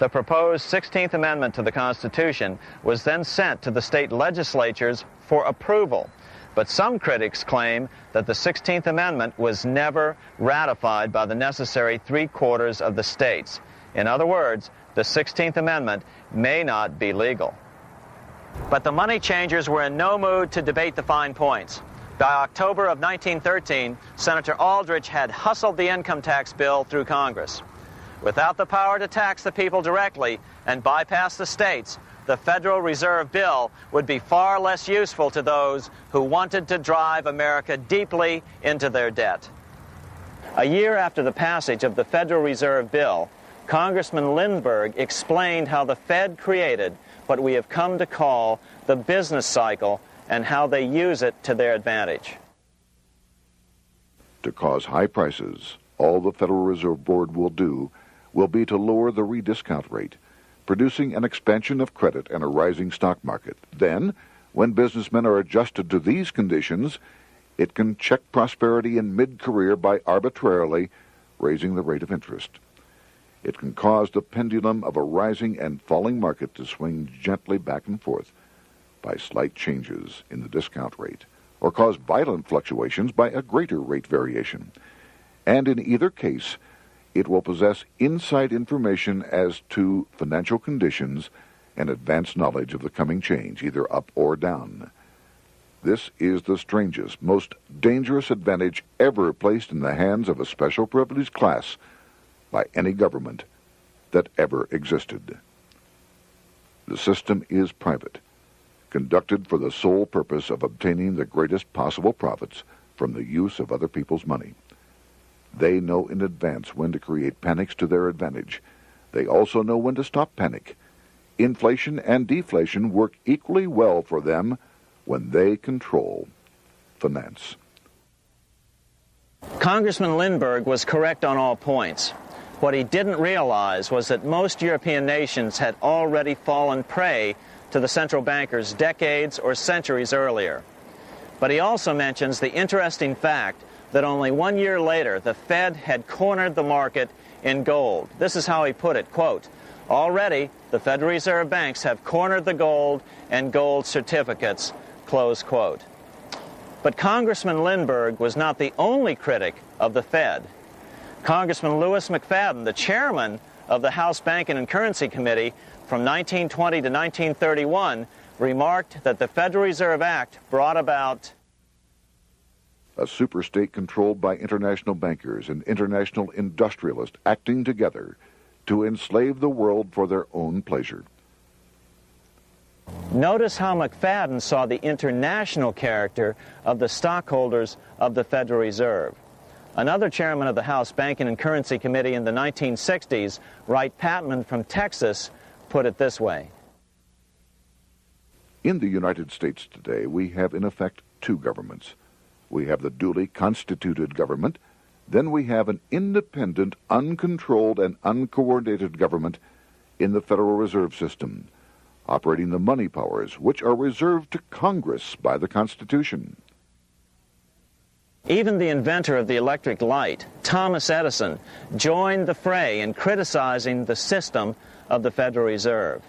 The proposed 16th Amendment to the Constitution was then sent to the state legislatures for approval. But some critics claim that the 16th Amendment was never ratified by the necessary 3/4 of the states. In other words, the 16th Amendment may not be legal. But the money changers were in no mood to debate the fine points. By October of 1913, Senator Aldrich had hustled the income tax bill through Congress. Without the power to tax the people directly and bypass the states, the Federal Reserve Bill would be far less useful to those who wanted to drive America deeply into their debt. A year after the passage of the Federal Reserve Bill, Congressman Lindbergh explained how the Fed created what we have come to call the business cycle and how they use it to their advantage. To cause high prices, all the Federal Reserve Board will do will be to lower the rediscount rate, producing an expansion of credit and a rising stock market. Then, when businessmen are adjusted to these conditions, it can check prosperity in mid-career by arbitrarily raising the rate of interest. It can cause the pendulum of a rising and falling market to swing gently back and forth by slight changes in the discount rate, or cause violent fluctuations by a greater rate variation. And in either case, it will possess inside information as to financial conditions and advanced knowledge of the coming change, either up or down. This is the strangest, most dangerous advantage ever placed in the hands of a special privileged class by any government that ever existed. The system is private, conducted for the sole purpose of obtaining the greatest possible profits from the use of other people's money. They know in advance when to create panics to their advantage. They also know when to stop panic. Inflation and deflation work equally well for them when they control finance. Congressman Lindbergh was correct on all points. What he didn't realize was that most European nations had already fallen prey to the central bankers decades or centuries earlier. But he also mentions the interesting fact that only 1 year later, the Fed had cornered the market in gold. This is how he put it, quote, "Already, the Federal Reserve banks have cornered the gold and gold certificates," close quote. But Congressman Lindbergh was not the only critic of the Fed. Congressman Lewis McFadden, the chairman of the House Banking and Currency Committee from 1920 to 1931, remarked that the Federal Reserve Act brought about a superstate controlled by international bankers and international industrialists acting together to enslave the world for their own pleasure. Notice how McFadden saw the international character of the stockholders of the Federal Reserve. Another chairman of the House Banking and Currency Committee in the 1960s, Wright Patman from Texas, put it this way. In the United States today, we have in effect two governments. We have the duly constituted government, then we have an independent, uncontrolled, and uncoordinated government in the Federal Reserve System, operating the money powers which are reserved to Congress by the Constitution. Even the inventor of the electric light, Thomas Edison, joined the fray in criticizing the system of the Federal Reserve.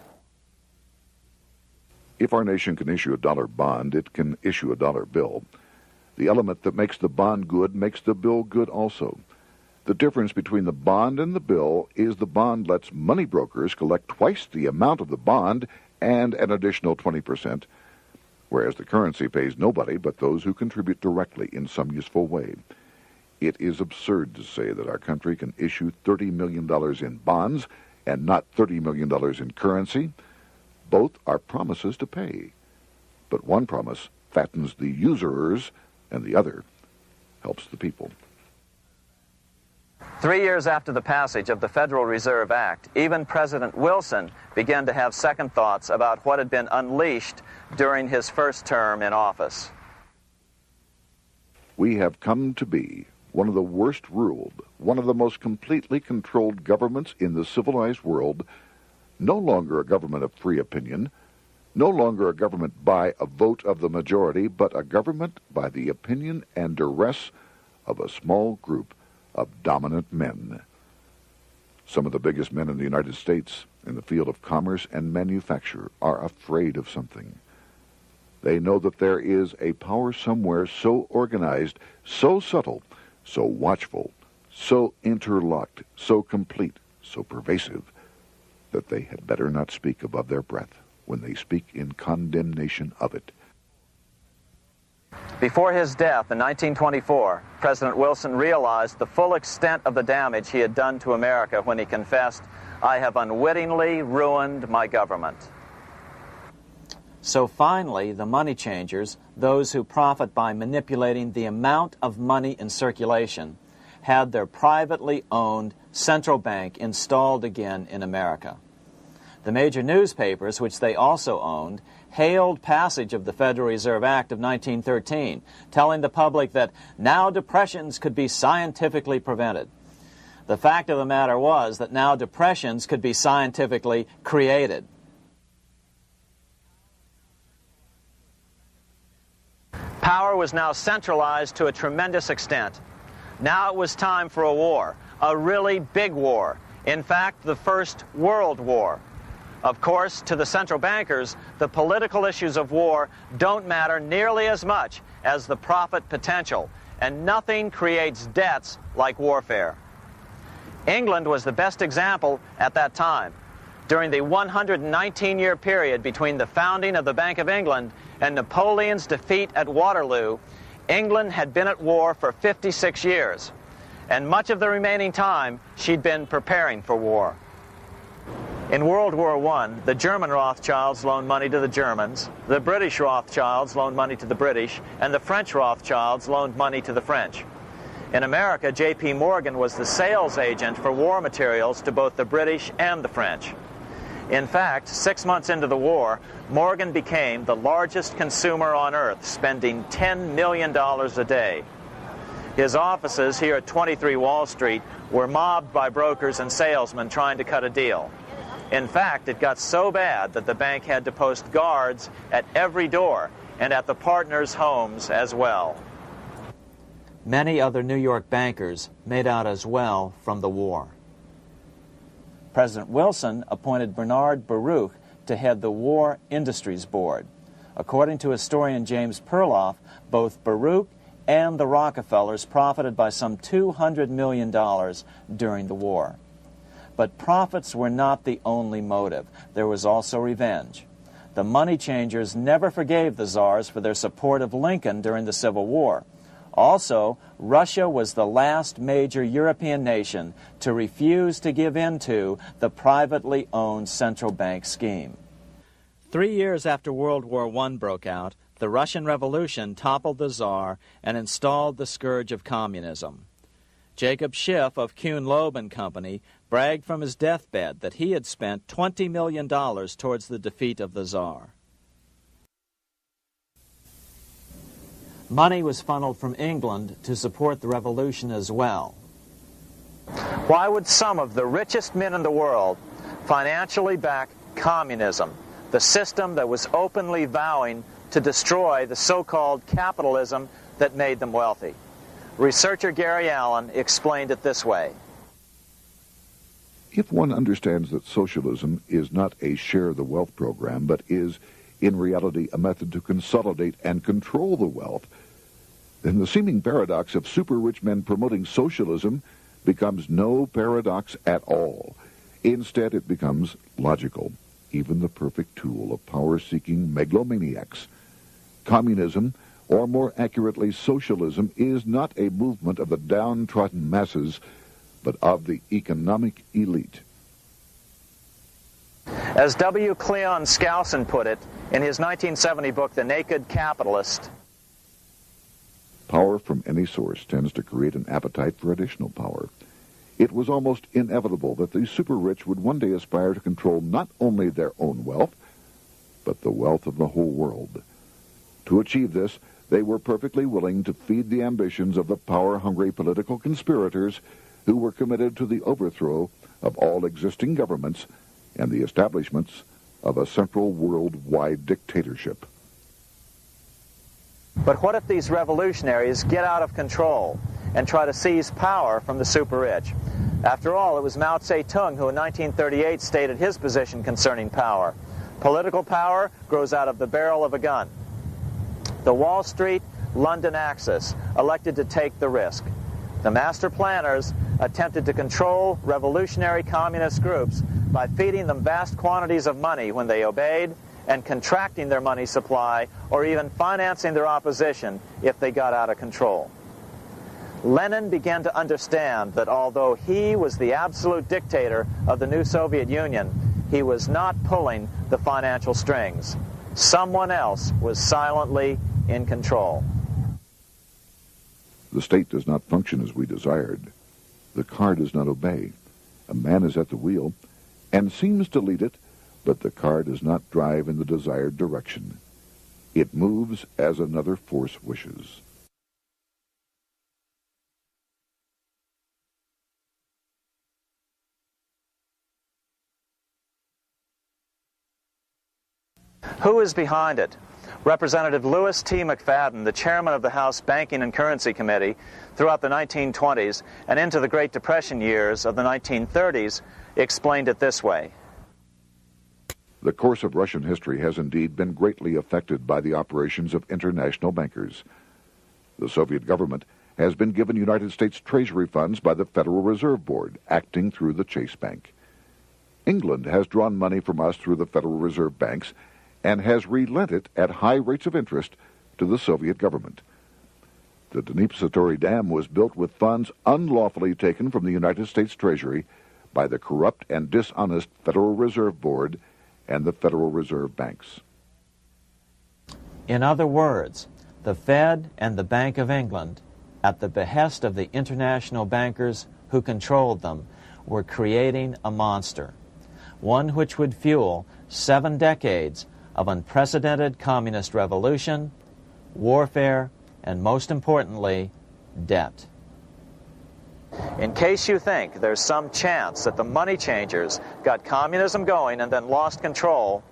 If our nation can issue a dollar bond, it can issue a dollar bill. The element that makes the bond good makes the bill good also. The difference between the bond and the bill is the bond lets money brokers collect twice the amount of the bond and an additional 20%, whereas the currency pays nobody but those who contribute directly in some useful way. It is absurd to say that our country can issue $30 million in bonds and not $30 million in currency. Both are promises to pay, but one promise fattens the usurers, and the other helps the people. 3 years after the passage of the Federal Reserve Act, even President Wilson began to have second thoughts about what had been unleashed during his first term in office. We have come to be one of the worst ruled, one of the most completely controlled governments in the civilized world, no longer a government of free opinion, no longer a government by a vote of the majority, but a government by the opinion and duress of a small group of dominant men. Some of the biggest men in the United States in the field of commerce and manufacture are afraid of something. They know that there is a power somewhere so organized, so subtle, so watchful, so interlocked, so complete, so pervasive, that they had better not speak above their breath when they speak in condemnation of it. Before his death in 1924, President Wilson realized the full extent of the damage he had done to America when he confessed, "I have unwittingly ruined my government." So finally, the money changers, those who profit by manipulating the amount of money in circulation, had their privately owned central bank installed again in America. The major newspapers, which they also owned, hailed passage of the Federal Reserve Act of 1913, telling the public that now depressions could be scientifically prevented. The fact of the matter was that now depressions could be scientifically created. Power was now centralized to a tremendous extent. Now it was time for a war, a really big war. In fact, the First World War. Of course, to the central bankers, the political issues of war don't matter nearly as much as the profit potential, and nothing creates debts like warfare. England was the best example at that time. During the 119-year period between the founding of the Bank of England and Napoleon's defeat at Waterloo, England had been at war for 56 years, and much of the remaining time she'd been preparing for war. In World War I, the German Rothschilds loaned money to the Germans, the British Rothschilds loaned money to the British, and the French Rothschilds loaned money to the French. In America, J.P. Morgan was the sales agent for war materials to both the British and the French. In fact, 6 months into the war, Morgan became the largest consumer on earth, spending $10 million a day. His offices here at 23 Wall Street were mobbed by brokers and salesmen trying to cut a deal. In fact, it got so bad that the bank had to post guards at every door and at the partners' homes as well. Many other New York bankers made out as well from the war. President Wilson appointed Bernard Baruch to head the War Industries Board. According to historian James Perloff, both Baruch and the Rockefellers profited by some $200 million during the war. But profits were not the only motive. There was also revenge. The money changers never forgave the czars for their support of Lincoln during the Civil War. Also, Russia was the last major European nation to refuse to give in to the privately owned central bank scheme. 3 years after World War I broke out, the Russian Revolution toppled the Tsar and installed the scourge of communism. Jacob Schiff of Kuhn Loeb and Company bragged from his deathbed that he had spent $20 million towards the defeat of the Tsar. Money was funneled from England to support the revolution as well. Why would some of the richest men in the world financially back communism, the system that was openly vowing to destroy the so-called capitalism that made them wealthy? Researcher Gary Allen explained it this way. If one understands that socialism is not a share the wealth program, but is, in reality, a method to consolidate and control the wealth, then the seeming paradox of super-rich men promoting socialism becomes no paradox at all. Instead, it becomes logical, even the perfect tool of power-seeking megalomaniacs. Communism, or more accurately socialism, is not a movement of the downtrodden masses, but of the economic elite. As W. Cleon Skousen put it, In his 1970 book, The Naked Capitalist, power from any source tends to create an appetite for additional power. It was almost inevitable that the super-rich would one day aspire to control not only their own wealth, but the wealth of the whole world. To achieve this, they were perfectly willing to feed the ambitions of the power-hungry political conspirators who were committed to the overthrow of all existing governments and the establishments of a central worldwide dictatorship. but what if these revolutionaries get out of control and try to seize power from the super-rich? After all, it was Mao Zedong who in 1938 stated his position concerning power. Political power grows out of the barrel of a gun. The Wall Street, London axis elected to take the risk. The master planners attempted to control revolutionary communist groups by feeding them vast quantities of money when they obeyed and contracting their money supply or even financing their opposition if they got out of control. Lenin began to understand that although he was the absolute dictator of the new Soviet Union, he was not pulling the financial strings. Someone else was silently in control. The state does not function as we desired. The car does not obey. A man is at the wheel and seems to lead it, but the car does not drive in the desired direction. It moves as another force wishes. Who is behind it? Representative Louis T. McFadden, the chairman of the House Banking and Currency Committee throughout the 1920s and into the Great Depression years of the 1930s, explained it this way. The course of Russian history has indeed been greatly affected by the operations of international bankers. The Soviet government has been given United States Treasury funds by the Federal Reserve Board, acting through the Chase Bank. England has drawn money from us through the Federal Reserve banks and has relent it at high rates of interest to the Soviet government. The Dnipro Dam was built with funds unlawfully taken from the United States Treasury by the corrupt and dishonest Federal Reserve Board and the Federal Reserve banks. In other words, the Fed and the Bank of England, at the behest of the international bankers who controlled them, were creating a monster, one which would fuel 7 decades of unprecedented communist revolution, warfare, and most importantly, debt. In case you think there's some chance that the money changers got communism going and then lost control,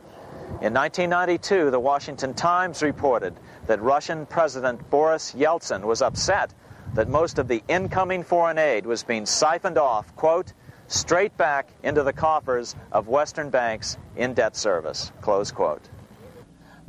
in 1992, the Washington Times reported that Russian President Boris Yeltsin was upset that most of the incoming foreign aid was being siphoned off, quote, straight back into the coffers of Western banks in debt service, close quote.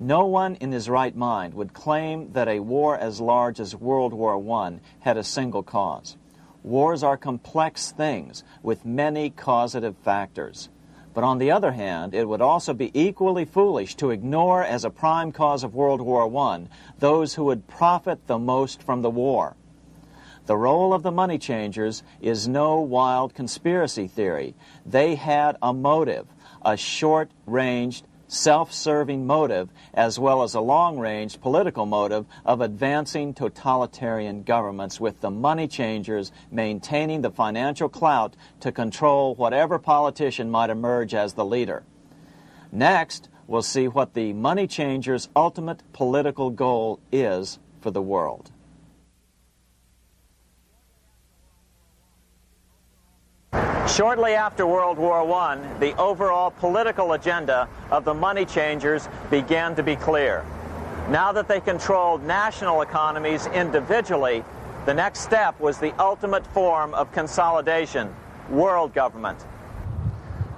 No one in his right mind would claim that a war as large as World War I had a single cause. Wars are complex things with many causative factors. But on the other hand, it would also be equally foolish to ignore as a prime cause of World War I those who would profit the most from the war. The role of the money changers is no wild conspiracy theory. They had a motive, a short-ranged, self-serving motive, as well as a long-range political motive of advancing totalitarian governments, with the money changers maintaining the financial clout to control whatever politician might emerge as the leader. Next, we'll see what the money changers' ultimate political goal is for the world. Shortly after World War I, the overall political agenda of the money changers began to be clear. Now that they controlled national economies individually, the next step was the ultimate form of consolidation, world government.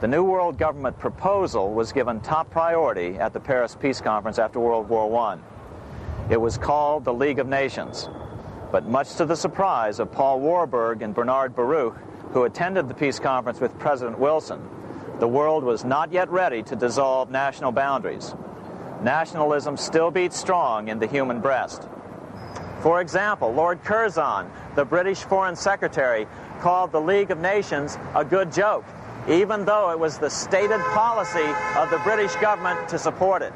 The new world government proposal was given top priority at the Paris Peace Conference after World War I. It was called the League of Nations, but much to the surprise of Paul Warburg and Bernard Baruch, who attended the peace conference with President Wilson, the world was not yet ready to dissolve national boundaries. Nationalism still beats strong in the human breast. For example, Lord Curzon, the British Foreign Secretary, called the League of Nations a good joke, even though it was the stated policy of the British government to support it.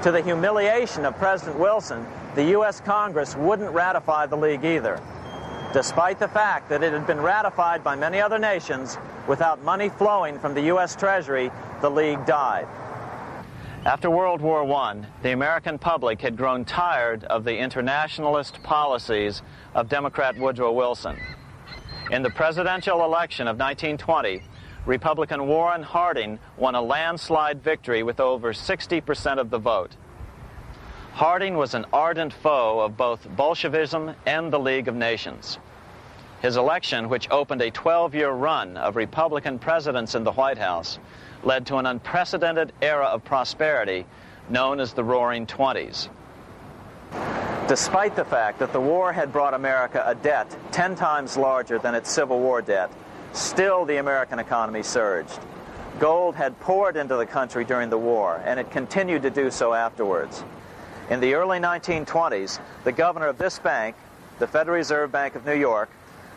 To the humiliation of President Wilson, the U.S. Congress wouldn't ratify the League either. Despite the fact that it had been ratified by many other nations, without money flowing from the U.S. Treasury, the League died. After World War I, the American public had grown tired of the internationalist policies of Democrat Woodrow Wilson. In the presidential election of 1920, Republican Warren Harding won a landslide victory with over 60% of the vote. Harding was an ardent foe of both Bolshevism and the League of Nations. His election, which opened a 12-year run of Republican presidents in the White House, led to an unprecedented era of prosperity known as the Roaring Twenties. Despite the fact that the war had brought America a debt 10 times larger than its Civil War debt, still the American economy surged. Gold had poured into the country during the war, and it continued to do so afterwards. In the early 1920s, the governor of this bank, the Federal Reserve Bank of New York,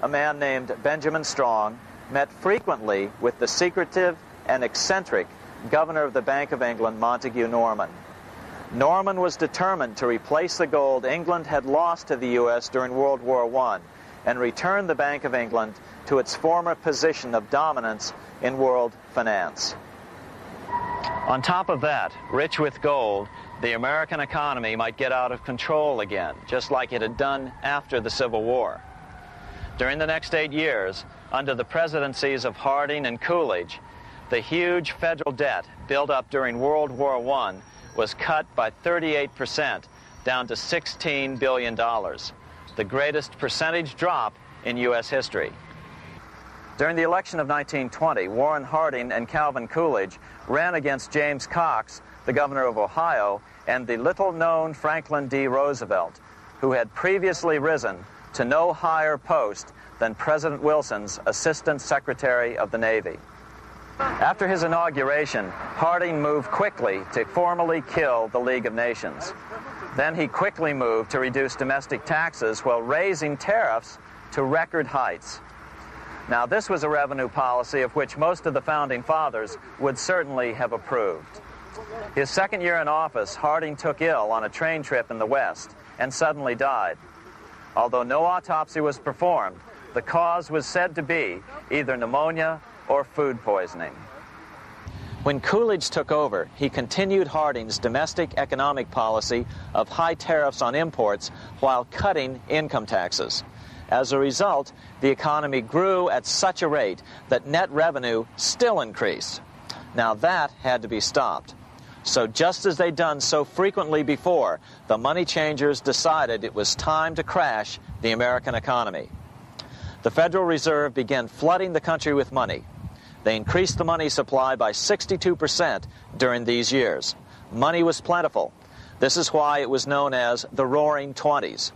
a man named Benjamin Strong, met frequently with the secretive and eccentric governor of the Bank of England, Montague Norman. Norman was determined to replace the gold England had lost to the U.S. during World War I and return the Bank of England to its former position of dominance in world finance. On top of that, rich with gold, the American economy might get out of control again, just like it had done after the Civil War. During the next 8 years, under the presidencies of Harding and Coolidge, the huge federal debt built up during World War I was cut by 38%, down to $16 billion, the greatest percentage drop in U.S. history. During the election of 1920, Warren Harding and Calvin Coolidge ran against James Cox, the governor of Ohio, and the little-known Franklin D. Roosevelt, who had previously risen to no higher post than President Wilson's Assistant Secretary of the Navy. After his inauguration, Harding moved quickly to formally kill the League of Nations. Then he quickly moved to reduce domestic taxes while raising tariffs to record heights. Now, this was a revenue policy of which most of the Founding Fathers would certainly have approved. His second year in office, Harding took ill on a train trip in the West and suddenly died. Although no autopsy was performed, the cause was said to be either pneumonia or food poisoning. When Coolidge took over, he continued Harding's domestic economic policy of high tariffs on imports while cutting income taxes. As a result, the economy grew at such a rate that net revenue still increased. Now that had to be stopped. So just as they'd done so frequently before, the money changers decided it was time to crash the American economy. The Federal Reserve began flooding the country with money. They increased the money supply by 62% during these years. Money was plentiful. This is why it was known as the Roaring Twenties.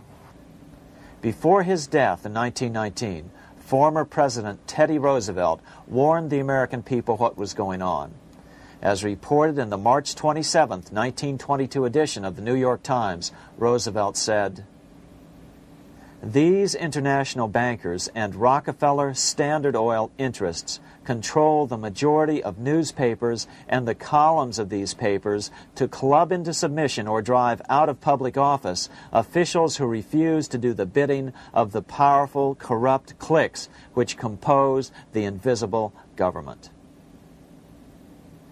Before his death in 1919, former President Teddy Roosevelt warned the American people what was going on. As reported in the March 27, 1922 edition of the New York Times, Roosevelt said, "These international bankers and Rockefeller Standard Oil interests control the majority of newspapers and the columns of these papers to club into submission or drive out of public office officials who refuse to do the bidding of the powerful, corrupt cliques which compose the invisible government."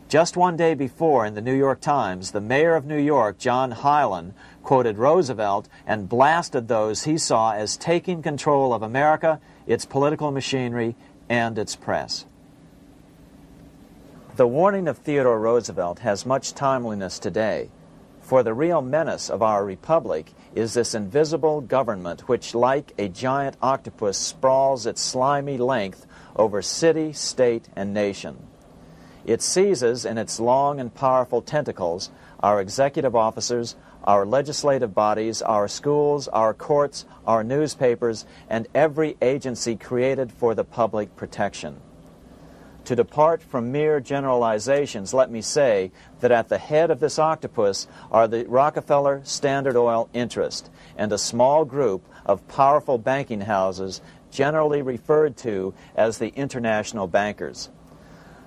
Just one day before, in the New York Times, the mayor of New York, John Hylan, quoted Roosevelt and blasted those he saw as taking control of America, its political machinery, and its press. The warning of Theodore Roosevelt has much timeliness today, for the real menace of our republic is this invisible government which, like a giant octopus, sprawls its slimy length over city, state, and nation. It seizes in its long and powerful tentacles our executive officers, our legislative bodies, our schools, our courts, our newspapers, and every agency created for the public protection. To depart from mere generalizations, let me say that at the head of this octopus are the Rockefeller Standard Oil interest and a small group of powerful banking houses generally referred to as the international bankers.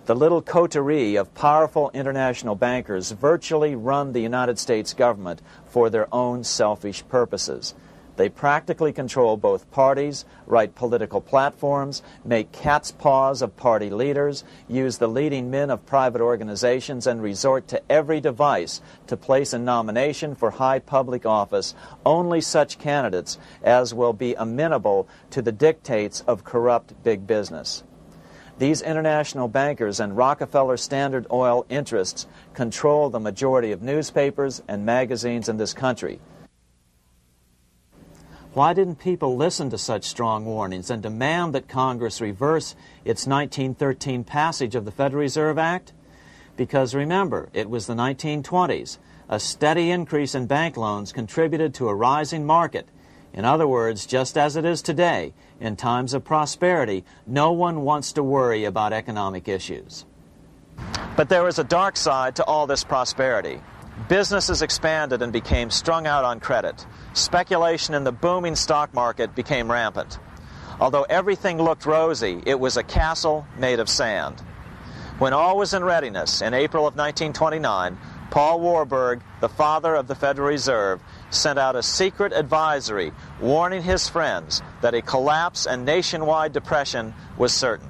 The little coterie of powerful international bankers virtually run the United States government for their own selfish purposes. They practically control both parties, write political platforms, make cat's paws of party leaders, use the leading men of private organizations, and resort to every device to place a nomination for high public office only such candidates as will be amenable to the dictates of corrupt big business. These international bankers and Rockefeller Standard Oil interests control the majority of newspapers and magazines in this country. Why didn't people listen to such strong warnings and demand that Congress reverse its 1913 passage of the Federal Reserve Act? Because remember, it was the 1920s. A steady increase in bank loans contributed to a rising market. In other words, just as it is today, in times of prosperity, no one wants to worry about economic issues. But there was a dark side to all this prosperity. Businesses expanded and became strung out on credit. Speculation in the booming stock market became rampant. Although everything looked rosy, it was a castle made of sand. When all was in readiness, in April of 1929, Paul Warburg, the father of the Federal Reserve, sent out a secret advisory warning his friends that a collapse and nationwide depression was certain.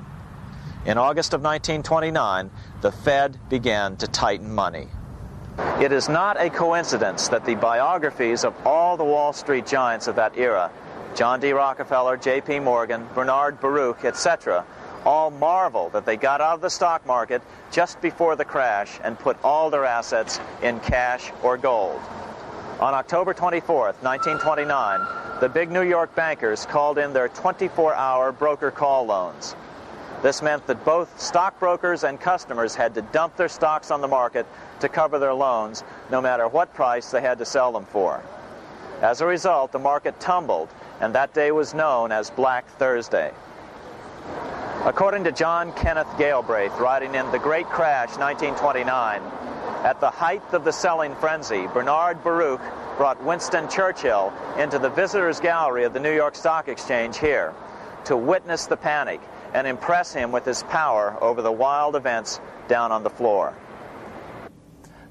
In August of 1929, the Fed began to tighten money. It is not a coincidence that the biographies of all the Wall Street giants of that era, John D. Rockefeller, J.P. Morgan, Bernard Baruch, etc., all marvel that they got out of the stock market just before the crash and put all their assets in cash or gold. On October 24th, 1929, the big New York bankers called in their 24-hour broker call loans. This meant that both stockbrokers and customers had to dump their stocks on the market to cover their loans, no matter what price they had to sell them for. As a result, the market tumbled, and that day was known as Black Thursday. According to John Kenneth Galbraith, writing in The Great Crash, 1929, at the height of the selling frenzy, Bernard Baruch brought Winston Churchill into the visitors' gallery of the New York Stock Exchange here to witness the panic and impress him with his power over the wild events down on the floor.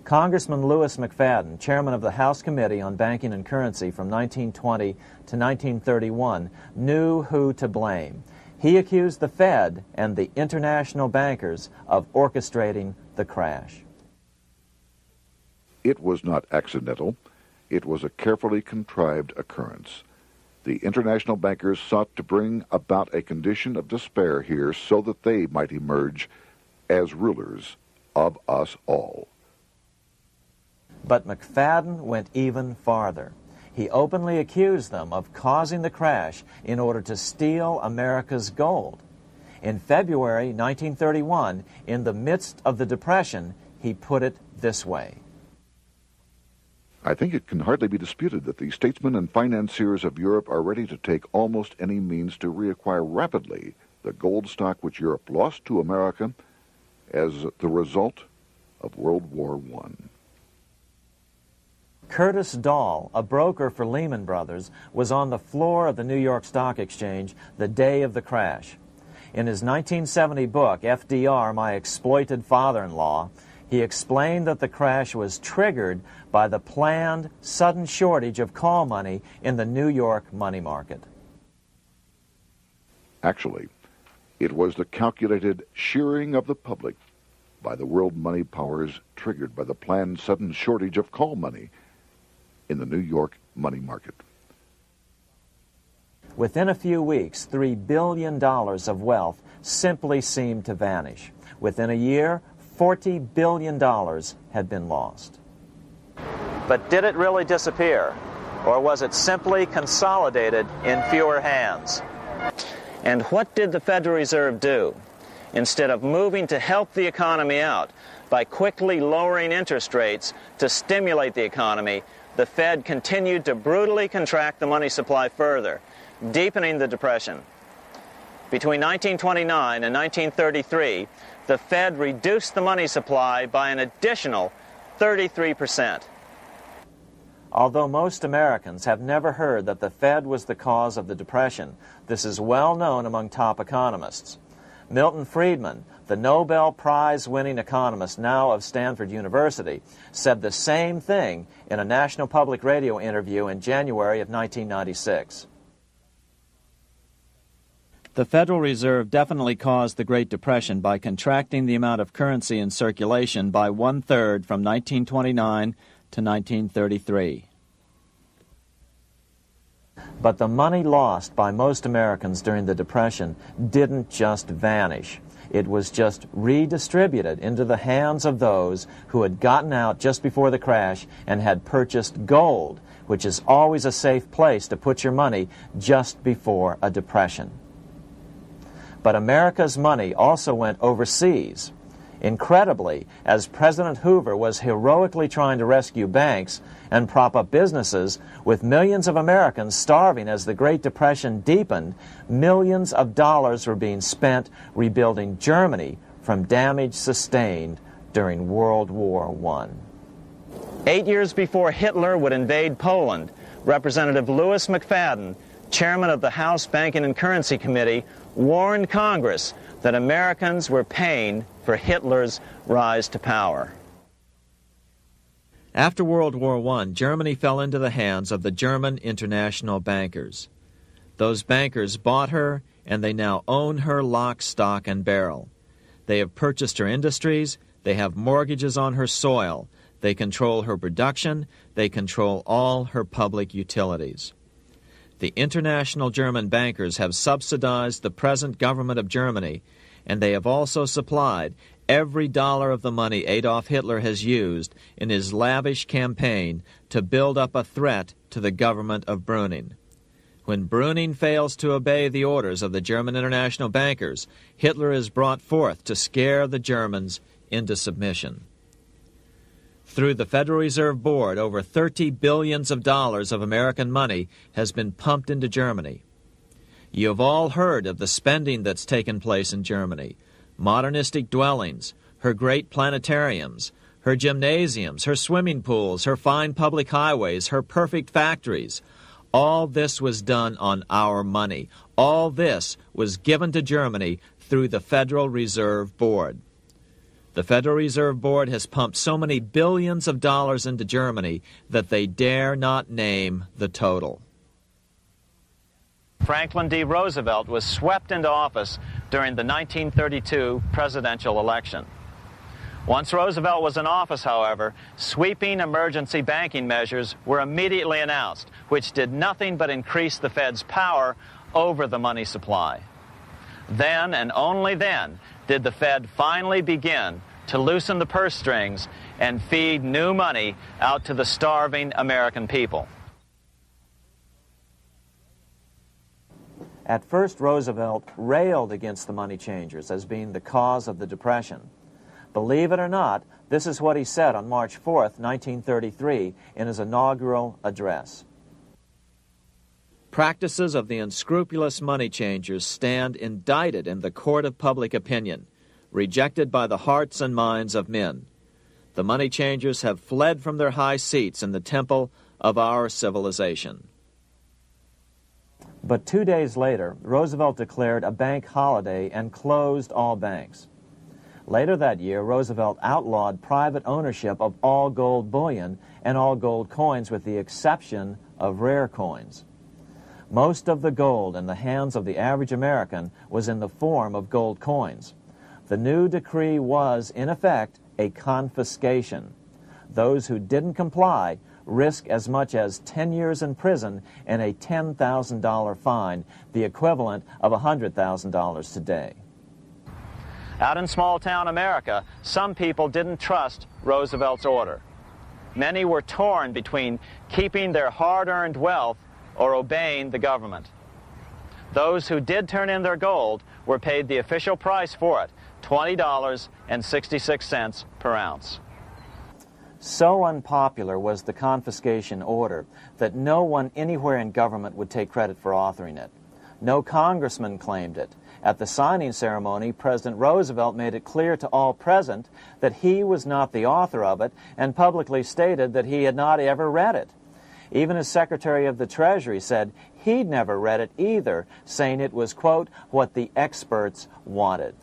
Congressman Louis McFadden, chairman of the House Committee on Banking and Currency from 1920 to 1931, knew who to blame. He accused the Fed and the international bankers of orchestrating the crash. It was not accidental. It was a carefully contrived occurrence. The international bankers sought to bring about a condition of despair here so that they might emerge as rulers of us all. But McFadden went even farther. He openly accused them of causing the crash in order to steal America's gold. In February 1931, in the midst of the Depression, he put it this way. I think it can hardly be disputed that the statesmen and financiers of Europe are ready to take almost any means to reacquire rapidly the gold stock which Europe lost to America as the result of World War I. Curtis Dahl, a broker for Lehman Brothers, was on the floor of the New York Stock Exchange the day of the crash. In his 1970 book, FDR, My Exploited Father-in-Law, he explained that the crash was triggered by the planned sudden shortage of call money in the New York money market. Actually, it was the calculated shearing of the public by the world money powers triggered by the planned sudden shortage of call money in the New York money market. Within a few weeks, $3 billion of wealth simply seemed to vanish. Within a year, $40 billion had been lost. But did it really disappear? Or was it simply consolidated in fewer hands? And what did the Federal Reserve do? Instead of moving to help the economy out by quickly lowering interest rates to stimulate the economy, the Fed continued to brutally contract the money supply further, deepening the Depression. Between 1929 and 1933, the Fed reduced the money supply by an additional 33%. Although most Americans have never heard that the Fed was the cause of the Depression, this is well known among top economists. Milton Friedman, the Nobel Prize-winning economist now of Stanford University, said the same thing in a National Public Radio interview in January of 1996. The Federal Reserve definitely caused the Great Depression by contracting the amount of currency in circulation by 1/3 from 1929 to 1933. But the money lost by most Americans during the Depression didn't just vanish. It was just redistributed into the hands of those who had gotten out just before the crash and had purchased gold, which is always a safe place to put your money just before a depression. But America's money also went overseas. Incredibly, as President Hoover was heroically trying to rescue banks and prop up businesses, with millions of Americans starving as the Great Depression deepened, millions of dollars were being spent rebuilding Germany from damage sustained during World War I. 8 years before Hitler would invade Poland, Representative Louis McFadden, chairman of the House Banking and Currency Committee, warned Congress that Americans were paying for Hitler's rise to power. After World War I, Germany fell into the hands of the German international bankers. Those bankers bought her, and they now own her lock, stock, and barrel. They have purchased her industries, they have mortgages on her soil, they control her production, they control all her public utilities. The international German bankers have subsidized the present government of Germany, and they have also supplied every dollar of the money Adolf Hitler has used in his lavish campaign to build up a threat to the government of Brüning. When Brüning fails to obey the orders of the German international bankers, Hitler is brought forth to scare the Germans into submission. Through the Federal Reserve Board, over $30 billion of American money has been pumped into Germany. You have all heard of the spending that's taken place in Germany. Modernistic dwellings, her great planetariums, her gymnasiums, her swimming pools, her fine public highways, her perfect factories. All this was done on our money. All this was given to Germany through the Federal Reserve Board. The Federal Reserve Board has pumped so many billions of dollars into Germany that they dare not name the total. Franklin D. Roosevelt was swept into office during the 1932 presidential election. Once Roosevelt was in office, however, sweeping emergency banking measures were immediately announced, which did nothing but increase the Fed's power over the money supply. Then, and only then, did the Fed finally begin to loosen the purse strings and feed new money out to the starving American people. At first, Roosevelt railed against the money changers as being the cause of the Depression. Believe it or not, this is what he said on March 4th, 1933, in his inaugural address. Practices of the unscrupulous money changers stand indicted in the court of public opinion, rejected by the hearts and minds of men. The money changers have fled from their high seats in the temple of our civilization. But 2 days later, Roosevelt declared a bank holiday and closed all banks. Later that year, Roosevelt outlawed private ownership of all gold bullion and all gold coins with the exception of rare coins. Most of the gold in the hands of the average American was in the form of gold coins. The new decree was, in effect, a confiscation. Those who didn't comply risk as much as 10 years in prison and a $10,000 fine, the equivalent of $100,000 today. Out in small-town America, some people didn't trust Roosevelt's order. Many were torn between keeping their hard-earned wealth or obeying the government. Those who did turn in their gold were paid the official price for it, $20.66 per ounce. So unpopular was the confiscation order that no one anywhere in government would take credit for authoring it. No congressman claimed it. At the signing ceremony, President Roosevelt made it clear to all present that he was not the author of it and publicly stated that he had not ever read it. Even his Secretary of the Treasury said he'd never read it either, saying it was, quote, what the experts wanted.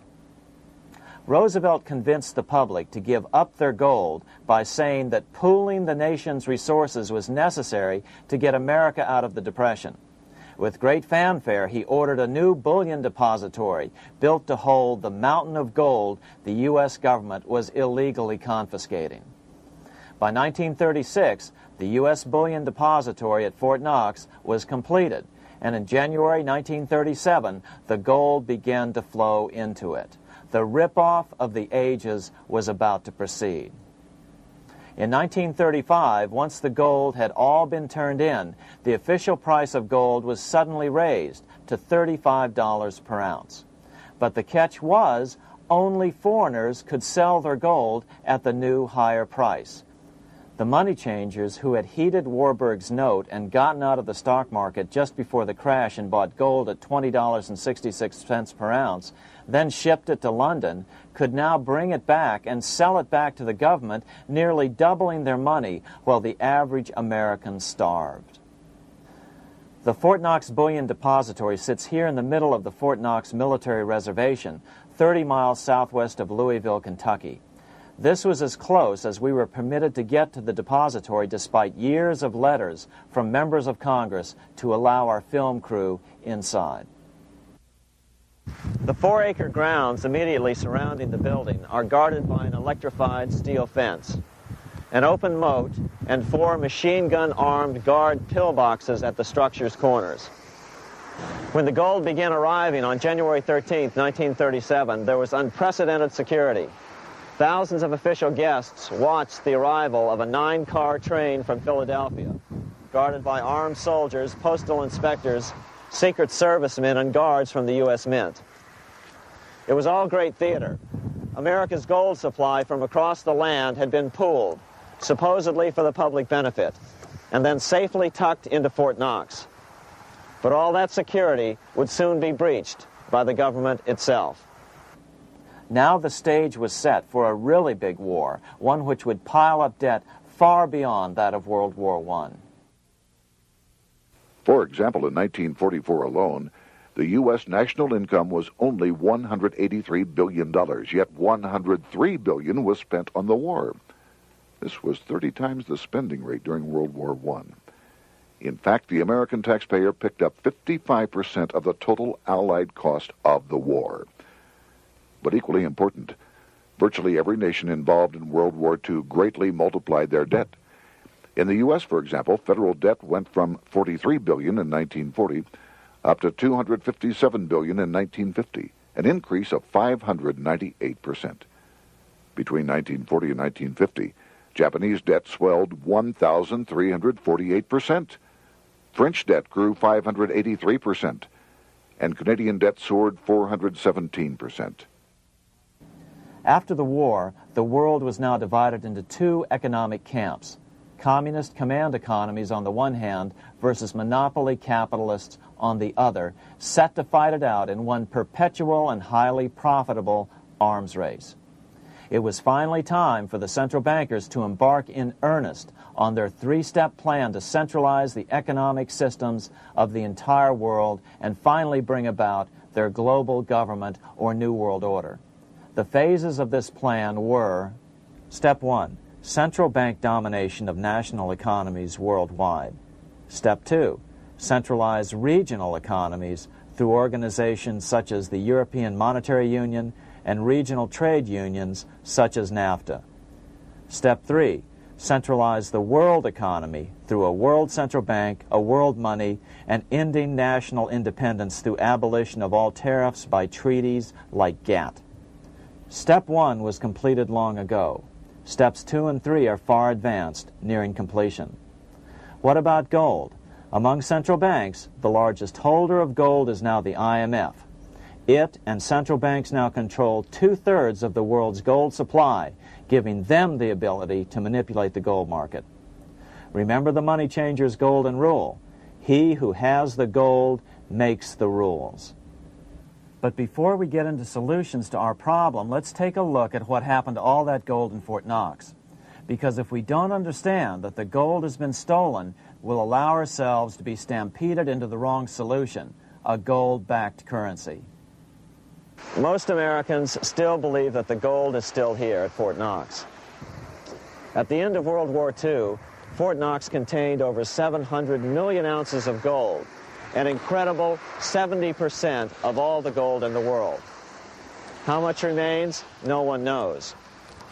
Roosevelt convinced the public to give up their gold by saying that pooling the nation's resources was necessary to get America out of the Depression. With great fanfare, he ordered a new bullion depository built to hold the mountain of gold the U.S. government was illegally confiscating. By 1936, the U.S. bullion depository at Fort Knox was completed, and in January 1937, the gold began to flow into it. The rip-off of the ages was about to proceed. In 1935, once the gold had all been turned in, the official price of gold was suddenly raised to $35 per ounce. But the catch was, only foreigners could sell their gold at the new higher price. The money changers who had heeded Warburg's note and gotten out of the stock market just before the crash and bought gold at $20.66 per ounce, then shipped it to London, could now bring it back and sell it back to the government, nearly doubling their money while the average American starved. The Fort Knox Bullion Depository sits here in the middle of the Fort Knox Military Reservation, 30 miles southwest of Louisville, Kentucky. This was as close as we were permitted to get to the depository despite years of letters from members of Congress to allow our film crew inside. The 4-acre grounds immediately surrounding the building are guarded by an electrified steel fence, an open moat, and 4 machine-gun-armed guard pillboxes at the structure's corners. When the gold began arriving on January 13, 1937, there was unprecedented security. Thousands of official guests watched the arrival of a 9-car train from Philadelphia, guarded by armed soldiers, postal inspectors, Secret Servicemen, and guards from the U.S. Mint. It was all great theater. America's gold supply from across the land had been pooled, supposedly for the public benefit, and then safely tucked into Fort Knox. But all that security would soon be breached by the government itself. Now the stage was set for a really big war, one which would pile up debt far beyond that of World War I. For example, in 1944 alone, the U.S. national income was only $183 billion, yet $103 billion was spent on the war. This was 30 times the spending rate during World War I. In fact, the American taxpayer picked up 55% of the total Allied cost of the war. But equally important, virtually every nation involved in World War II greatly multiplied their debt. In the U.S., for example, federal debt went from $43 billion in 1940 up to $257 billion in 1950, an increase of 598%. Between 1940 and 1950, Japanese debt swelled 1,348%. French debt grew 583%, and Canadian debt soared 417%. After the war, the world was now divided into 2 economic camps: communist command economies on the one hand versus monopoly capitalists on the other, set to fight it out in one perpetual and highly profitable arms race. It was finally time for the central bankers to embark in earnest on their 3-step plan to centralize the economic systems of the entire world and finally bring about their global government or New World Order. The phases of this plan were: Step 1, central bank domination of national economies worldwide. Step 2, centralize regional economies through organizations such as the European Monetary Union and regional trade unions such as NAFTA. Step 3, centralize the world economy through a world central bank, a world money, and ending national independence through abolition of all tariffs by treaties like GATT. Step 1 was completed long ago. Steps 2 and 3 are far advanced, nearing completion. What about gold? Among central banks, the largest holder of gold is now the IMF. It and central banks now control 2/3 of the world's gold supply, giving them the ability to manipulate the gold market. Remember the money changer's golden rule: he who has the gold makes the rules. But before we get into solutions to our problem, let's take a look at what happened to all that gold in Fort Knox. Because if we don't understand that the gold has been stolen, we'll allow ourselves to be stampeded into the wrong solution, a gold-backed currency. Most Americans still believe that the gold is still here at Fort Knox. At the end of World War II, Fort Knox contained over 700 million ounces of gold, an incredible 70% of all the gold in the world. How much remains? No one knows.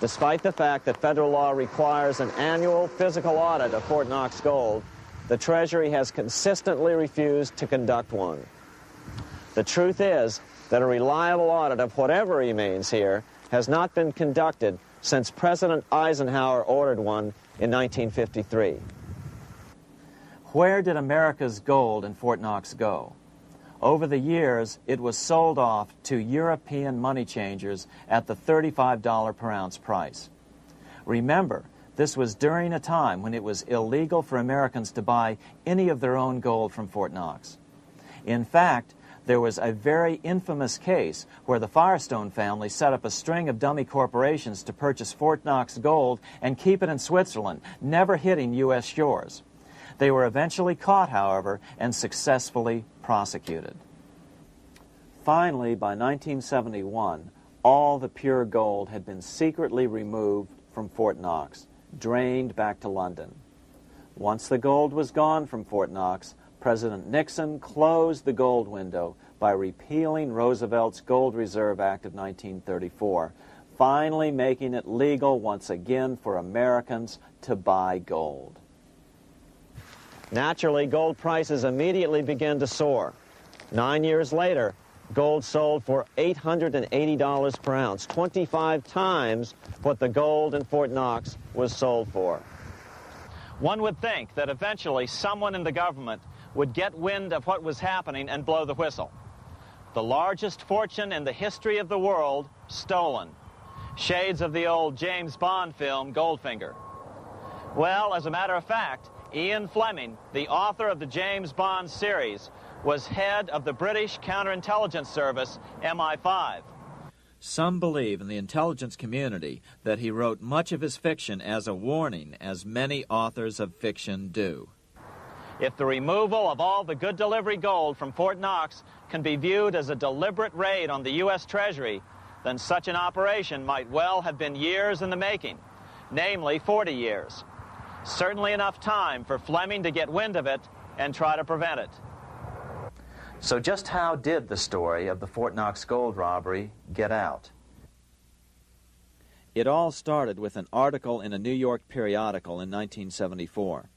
Despite the fact that federal law requires an annual physical audit of Fort Knox gold, the Treasury has consistently refused to conduct one. The truth is that a reliable audit of whatever remains here has not been conducted since President Eisenhower ordered one in 1953. Where did America's gold in Fort Knox go? Over the years, it was sold off to European money changers at the $35 per ounce price. Remember, this was during a time when it was illegal for Americans to buy any of their own gold from Fort Knox. In fact, there was a very infamous case where the Firestone family set up a string of dummy corporations to purchase Fort Knox gold and keep it in Switzerland, never hitting U.S. shores. They were eventually caught, however, and successfully prosecuted. Finally, by 1971, all the pure gold had been secretly removed from Fort Knox, drained back to London. Once the gold was gone from Fort Knox, President Nixon closed the gold window by repealing Roosevelt's Gold Reserve Act of 1934, finally making it legal once again for Americans to buy gold. Naturally, gold prices immediately began to soar. 9 years later, gold sold for $880 per ounce, 25 times what the gold in Fort Knox was sold for. One would think that eventually someone in the government would get wind of what was happening and blow the whistle. The largest fortune in the history of the world stolen. Shades of the old James Bond film, Goldfinger. Well, as a matter of fact, Ian Fleming, the author of the James Bond series, was head of the British counterintelligence service, MI5. Some believe in the intelligence community that he wrote much of his fiction as a warning, as many authors of fiction do. If the removal of all the good delivery gold from Fort Knox can be viewed as a deliberate raid on the U.S. Treasury, then such an operation might well have been years in the making, namely 40 years. Certainly enough time for Fleming to get wind of it and try to prevent it. So just how did the story of the Fort Knox gold robbery get out? It all started with an article in a New York periodical in 1974.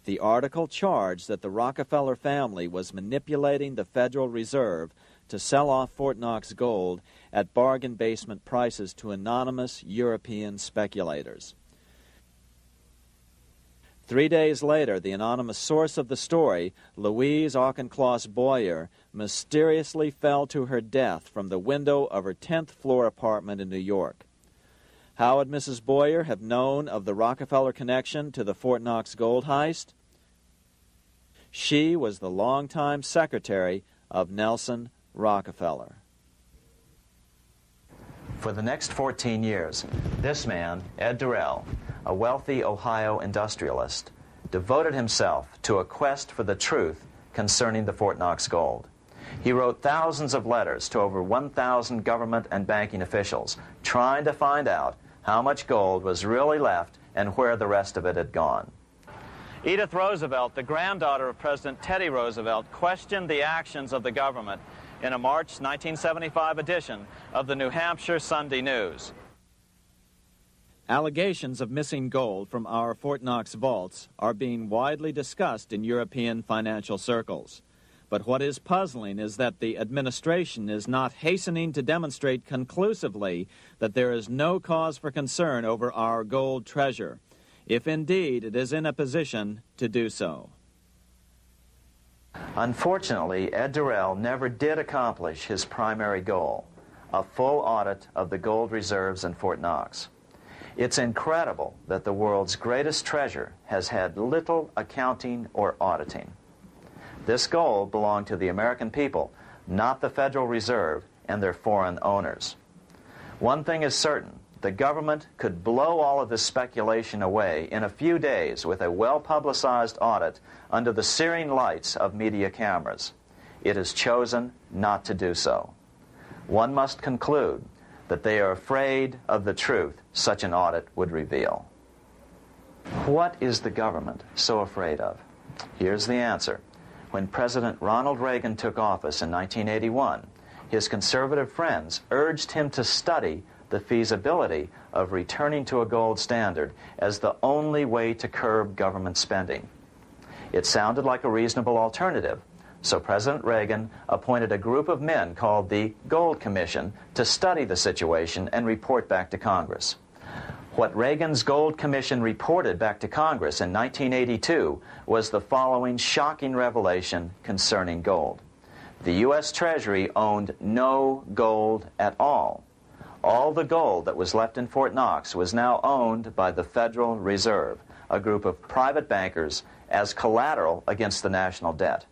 The article charged that the Rockefeller family was manipulating the Federal Reserve to sell off Fort Knox gold at bargain basement prices to anonymous European speculators. 3 days later, the anonymous source of the story, Louise Auchincloss Boyer, mysteriously fell to her death from the window of her 10th floor apartment in New York. How would Mrs. Boyer have known of the Rockefeller connection to the Fort Knox gold heist? She was the longtime secretary of Nelson Rockefeller. For the next 14 years, this man, Ed Durrell, a wealthy Ohio industrialist, devoted himself to a quest for the truth concerning the Fort Knox gold. He wrote thousands of letters to over 1,000 government and banking officials, trying to find out how much gold was really left and where the rest of it had gone. Edith Roosevelt, the granddaughter of President Teddy Roosevelt, questioned the actions of the government in a March 1975 edition of the New Hampshire Sunday News. Allegations of missing gold from our Fort Knox vaults are being widely discussed in European financial circles. But what is puzzling is that the administration is not hastening to demonstrate conclusively that there is no cause for concern over our gold treasure, if indeed it is in a position to do so. Unfortunately, Ed Durrell never did accomplish his primary goal, a full audit of the gold reserves in Fort Knox. It's incredible that the world's greatest treasure has had little accounting or auditing. This gold belonged to the American people, not the Federal Reserve and their foreign owners. One thing is certain, the government could blow all of this speculation away in a few days with a well-publicized audit under the searing lights of media cameras. It has chosen not to do so. One must conclude that they are afraid of the truth such an audit would reveal. What is the government so afraid of? Here's the answer. When President Ronald Reagan took office in 1981, his conservative friends urged him to study the feasibility of returning to a gold standard as the only way to curb government spending. It sounded like a reasonable alternative, so President Reagan appointed a group of men called the Gold Commission to study the situation and report back to Congress. What Reagan's Gold Commission reported back to Congress in 1982 was the following shocking revelation concerning gold. The U.S. Treasury owned no gold at all. All the gold that was left in Fort Knox was now owned by the Federal Reserve, a group of private bankers, as collateral against the national debt.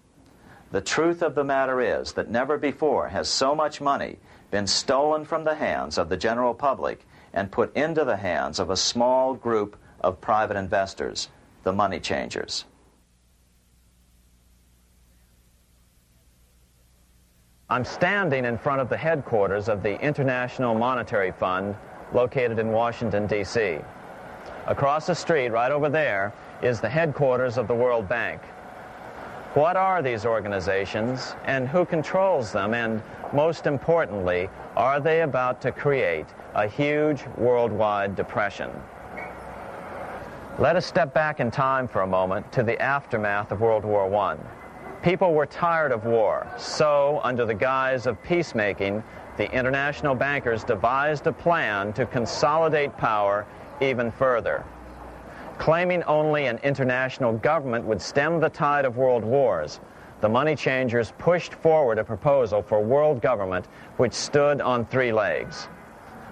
The truth of the matter is that never before has so much money been stolen from the hands of the general public and put into the hands of a small group of private investors, the money changers. I'm standing in front of the headquarters of the International Monetary Fund located in Washington, D.C. Across the street, right over there, is the headquarters of the World Bank. What are these organizations, and who controls them, and most importantly, are they about to create a huge worldwide depression? Let us step back in time for a moment to the aftermath of World War I. People were tired of war, so under the guise of peacemaking, the international bankers devised a plan to consolidate power even further. Claiming only an international government would stem the tide of world wars, the money changers pushed forward a proposal for world government which stood on three legs.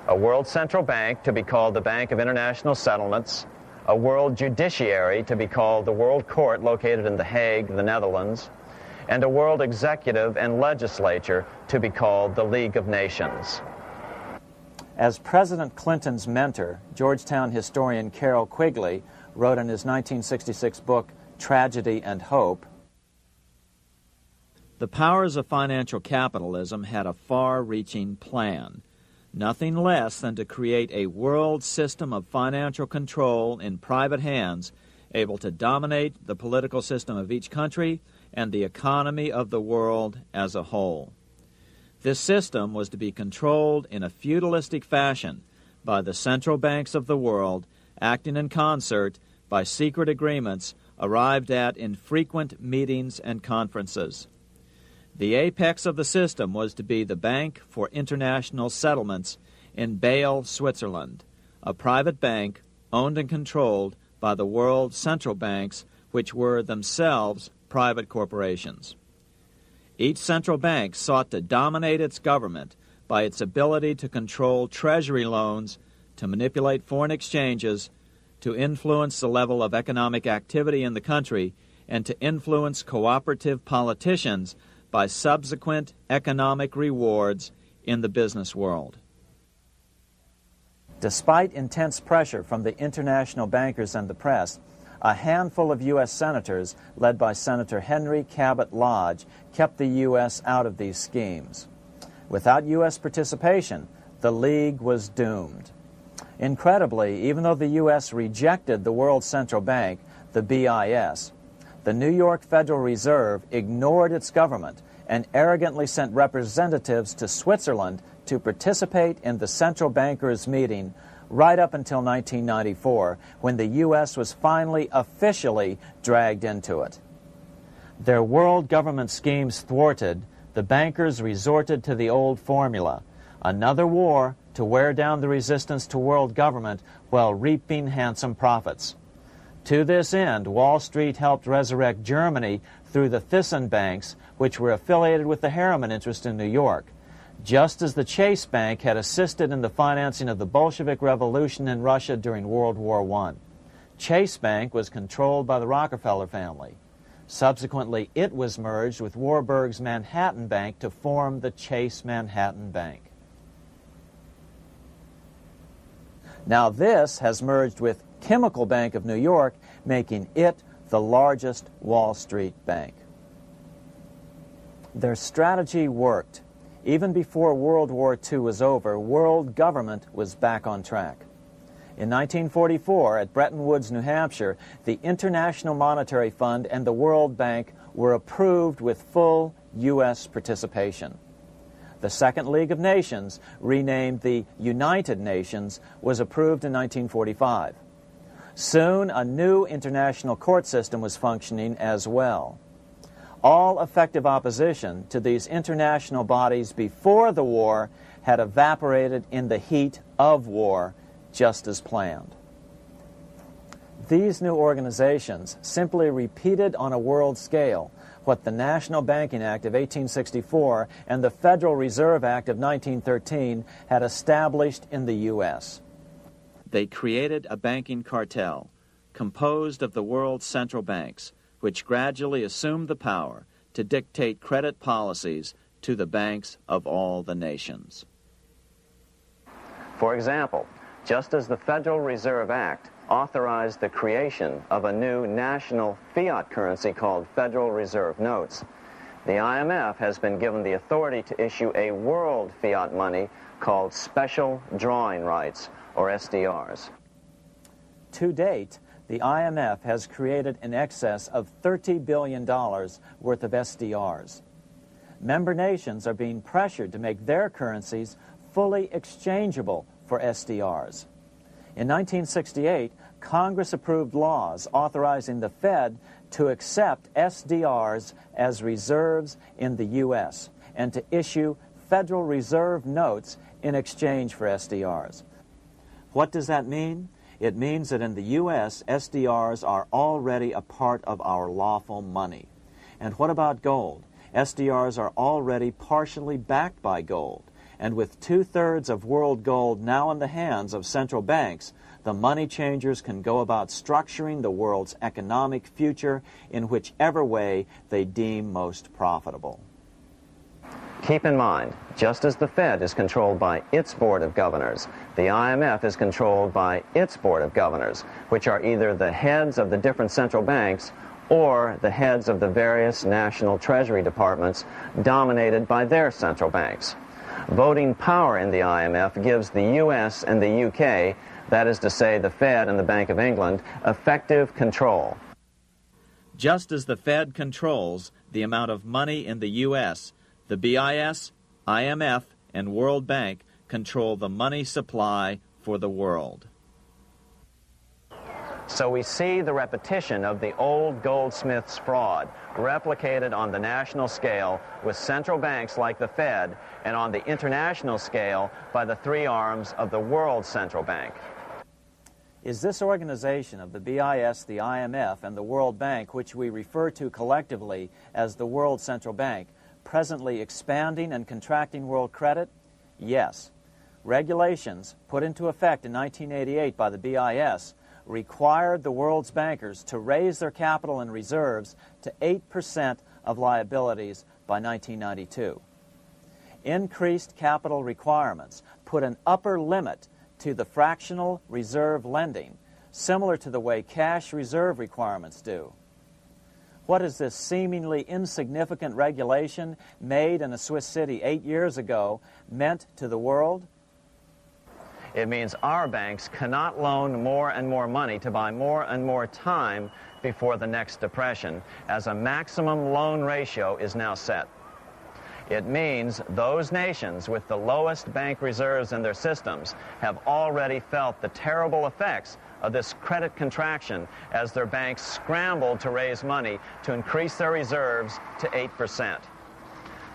A world central bank to be called the Bank of International Settlements, a world judiciary to be called the World Court located in The Hague, the Netherlands, and a world executive and legislature to be called the League of Nations. As President Clinton's mentor, Georgetown historian Carroll Quigley wrote in his 1966 book, Tragedy and Hope, the powers of financial capitalism had a far-reaching plan, nothing less than to create a world system of financial control in private hands, able to dominate the political system of each country and the economy of the world as a whole. This system was to be controlled in a feudalistic fashion by the central banks of the world, acting in concert by secret agreements arrived at in frequent meetings and conferences. The apex of the system was to be the Bank for International Settlements in Bâle, Switzerland, a private bank owned and controlled by the world central banks, which were themselves private corporations. Each central bank sought to dominate its government by its ability to control treasury loans, to manipulate foreign exchanges, to influence the level of economic activity in the country, and to influence cooperative politicians by subsequent economic rewards in the business world. Despite intense pressure from the international bankers and the press, a handful of U.S. senators, led by Senator Henry Cabot Lodge, kept the U.S. out of these schemes. Without U.S. participation, the League was doomed. Incredibly, even though the U.S. rejected the World Central Bank, the BIS, the New York Federal Reserve ignored its government and arrogantly sent representatives to Switzerland to participate in the central bankers' meeting right up until 1994, when the U.S. was finally officially dragged into it. Their world government schemes thwarted, the bankers resorted to the old formula, another war to wear down the resistance to world government while reaping handsome profits. To this end, Wall Street helped resurrect Germany through the Thyssen banks, which were affiliated with the Harriman interest in New York, just as the Chase Bank had assisted in the financing of the Bolshevik Revolution in Russia during World War I. Chase Bank was controlled by the Rockefeller family. Subsequently, it was merged with Warburg's Manhattan Bank to form the Chase Manhattan Bank. Now this has merged with Chemical Bank of New York, making it the largest Wall Street bank. Their strategy worked. Even before World War II was over, world government was back on track. In 1944, at Bretton Woods, New Hampshire, the International Monetary Fund and the World Bank were approved with full U.S. participation. The Second League of Nations, renamed the United Nations, was approved in 1945. Soon, a new international court system was functioning as well. All effective opposition to these international bodies before the war had evaporated in the heat of war, just as planned. These new organizations simply repeated on a world scale what the National Banking Act of 1864 and the Federal Reserve Act of 1913 had established in the U.S. They created a banking cartel composed of the world's central banks, which gradually assumed the power to dictate credit policies to the banks of all the nations. For example, just as the Federal Reserve Act authorized the creation of a new national fiat currency called Federal Reserve Notes, the IMF has been given the authority to issue a world fiat money called Special Drawing Rights, or SDRs. To date, the IMF has created in excess of $30 billion worth of SDRs. Member nations are being pressured to make their currencies fully exchangeable for SDRs. In 1968, Congress approved laws authorizing the Fed to accept SDRs as reserves in the U.S. and to issue Federal Reserve notes in exchange for SDRs. What does that mean? It means that in the U.S., SDRs are already a part of our lawful money. And what about gold? SDRs are already partially backed by gold. And with 2/3 of world gold now in the hands of central banks, the money changers can go about structuring the world's economic future in whichever way they deem most profitable. Keep in mind, just as the Fed is controlled by its Board of Governors, the IMF is controlled by its Board of Governors, which are either the heads of the different central banks or the heads of the various national treasury departments dominated by their central banks. Voting power in the IMF gives the U.S. and the U.K., that is to say the Fed and the Bank of England, effective control. Just as the Fed controls the amount of money in the U.S., the BIS, IMF, and World Bank control the money supply for the world. So we see the repetition of the old goldsmith's fraud replicated on the national scale with central banks like the Fed and on the international scale by the three arms of the world central bank. Is this organization of the BIS, the IMF, and the World Bank, which we refer to collectively as the World Central Bank, presently expanding and contracting world credit? Yes. Regulations put into effect in 1988 by the BIS required the world's bankers to raise their capital and reserves to 8% of liabilities by 1992. Increased capital requirements put an upper limit to the fractional reserve lending, similar to the way cash reserve requirements do. What has this seemingly insignificant regulation made in a Swiss city 8 years ago meant to the world? It means our banks cannot loan more and more money to buy more and more time before the next depression, as a maximum loan ratio is now set. It means those nations with the lowest bank reserves in their systems have already felt the terrible effects of this credit contraction as their banks scrambled to raise money to increase their reserves to 8%.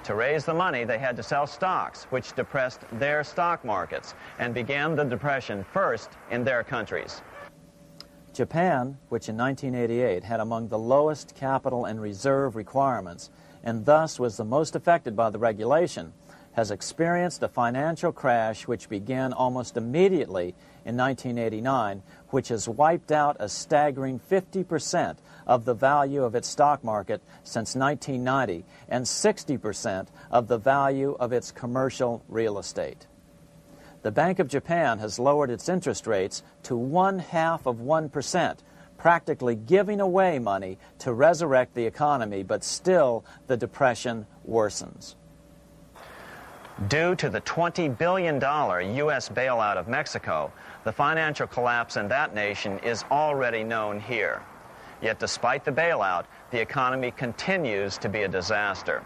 To raise the money, they had to sell stocks, which depressed their stock markets and began the depression first in their countries. Japan, which in 1988 had among the lowest capital and reserve requirements and thus was the most affected by the regulation, has experienced a financial crash which began almost immediately in 1989, which has wiped out a staggering 50% of the value of its stock market since 1990 and 60% of the value of its commercial real estate. The Bank of Japan has lowered its interest rates to 0.5%, practically giving away money to resurrect the economy, but still the depression worsens. Due to the $20 billion U.S. bailout of Mexico, the financial collapse in that nation is already known here. Yet despite the bailout, the economy continues to be a disaster.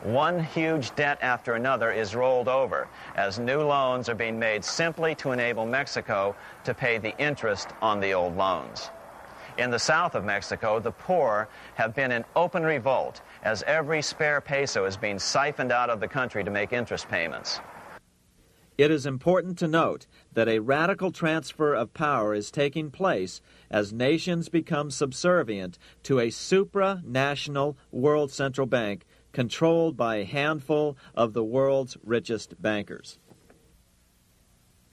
One huge debt after another is rolled over as new loans are being made simply to enable Mexico to pay the interest on the old loans. In the south of Mexico, the poor have been in open revolt as every spare peso is being siphoned out of the country to make interest payments. It is important to note that a radical transfer of power is taking place as nations become subservient to a supranational world central bank controlled by a handful of the world's richest bankers.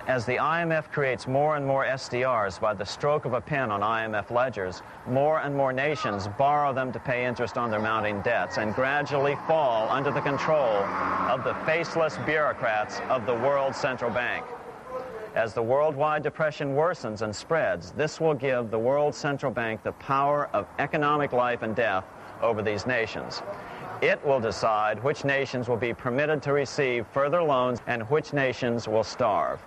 As the IMF creates more and more SDRs by the stroke of a pen on IMF ledgers, more and more nations borrow them to pay interest on their mounting debts and gradually fall under the control of the faceless bureaucrats of the World Central Bank. As the worldwide depression worsens and spreads, this will give the World Central Bank the power of economic life and death over these nations. It will decide which nations will be permitted to receive further loans and which nations will starve.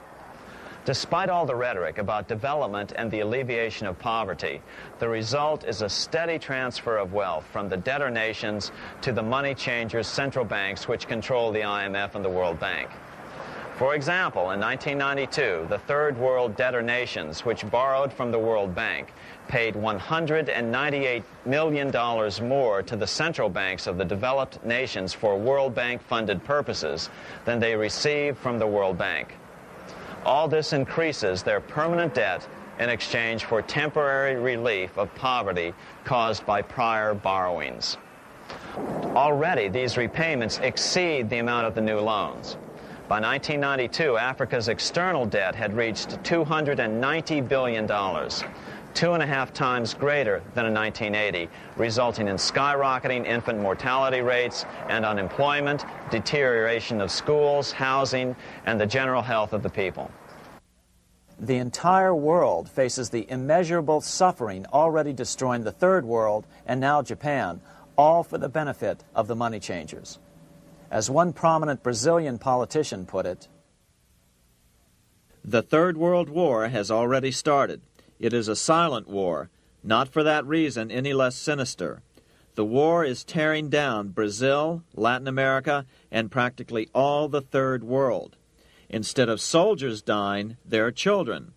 Despite all the rhetoric about development and the alleviation of poverty, the result is a steady transfer of wealth from the debtor nations to the money changers' central banks which control the IMF and the World Bank. For example, in 1992, the Third World debtor nations, which borrowed from the World Bank, paid $198 million more to the central banks of the developed nations for World Bank-funded purposes than they received from the World Bank. All this increases their permanent debt in exchange for temporary relief of poverty caused by prior borrowings. Already, these repayments exceed the amount of the new loans. By 1992, Africa's external debt had reached $290 billion, 2.5 times greater than in 1980, resulting in skyrocketing infant mortality rates and unemployment, deterioration of schools, housing, and the general health of the people. The entire world faces the immeasurable suffering already destroying the Third World and now Japan, all for the benefit of the money changers. As one prominent Brazilian politician put it, "The Third World War has already started. It is a silent war, not for that reason any less sinister. The war is tearing down Brazil, Latin America, and practically all the Third World. Instead of soldiers dying, there are children.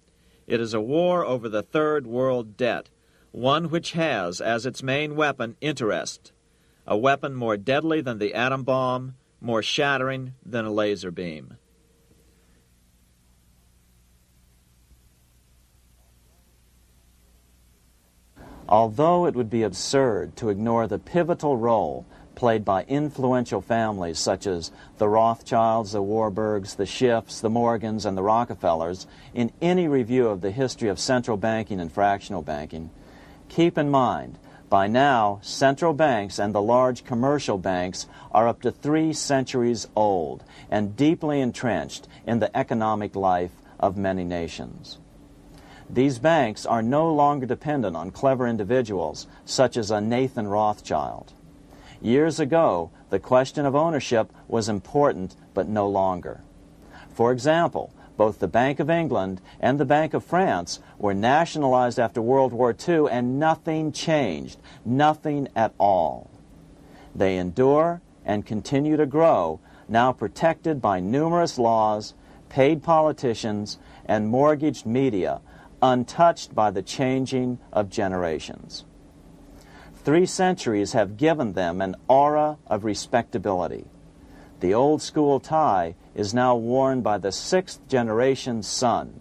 It is a war over the Third World debt, one which has as its main weapon interest, a weapon more deadly than the atom bomb, more shattering than a laser beam." Although it would be absurd to ignore the pivotal role played by influential families such as the Rothschilds, the Warburgs, the Schiffs, the Morgans, and the Rockefellers in any review of the history of central banking and fractional banking, keep in mind, by now, central banks and the large commercial banks are up to 3 centuries old and deeply entrenched in the economic life of many nations. These banks are no longer dependent on clever individuals such as a Nathan Rothschild. Years ago, the question of ownership was important, but no longer. For example, both the Bank of England and the Bank of France were nationalized after World War II, and nothing changed, nothing at all. They endure and continue to grow, now protected by numerous laws, paid politicians, and mortgaged media, untouched by the changing of generations. 3 centuries have given them an aura of respectability. The old school tie is now worn by the 6th generation son,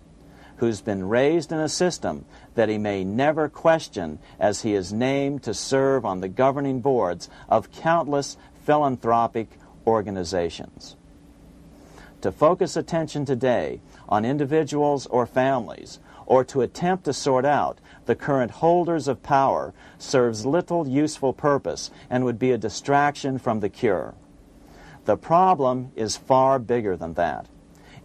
who's been raised in a system that he may never question as he is named to serve on the governing boards of countless philanthropic organizations. To focus attention today on individuals or families, or to attempt to sort out the current holders of power, serves little useful purpose and would be a distraction from the cure. The problem is far bigger than that.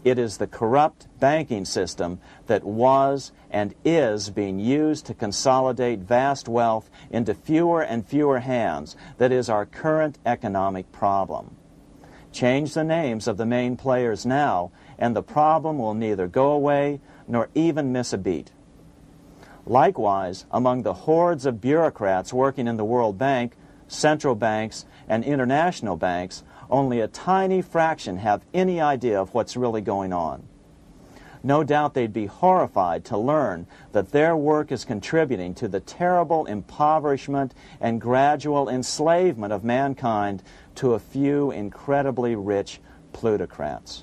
It is the corrupt banking system that was and is being used to consolidate vast wealth into fewer and fewer hands that is our current economic problem. Change the names of the main players now, and the problem will neither go away nor even miss a beat. Likewise, among the hordes of bureaucrats working in the World Bank, central banks, and international banks, only a tiny fraction have any idea of what's really going on. No doubt they'd be horrified to learn that their work is contributing to the terrible impoverishment and gradual enslavement of mankind to a few incredibly rich plutocrats.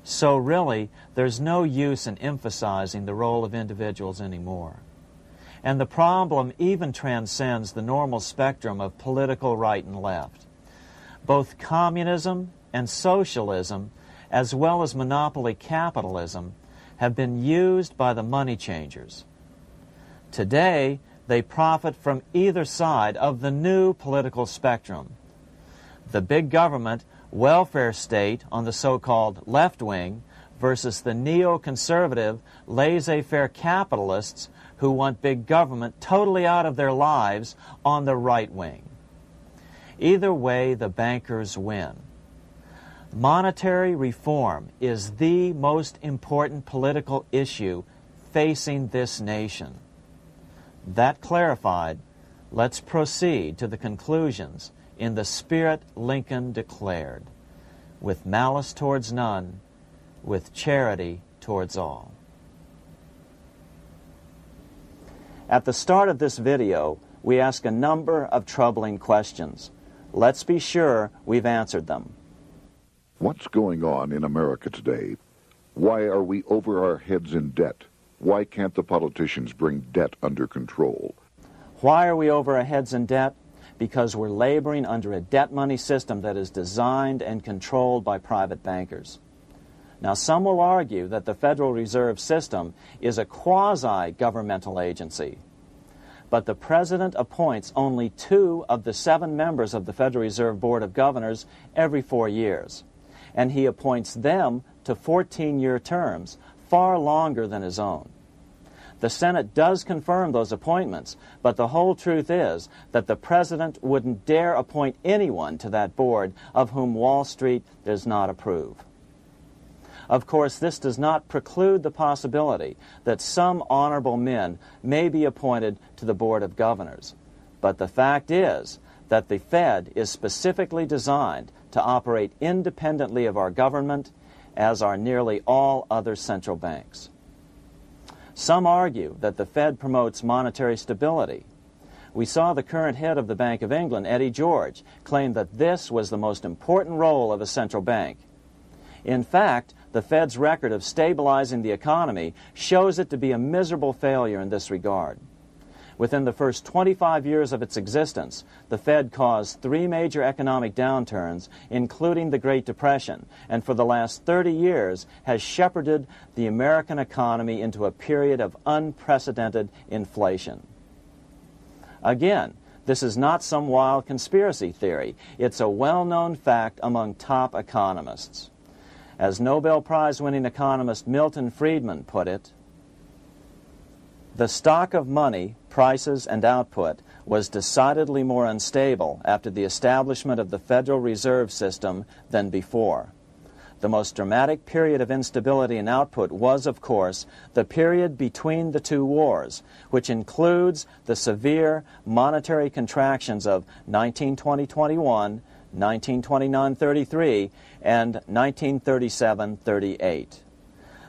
So really, there's no use in emphasizing the role of individuals anymore. And the problem even transcends the normal spectrum of political right and left. Both communism and socialism, as well as monopoly capitalism, have been used by the money changers. Today, they profit from either side of the new political spectrum. The big government, welfare state on the so-called left wing versus the neoconservative, laissez-faire capitalists who want big government totally out of their lives on the right wing. Either way, the bankers win. Monetary reform is the most important political issue facing this nation. That clarified, let's proceed to the conclusions in the spirit Lincoln declared, with malice towards none, with charity towards all. At the start of this video, we ask a number of troubling questions. Let's be sure we've answered them. What's going on in America today? Why are we over our heads in debt? Why can't the politicians bring debt under control? Why are we over our heads in debt? Because we're laboring under a debt money system that is designed and controlled by private bankers. Now, some will argue that the Federal Reserve System is a quasi-governmental agency. But the President appoints only 2 of the 7 members of the Federal Reserve Board of Governors every 4 years. And he appoints them to 14-year terms, far longer than his own. The Senate does confirm those appointments, but the whole truth is that the President wouldn't dare appoint anyone to that board of whom Wall Street does not approve. Of course, this does not preclude the possibility that some honorable men may be appointed to the Board of Governors. But the fact is that the Fed is specifically designed to operate independently of our government, as are nearly all other central banks. Some argue that the Fed promotes monetary stability. We saw the current head of the Bank of England, Eddie George, claim that this was the most important role of a central bank. In fact, the Fed's record of stabilizing the economy shows it to be a miserable failure in this regard. Within the first 25 years of its existence, the Fed caused 3 major economic downturns, including the Great Depression, and for the last 30 years has shepherded the American economy into a period of unprecedented inflation. Again, this is not some wild conspiracy theory. It's a well-known fact among top economists. As Nobel Prize-winning economist Milton Friedman put it, the stock of money, prices, and output was decidedly more unstable after the establishment of the Federal Reserve System than before. The most dramatic period of instability in output was, of course, the period between the 2 wars, which includes the severe monetary contractions of 1920-21, 1929-33, and 1937-38.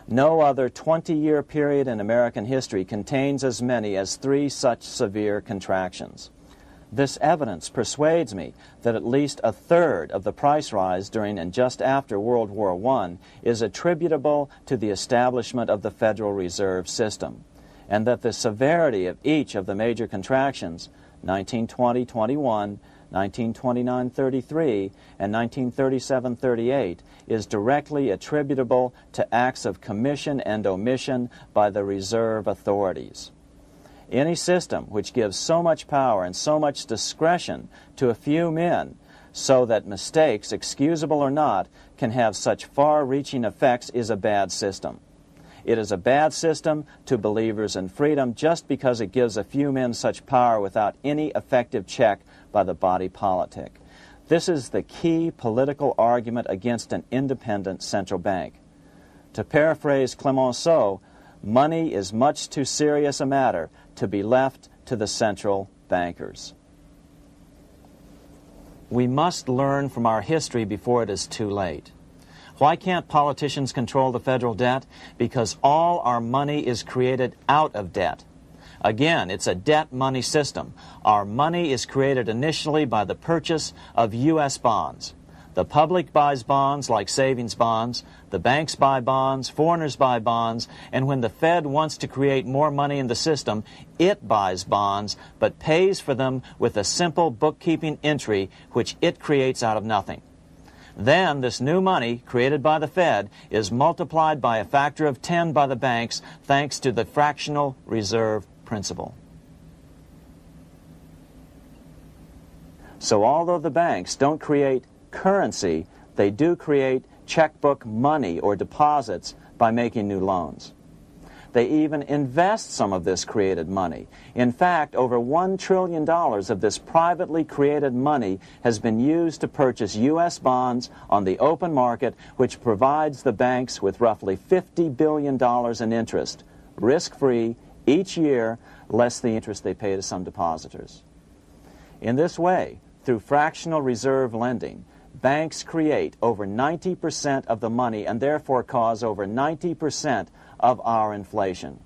No other 20-year period in American history contains as many as 3 such severe contractions. This evidence persuades me that at least a third of the price rise during and just after World War I is attributable to the establishment of the Federal Reserve System, and that the severity of each of the major contractions, 1920-21, 1929-33, and 1937-38, is directly attributable to acts of commission and omission by the reserve authorities. Any system which gives so much power and so much discretion to a few men so that mistakes, excusable or not, can have such far-reaching effects is a bad system. It is a bad system to believers in freedom just because it gives a few men such power without any effective check by the body politic. This is the key political argument against an independent central bank. To paraphrase Clemenceau, money is much too serious a matter to be left to the central bankers. We must learn from our history before it is too late. Why can't politicians control the federal debt? Because all our money is created out of debt. Again, it's a debt money system. Our money is created initially by the purchase of U.S. bonds. The public buys bonds like savings bonds, the banks buy bonds, foreigners buy bonds, and when the Fed wants to create more money in the system, it buys bonds, but pays for them with a simple bookkeeping entry which it creates out of nothing. Then this new money, created by the Fed, is multiplied by a factor of 10 by the banks thanks to the fractional reserve principle. So although the banks don't create currency, they do create checkbook money or deposits by making new loans. They even invest some of this created money. In fact, over $1 trillion of this privately created money has been used to purchase U.S. bonds on the open market, which provides the banks with roughly $50 billion in interest, risk-free, each year, less the interest they pay to some depositors. In this way, through fractional reserve lending, banks create over 90% of the money and therefore cause over 90% of our inflation.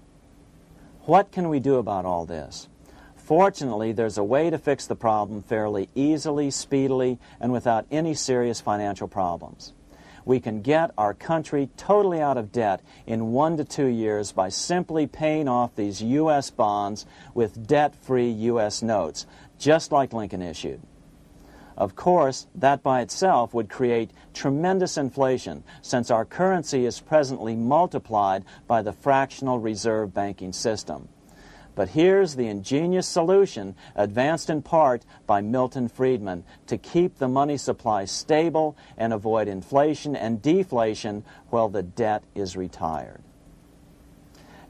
What can we do about all this? Fortunately, there's a way to fix the problem fairly easily, speedily, and without any serious financial problems. We can get our country totally out of debt in 1 to 2 years by simply paying off these U.S. bonds with debt-free U.S. notes, just like Lincoln issued. Of course, that by itself would create tremendous inflation, since our currency is presently multiplied by the fractional reserve banking system. But here's the ingenious solution, advanced in part by Milton Friedman, to keep the money supply stable and avoid inflation and deflation while the debt is retired.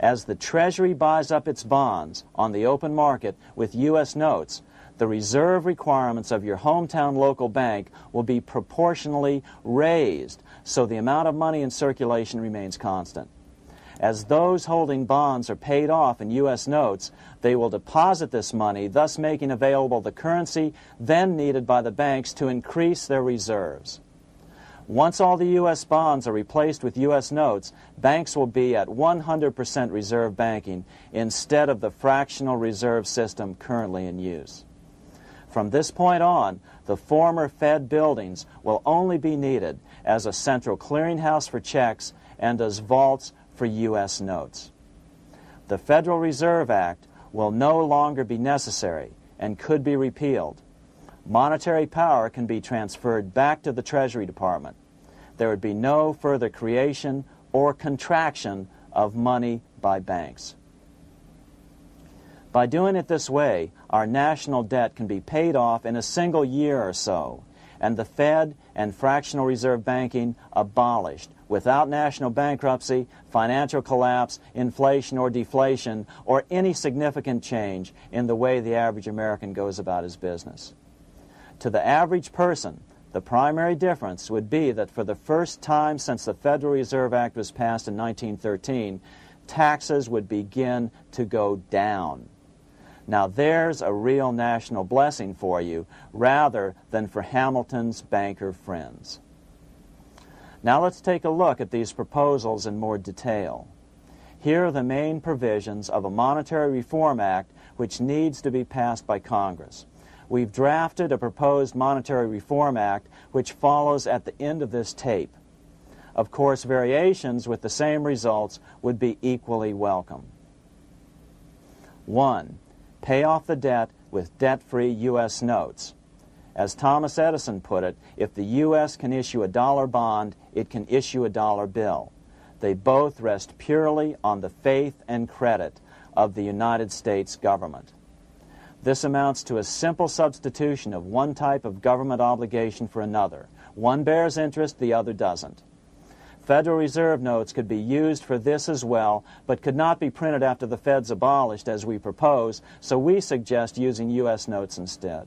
As the Treasury buys up its bonds on the open market with U.S. notes, the reserve requirements of your hometown local bank will be proportionally raised, so the amount of money in circulation remains constant. As those holding bonds are paid off in U.S. notes, they will deposit this money, thus making available the currency then needed by the banks to increase their reserves. Once all the U.S. bonds are replaced with U.S. notes, banks will be at 100% reserve banking instead of the fractional reserve system currently in use. From this point on, the former Fed buildings will only be needed as a central clearinghouse for checks and as vaults for U.S. notes. The Federal Reserve Act will no longer be necessary and could be repealed. Monetary power can be transferred back to the Treasury Department. There would be no further creation or contraction of money by banks. By doing it this way, our national debt can be paid off in a single year or so, and the Fed and fractional reserve banking abolished without national bankruptcy, financial collapse, inflation or deflation, or any significant change in the way the average American goes about his business. To the average person, the primary difference would be that for the first time since the Federal Reserve Act was passed in 1913, taxes would begin to go down. Now there's a real national blessing for you, rather than for Hamilton's banker friends. Now let's take a look at these proposals in more detail. Here are the main provisions of a Monetary Reform Act which needs to be passed by Congress. We've drafted a proposed Monetary Reform Act which follows at the end of this tape. Of course, variations with the same results would be equally welcome. 1. Pay off the debt with debt-free U.S. notes. As Thomas Edison put it, if the U.S. can issue a dollar bond, it can issue a dollar bill. They both rest purely on the faith and credit of the United States government. This amounts to a simple substitution of one type of government obligation for another. One bears interest, the other doesn't. Federal Reserve notes could be used for this as well, but could not be printed after the Fed's abolished as we propose, so we suggest using U.S. notes instead.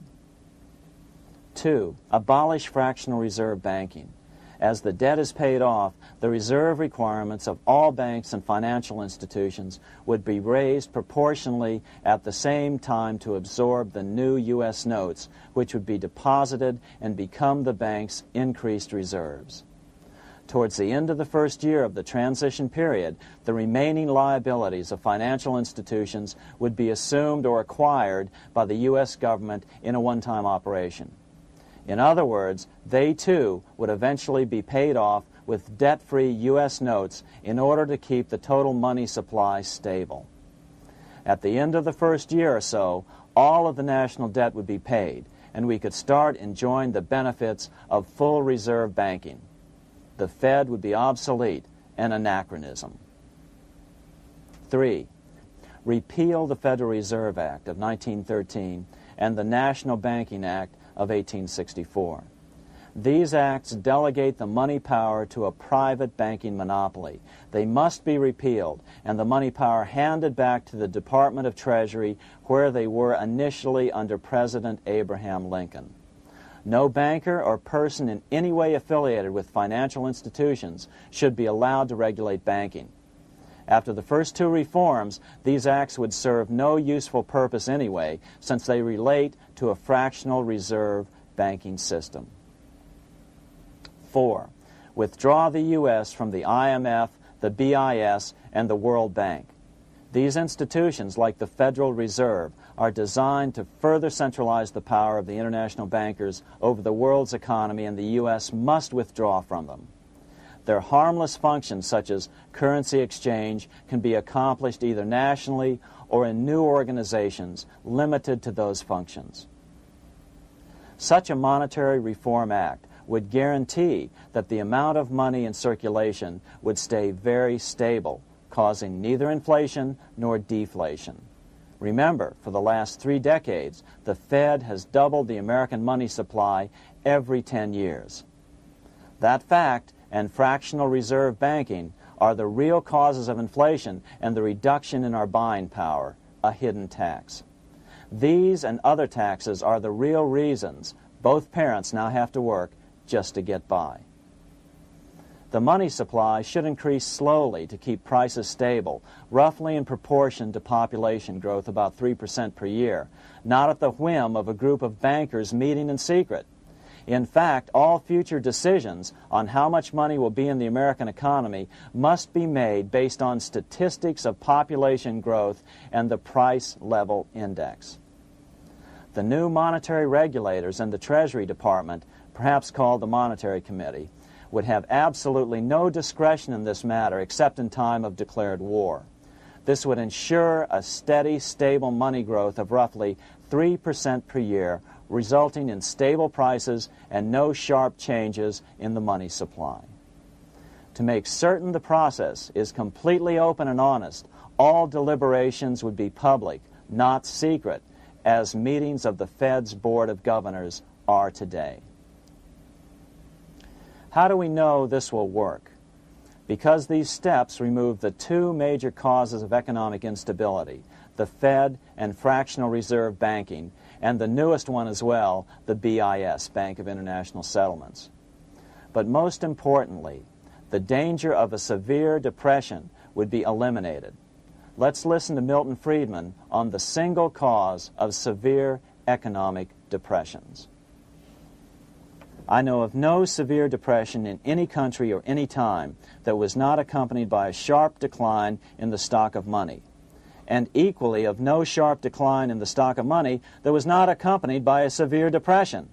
2. Abolish fractional reserve banking. As the debt is paid off, the reserve requirements of all banks and financial institutions would be raised proportionally at the same time to absorb the new U.S. notes, which would be deposited and become the bank's increased reserves. Towards the end of the first year of the transition period, the remaining liabilities of financial institutions would be assumed or acquired by the U.S. government in a one-time operation. In other words, they too would eventually be paid off with debt-free U.S. notes in order to keep the total money supply stable. At the end of the first year or so, all of the national debt would be paid, and we could start enjoying the benefits of full reserve banking. The Fed would be obsolete, an anachronism. 3. Repeal the Federal Reserve Act of 1913 and the National Banking Act of 1864. These acts delegate the money power to a private banking monopoly. They must be repealed, and the money power handed back to the Department of Treasury, where they were initially under President Abraham Lincoln. No banker or person in any way affiliated with financial institutions should be allowed to regulate banking. After the first two reforms, these acts would serve no useful purpose anyway, since they relate to a fractional reserve banking system. 4. Withdraw the U.S. from the IMF, the BIS, and the World Bank. These institutions, like the Federal Reserve, are designed to further centralize the power of the international bankers over the world's economy, and the U.S. must withdraw from them. Their harmless functions, such as currency exchange, can be accomplished either nationally or in new organizations limited to those functions. Such a monetary reform act would guarantee that the amount of money in circulation would stay very stable, causing neither inflation nor deflation. Remember, for the last 3 decades, the Fed has doubled the American money supply every 10 years. That fact and fractional reserve banking are the real causes of inflation and the reduction in our buying power, a hidden tax. These and other taxes are the real reasons both parents now have to work just to get by. The money supply should increase slowly to keep prices stable, roughly in proportion to population growth, about 3% per year, not at the whim of a group of bankers meeting in secret. In fact, all future decisions on how much money will be in the American economy must be made based on statistics of population growth and the price level index. The new monetary regulators and the Treasury Department, perhaps called the Monetary Committee, would have absolutely no discretion in this matter except in time of declared war. This would ensure a steady, stable money growth of roughly 3% per year, resulting in stable prices and no sharp changes in the money supply. To make certain the process is completely open and honest, all deliberations would be public, not secret, as meetings of the Fed's Board of Governors are today. How do we know this will work? Because these steps remove the 2 major causes of economic instability, the Fed and fractional reserve banking, and the newest one as well, the BIS, Bank of International Settlements. But most importantly, the danger of a severe depression would be eliminated. Let's listen to Milton Friedman on the single cause of severe economic depressions. I know of no severe depression in any country or any time that was not accompanied by a sharp decline in the stock of money, and equally of no sharp decline in the stock of money that was not accompanied by a severe depression.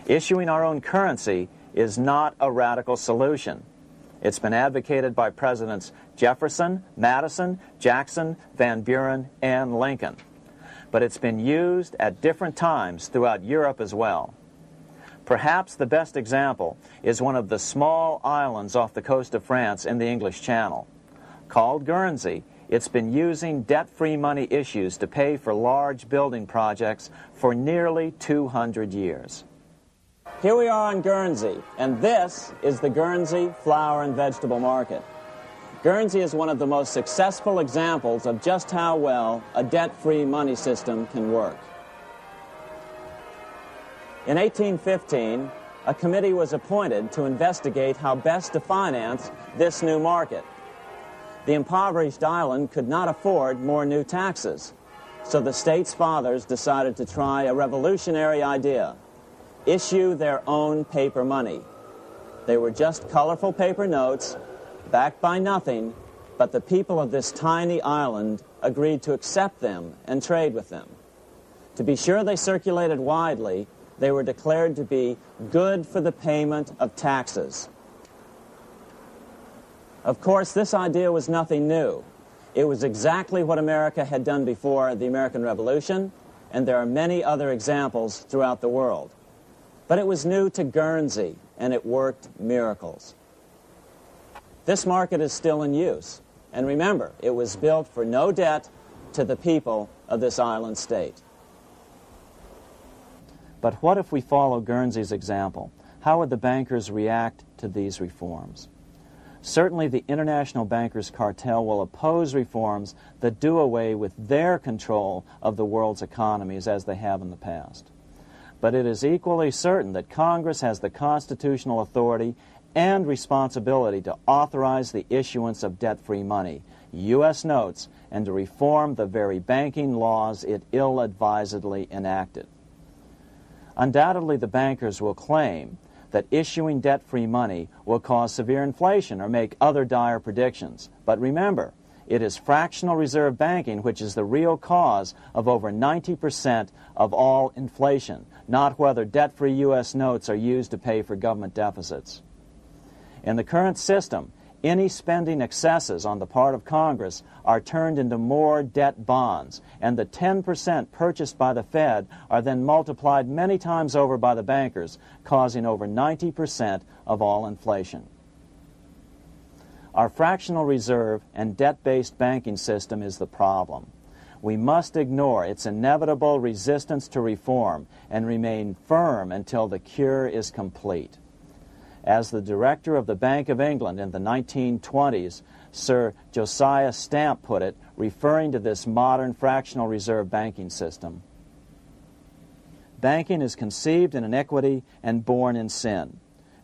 Issuing our own currency is not a radical solution. It's been advocated by Presidents Jefferson, Madison, Jackson, Van Buren, and Lincoln. But it's been used at different times throughout Europe as well. Perhaps the best example is one of the small islands off the coast of France in the English Channel. Called Guernsey, It's been using debt-free money issues to pay for large building projects for nearly 200 years. Here we are on Guernsey, and this is the Guernsey flower and vegetable market. Guernsey is one of the most successful examples of just how well a debt-free money system can work. In 1815, a committee was appointed to investigate how best to finance this new market. The impoverished island could not afford more new taxes, so the state's fathers decided to try a revolutionary idea: issue their own paper money. They were just colorful paper notes, backed by nothing, but the people of this tiny island agreed to accept them and trade with them. To be sure they circulated widely, they were declared to be good for the payment of taxes. Of course, this idea was nothing new. It was exactly what America had done before the American Revolution, and there are many other examples throughout the world. But it was new to Guernsey, and it worked miracles. This market is still in use, and remember, it was built for no debt to the people of this island state. But what if we follow Guernsey's example? How would the bankers react to these reforms? Certainly the international bankers' cartel will oppose reforms that do away with their control of the world's economies as they have in the past. But it is equally certain that Congress has the constitutional authority and responsibility to authorize the issuance of debt-free money, U.S. notes, and to reform the very banking laws it ill-advisedly enacted. Undoubtedly, the bankers will claim that issuing debt-free money will cause severe inflation or make other dire predictions. But remember, it is fractional reserve banking which is the real cause of over 90% of all inflation, not whether debt-free U.S. notes are used to pay for government deficits. In the current system, any spending excesses on the part of Congress are turned into more debt bonds, and the 10% purchased by the Fed are then multiplied many times over by the bankers, causing over 90% of all inflation. Our fractional reserve and debt-based banking system is the problem. We must ignore its inevitable resistance to reform and remain firm until the cure is complete. As the director of the Bank of England in the 1920s, Sir Josiah Stamp put it, referring to this modern fractional reserve banking system, "Banking is conceived in iniquity and born in sin.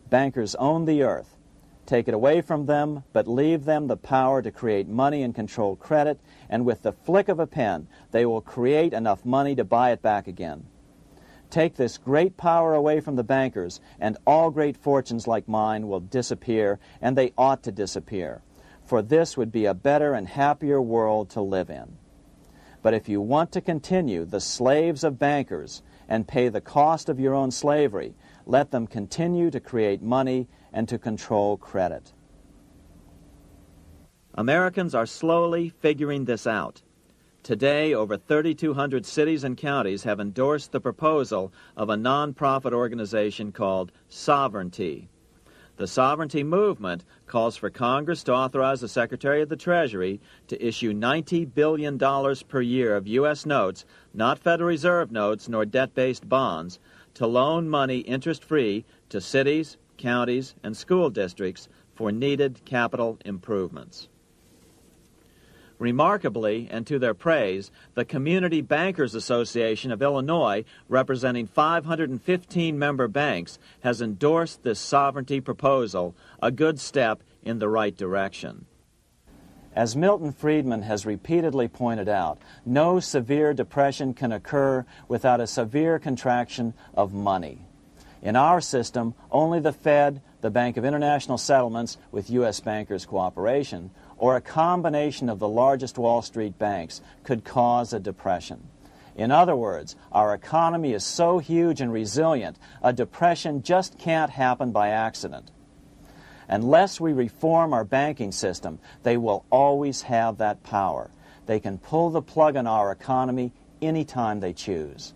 Bankers own the earth. Take it away from them, but leave them the power to create money and control credit, and with the flick of a pen, they will create enough money to buy it back again. Take this great power away from the bankers, and all great fortunes like mine will disappear, and they ought to disappear, for this would be a better and happier world to live in. But if you want to continue the slaves of bankers and pay the cost of your own slavery, let them continue to create money and to control credit." Americans are slowly figuring this out. Today, over 3,200 cities and counties have endorsed the proposal of a nonprofit organization called Sovereignty. The Sovereignty movement calls for Congress to authorize the Secretary of the Treasury to issue $90 billion per year of U.S. notes, not Federal Reserve notes nor debt-based bonds, to loan money interest-free to cities, counties, and school districts for needed capital improvements. Remarkably, and to their praise, the Community Bankers Association of Illinois, representing 515 member banks, has endorsed this sovereignty proposal, a good step in the right direction. As Milton Friedman has repeatedly pointed out, no severe depression can occur without a severe contraction of money. In our system, only the Fed, the Bank of International Settlements, with U.S. bankers' cooperation, or a combination of the largest Wall Street banks could cause a depression. In other words, our economy is so huge and resilient, a depression just can't happen by accident. Unless we reform our banking system, they will always have that power. They can pull the plug on our economy anytime they choose.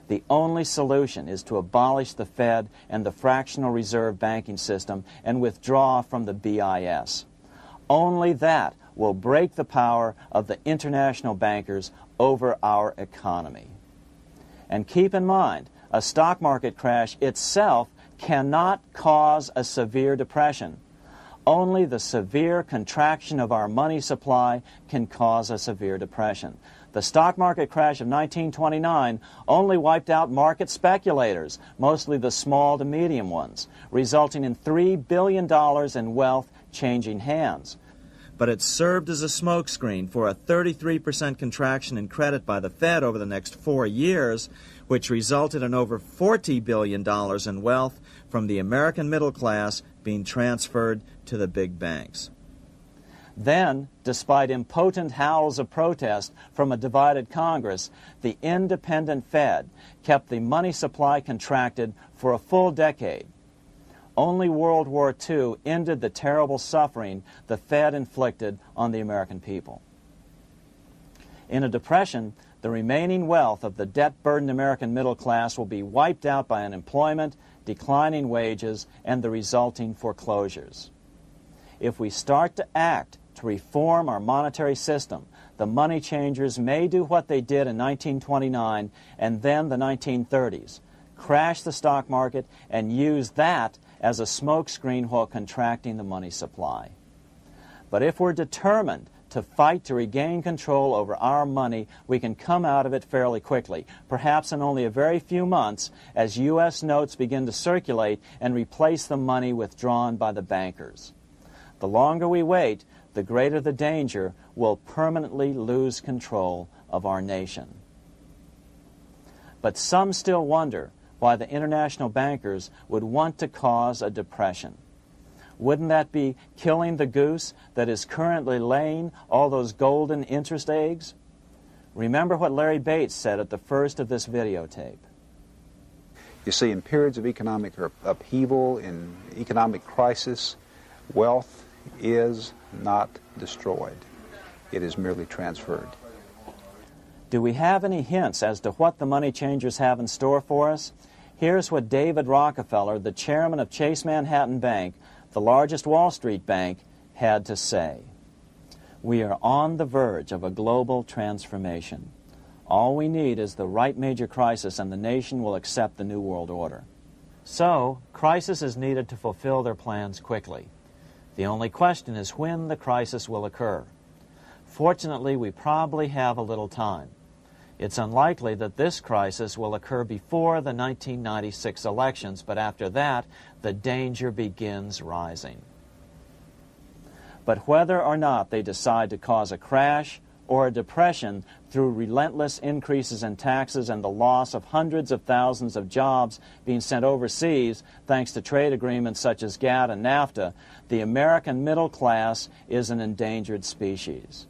The only solution is to abolish the Fed and the fractional reserve banking system and withdraw from the BIS. Only that will break the power of the international bankers over our economy. And keep in mind, a stock market crash itself cannot cause a severe depression. Only the severe contraction of our money supply can cause a severe depression. The stock market crash of 1929 only wiped out market speculators, mostly the small to medium ones, resulting in $3 billion in wealth changing hands. But it served as a smokescreen for a 33% contraction in credit by the Fed over the next 4 years, which resulted in over $40 billion in wealth from the American middle class being transferred to the big banks. Then, despite impotent howls of protest from a divided Congress, the independent Fed kept the money supply contracted for a full decade. Only World War II ended the terrible suffering the Fed inflicted on the American people. In a depression, the remaining wealth of the debt-burdened American middle class will be wiped out by unemployment, declining wages, and the resulting foreclosures. If we start to act to reform our monetary system, the money changers may do what they did in 1929 and then the 1930s, crash the stock market and use that as a smokescreen while contracting the money supply. But if we're determined to fight to regain control over our money, we can come out of it fairly quickly, perhaps in only a very few months, as U.S. notes begin to circulate and replace the money withdrawn by the bankers. The longer we wait, the greater the danger we'll permanently lose control of our nation. But some still wonder why the international bankers would want to cause a depression. Wouldn't that be killing the goose that is currently laying all those golden interest eggs? Remember what Larry Bates said at the first of this videotape. You see, in periods of economic upheaval, in economic crisis, wealth is not destroyed. It is merely transferred. Do we have any hints as to what the money changers have in store for us? Here's what David Rockefeller, the chairman of Chase Manhattan Bank, the largest Wall Street bank, had to say. We are on the verge of a global transformation. All we need is the right major crisis and the nation will accept the New World Order. So, crisis is needed to fulfill their plans quickly. The only question is when the crisis will occur. Fortunately, we probably have a little time. It's unlikely that this crisis will occur before the 1996 elections, but after that, the danger begins rising. But whether or not they decide to cause a crash or a depression through relentless increases in taxes and the loss of hundreds of thousands of jobs being sent overseas thanks to trade agreements such as GATT and NAFTA, the American middle class is an endangered species.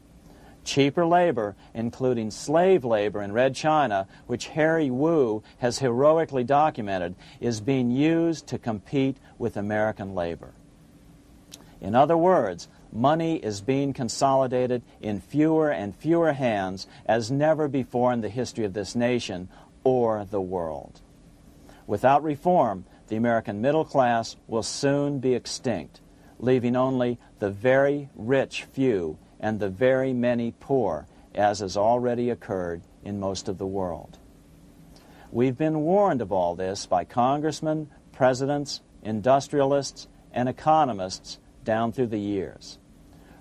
Cheaper labor, including slave labor in Red China, which Harry Wu has heroically documented, is being used to compete with American labor. In other words, money is being consolidated in fewer and fewer hands as never before in the history of this nation or the world. Without reform, the American middle class will soon be extinct, leaving only the very rich few and the very many poor, as has already occurred in most of the world. We've been warned of all this by congressmen, presidents, industrialists, and economists down through the years.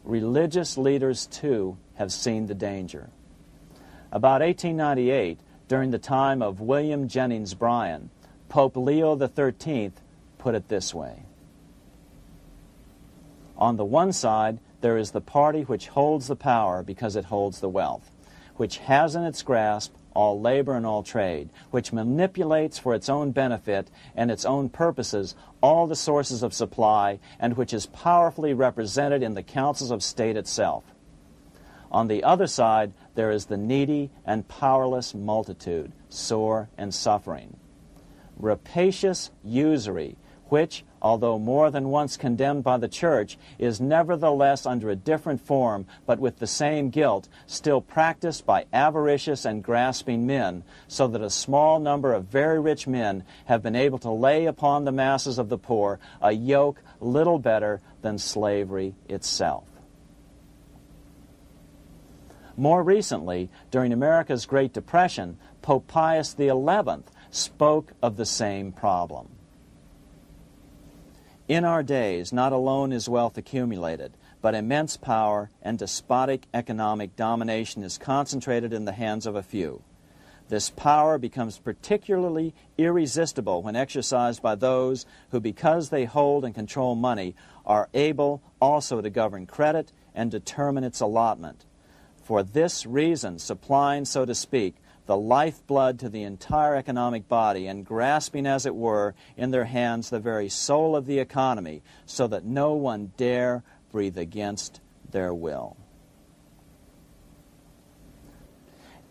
Religious leaders, too, have seen the danger. About 1898, during the time of William Jennings Bryan, Pope Leo XIII put it this way. On the one side, there is the party which holds the power because it holds the wealth, which has in its grasp all labor and all trade, which manipulates for its own benefit and its own purposes all the sources of supply, and which is powerfully represented in the councils of state itself. On the other side, there is the needy and powerless multitude, sore and suffering. Rapacious usury, which, although more than once condemned by the Church, is nevertheless under a different form, but with the same guilt, still practiced by avaricious and grasping men, so that a small number of very rich men have been able to lay upon the masses of the poor a yoke little better than slavery itself. More recently, during America's Great Depression, Pope Pius XI spoke of the same problem. In our days, not alone is wealth accumulated, but immense power and despotic economic domination is concentrated in the hands of a few. This power becomes particularly irresistible when exercised by those who, because they hold and control money, are able also to govern credit and determine its allotment. For this reason, supplying, so to speak, the lifeblood to the entire economic body and grasping, as it were, in their hands the very soul of the economy, so that no one dare breathe against their will.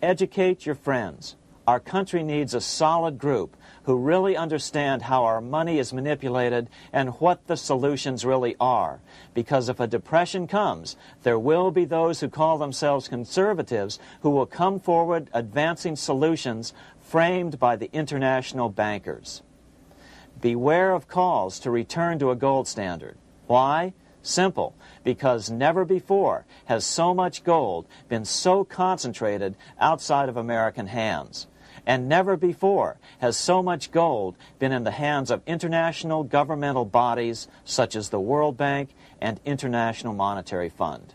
Educate your friends. Our country needs a solid group who really understand how our money is manipulated and what the solutions really are. Because if a depression comes, there will be those who call themselves conservatives who will come forward advancing solutions framed by the international bankers. Beware of calls to return to a gold standard. Why? Simple, because never before has so much gold been so concentrated outside of American hands. And never before has so much gold been in the hands of international governmental bodies such as the World Bank and International Monetary Fund.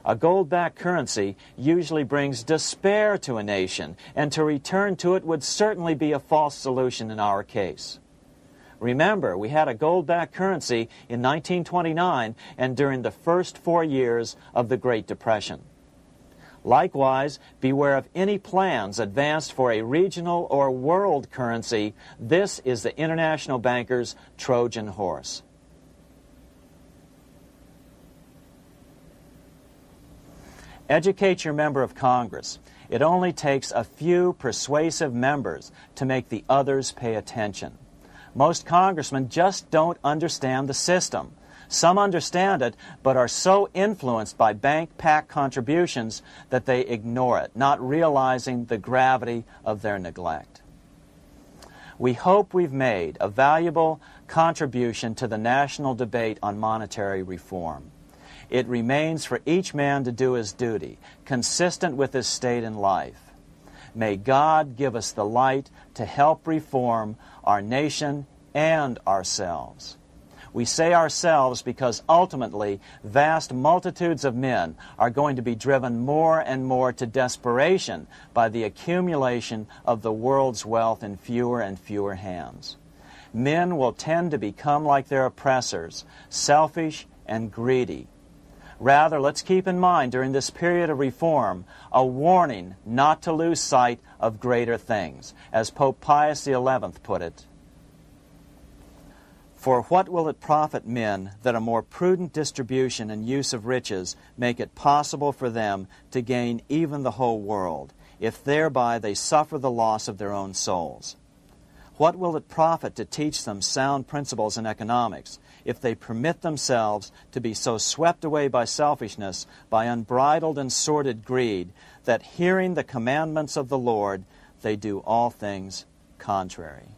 A gold-backed currency usually brings despair to a nation, and to return to it would certainly be a false solution in our case. Remember, we had a gold-backed currency in 1929 and during the first 4 years of the Great Depression. Likewise, beware of any plans advanced for a regional or world currency. This is the international bankers' Trojan horse. Educate your member of Congress. It only takes a few persuasive members to make the others pay attention. Most congressmen just don't understand the system. Some understand it, but are so influenced by bank PAC contributions that they ignore it, not realizing the gravity of their neglect. We hope we've made a valuable contribution to the national debate on monetary reform. It remains for each man to do his duty, consistent with his state in life. May God give us the light to help reform our nation and ourselves. We say ourselves because ultimately vast multitudes of men are going to be driven more and more to desperation by the accumulation of the world's wealth in fewer and fewer hands. Men will tend to become like their oppressors, selfish and greedy. Rather, let's keep in mind during this period of reform a warning not to lose sight of greater things, as Pope Pius XI put it. For what will it profit men that a more prudent distribution and use of riches make it possible for them to gain even the whole world, if thereby they suffer the loss of their own souls? What will it profit to teach them sound principles in economics, if they permit themselves to be so swept away by selfishness, by unbridled and sordid greed, that hearing the commandments of the Lord, they do all things contrary?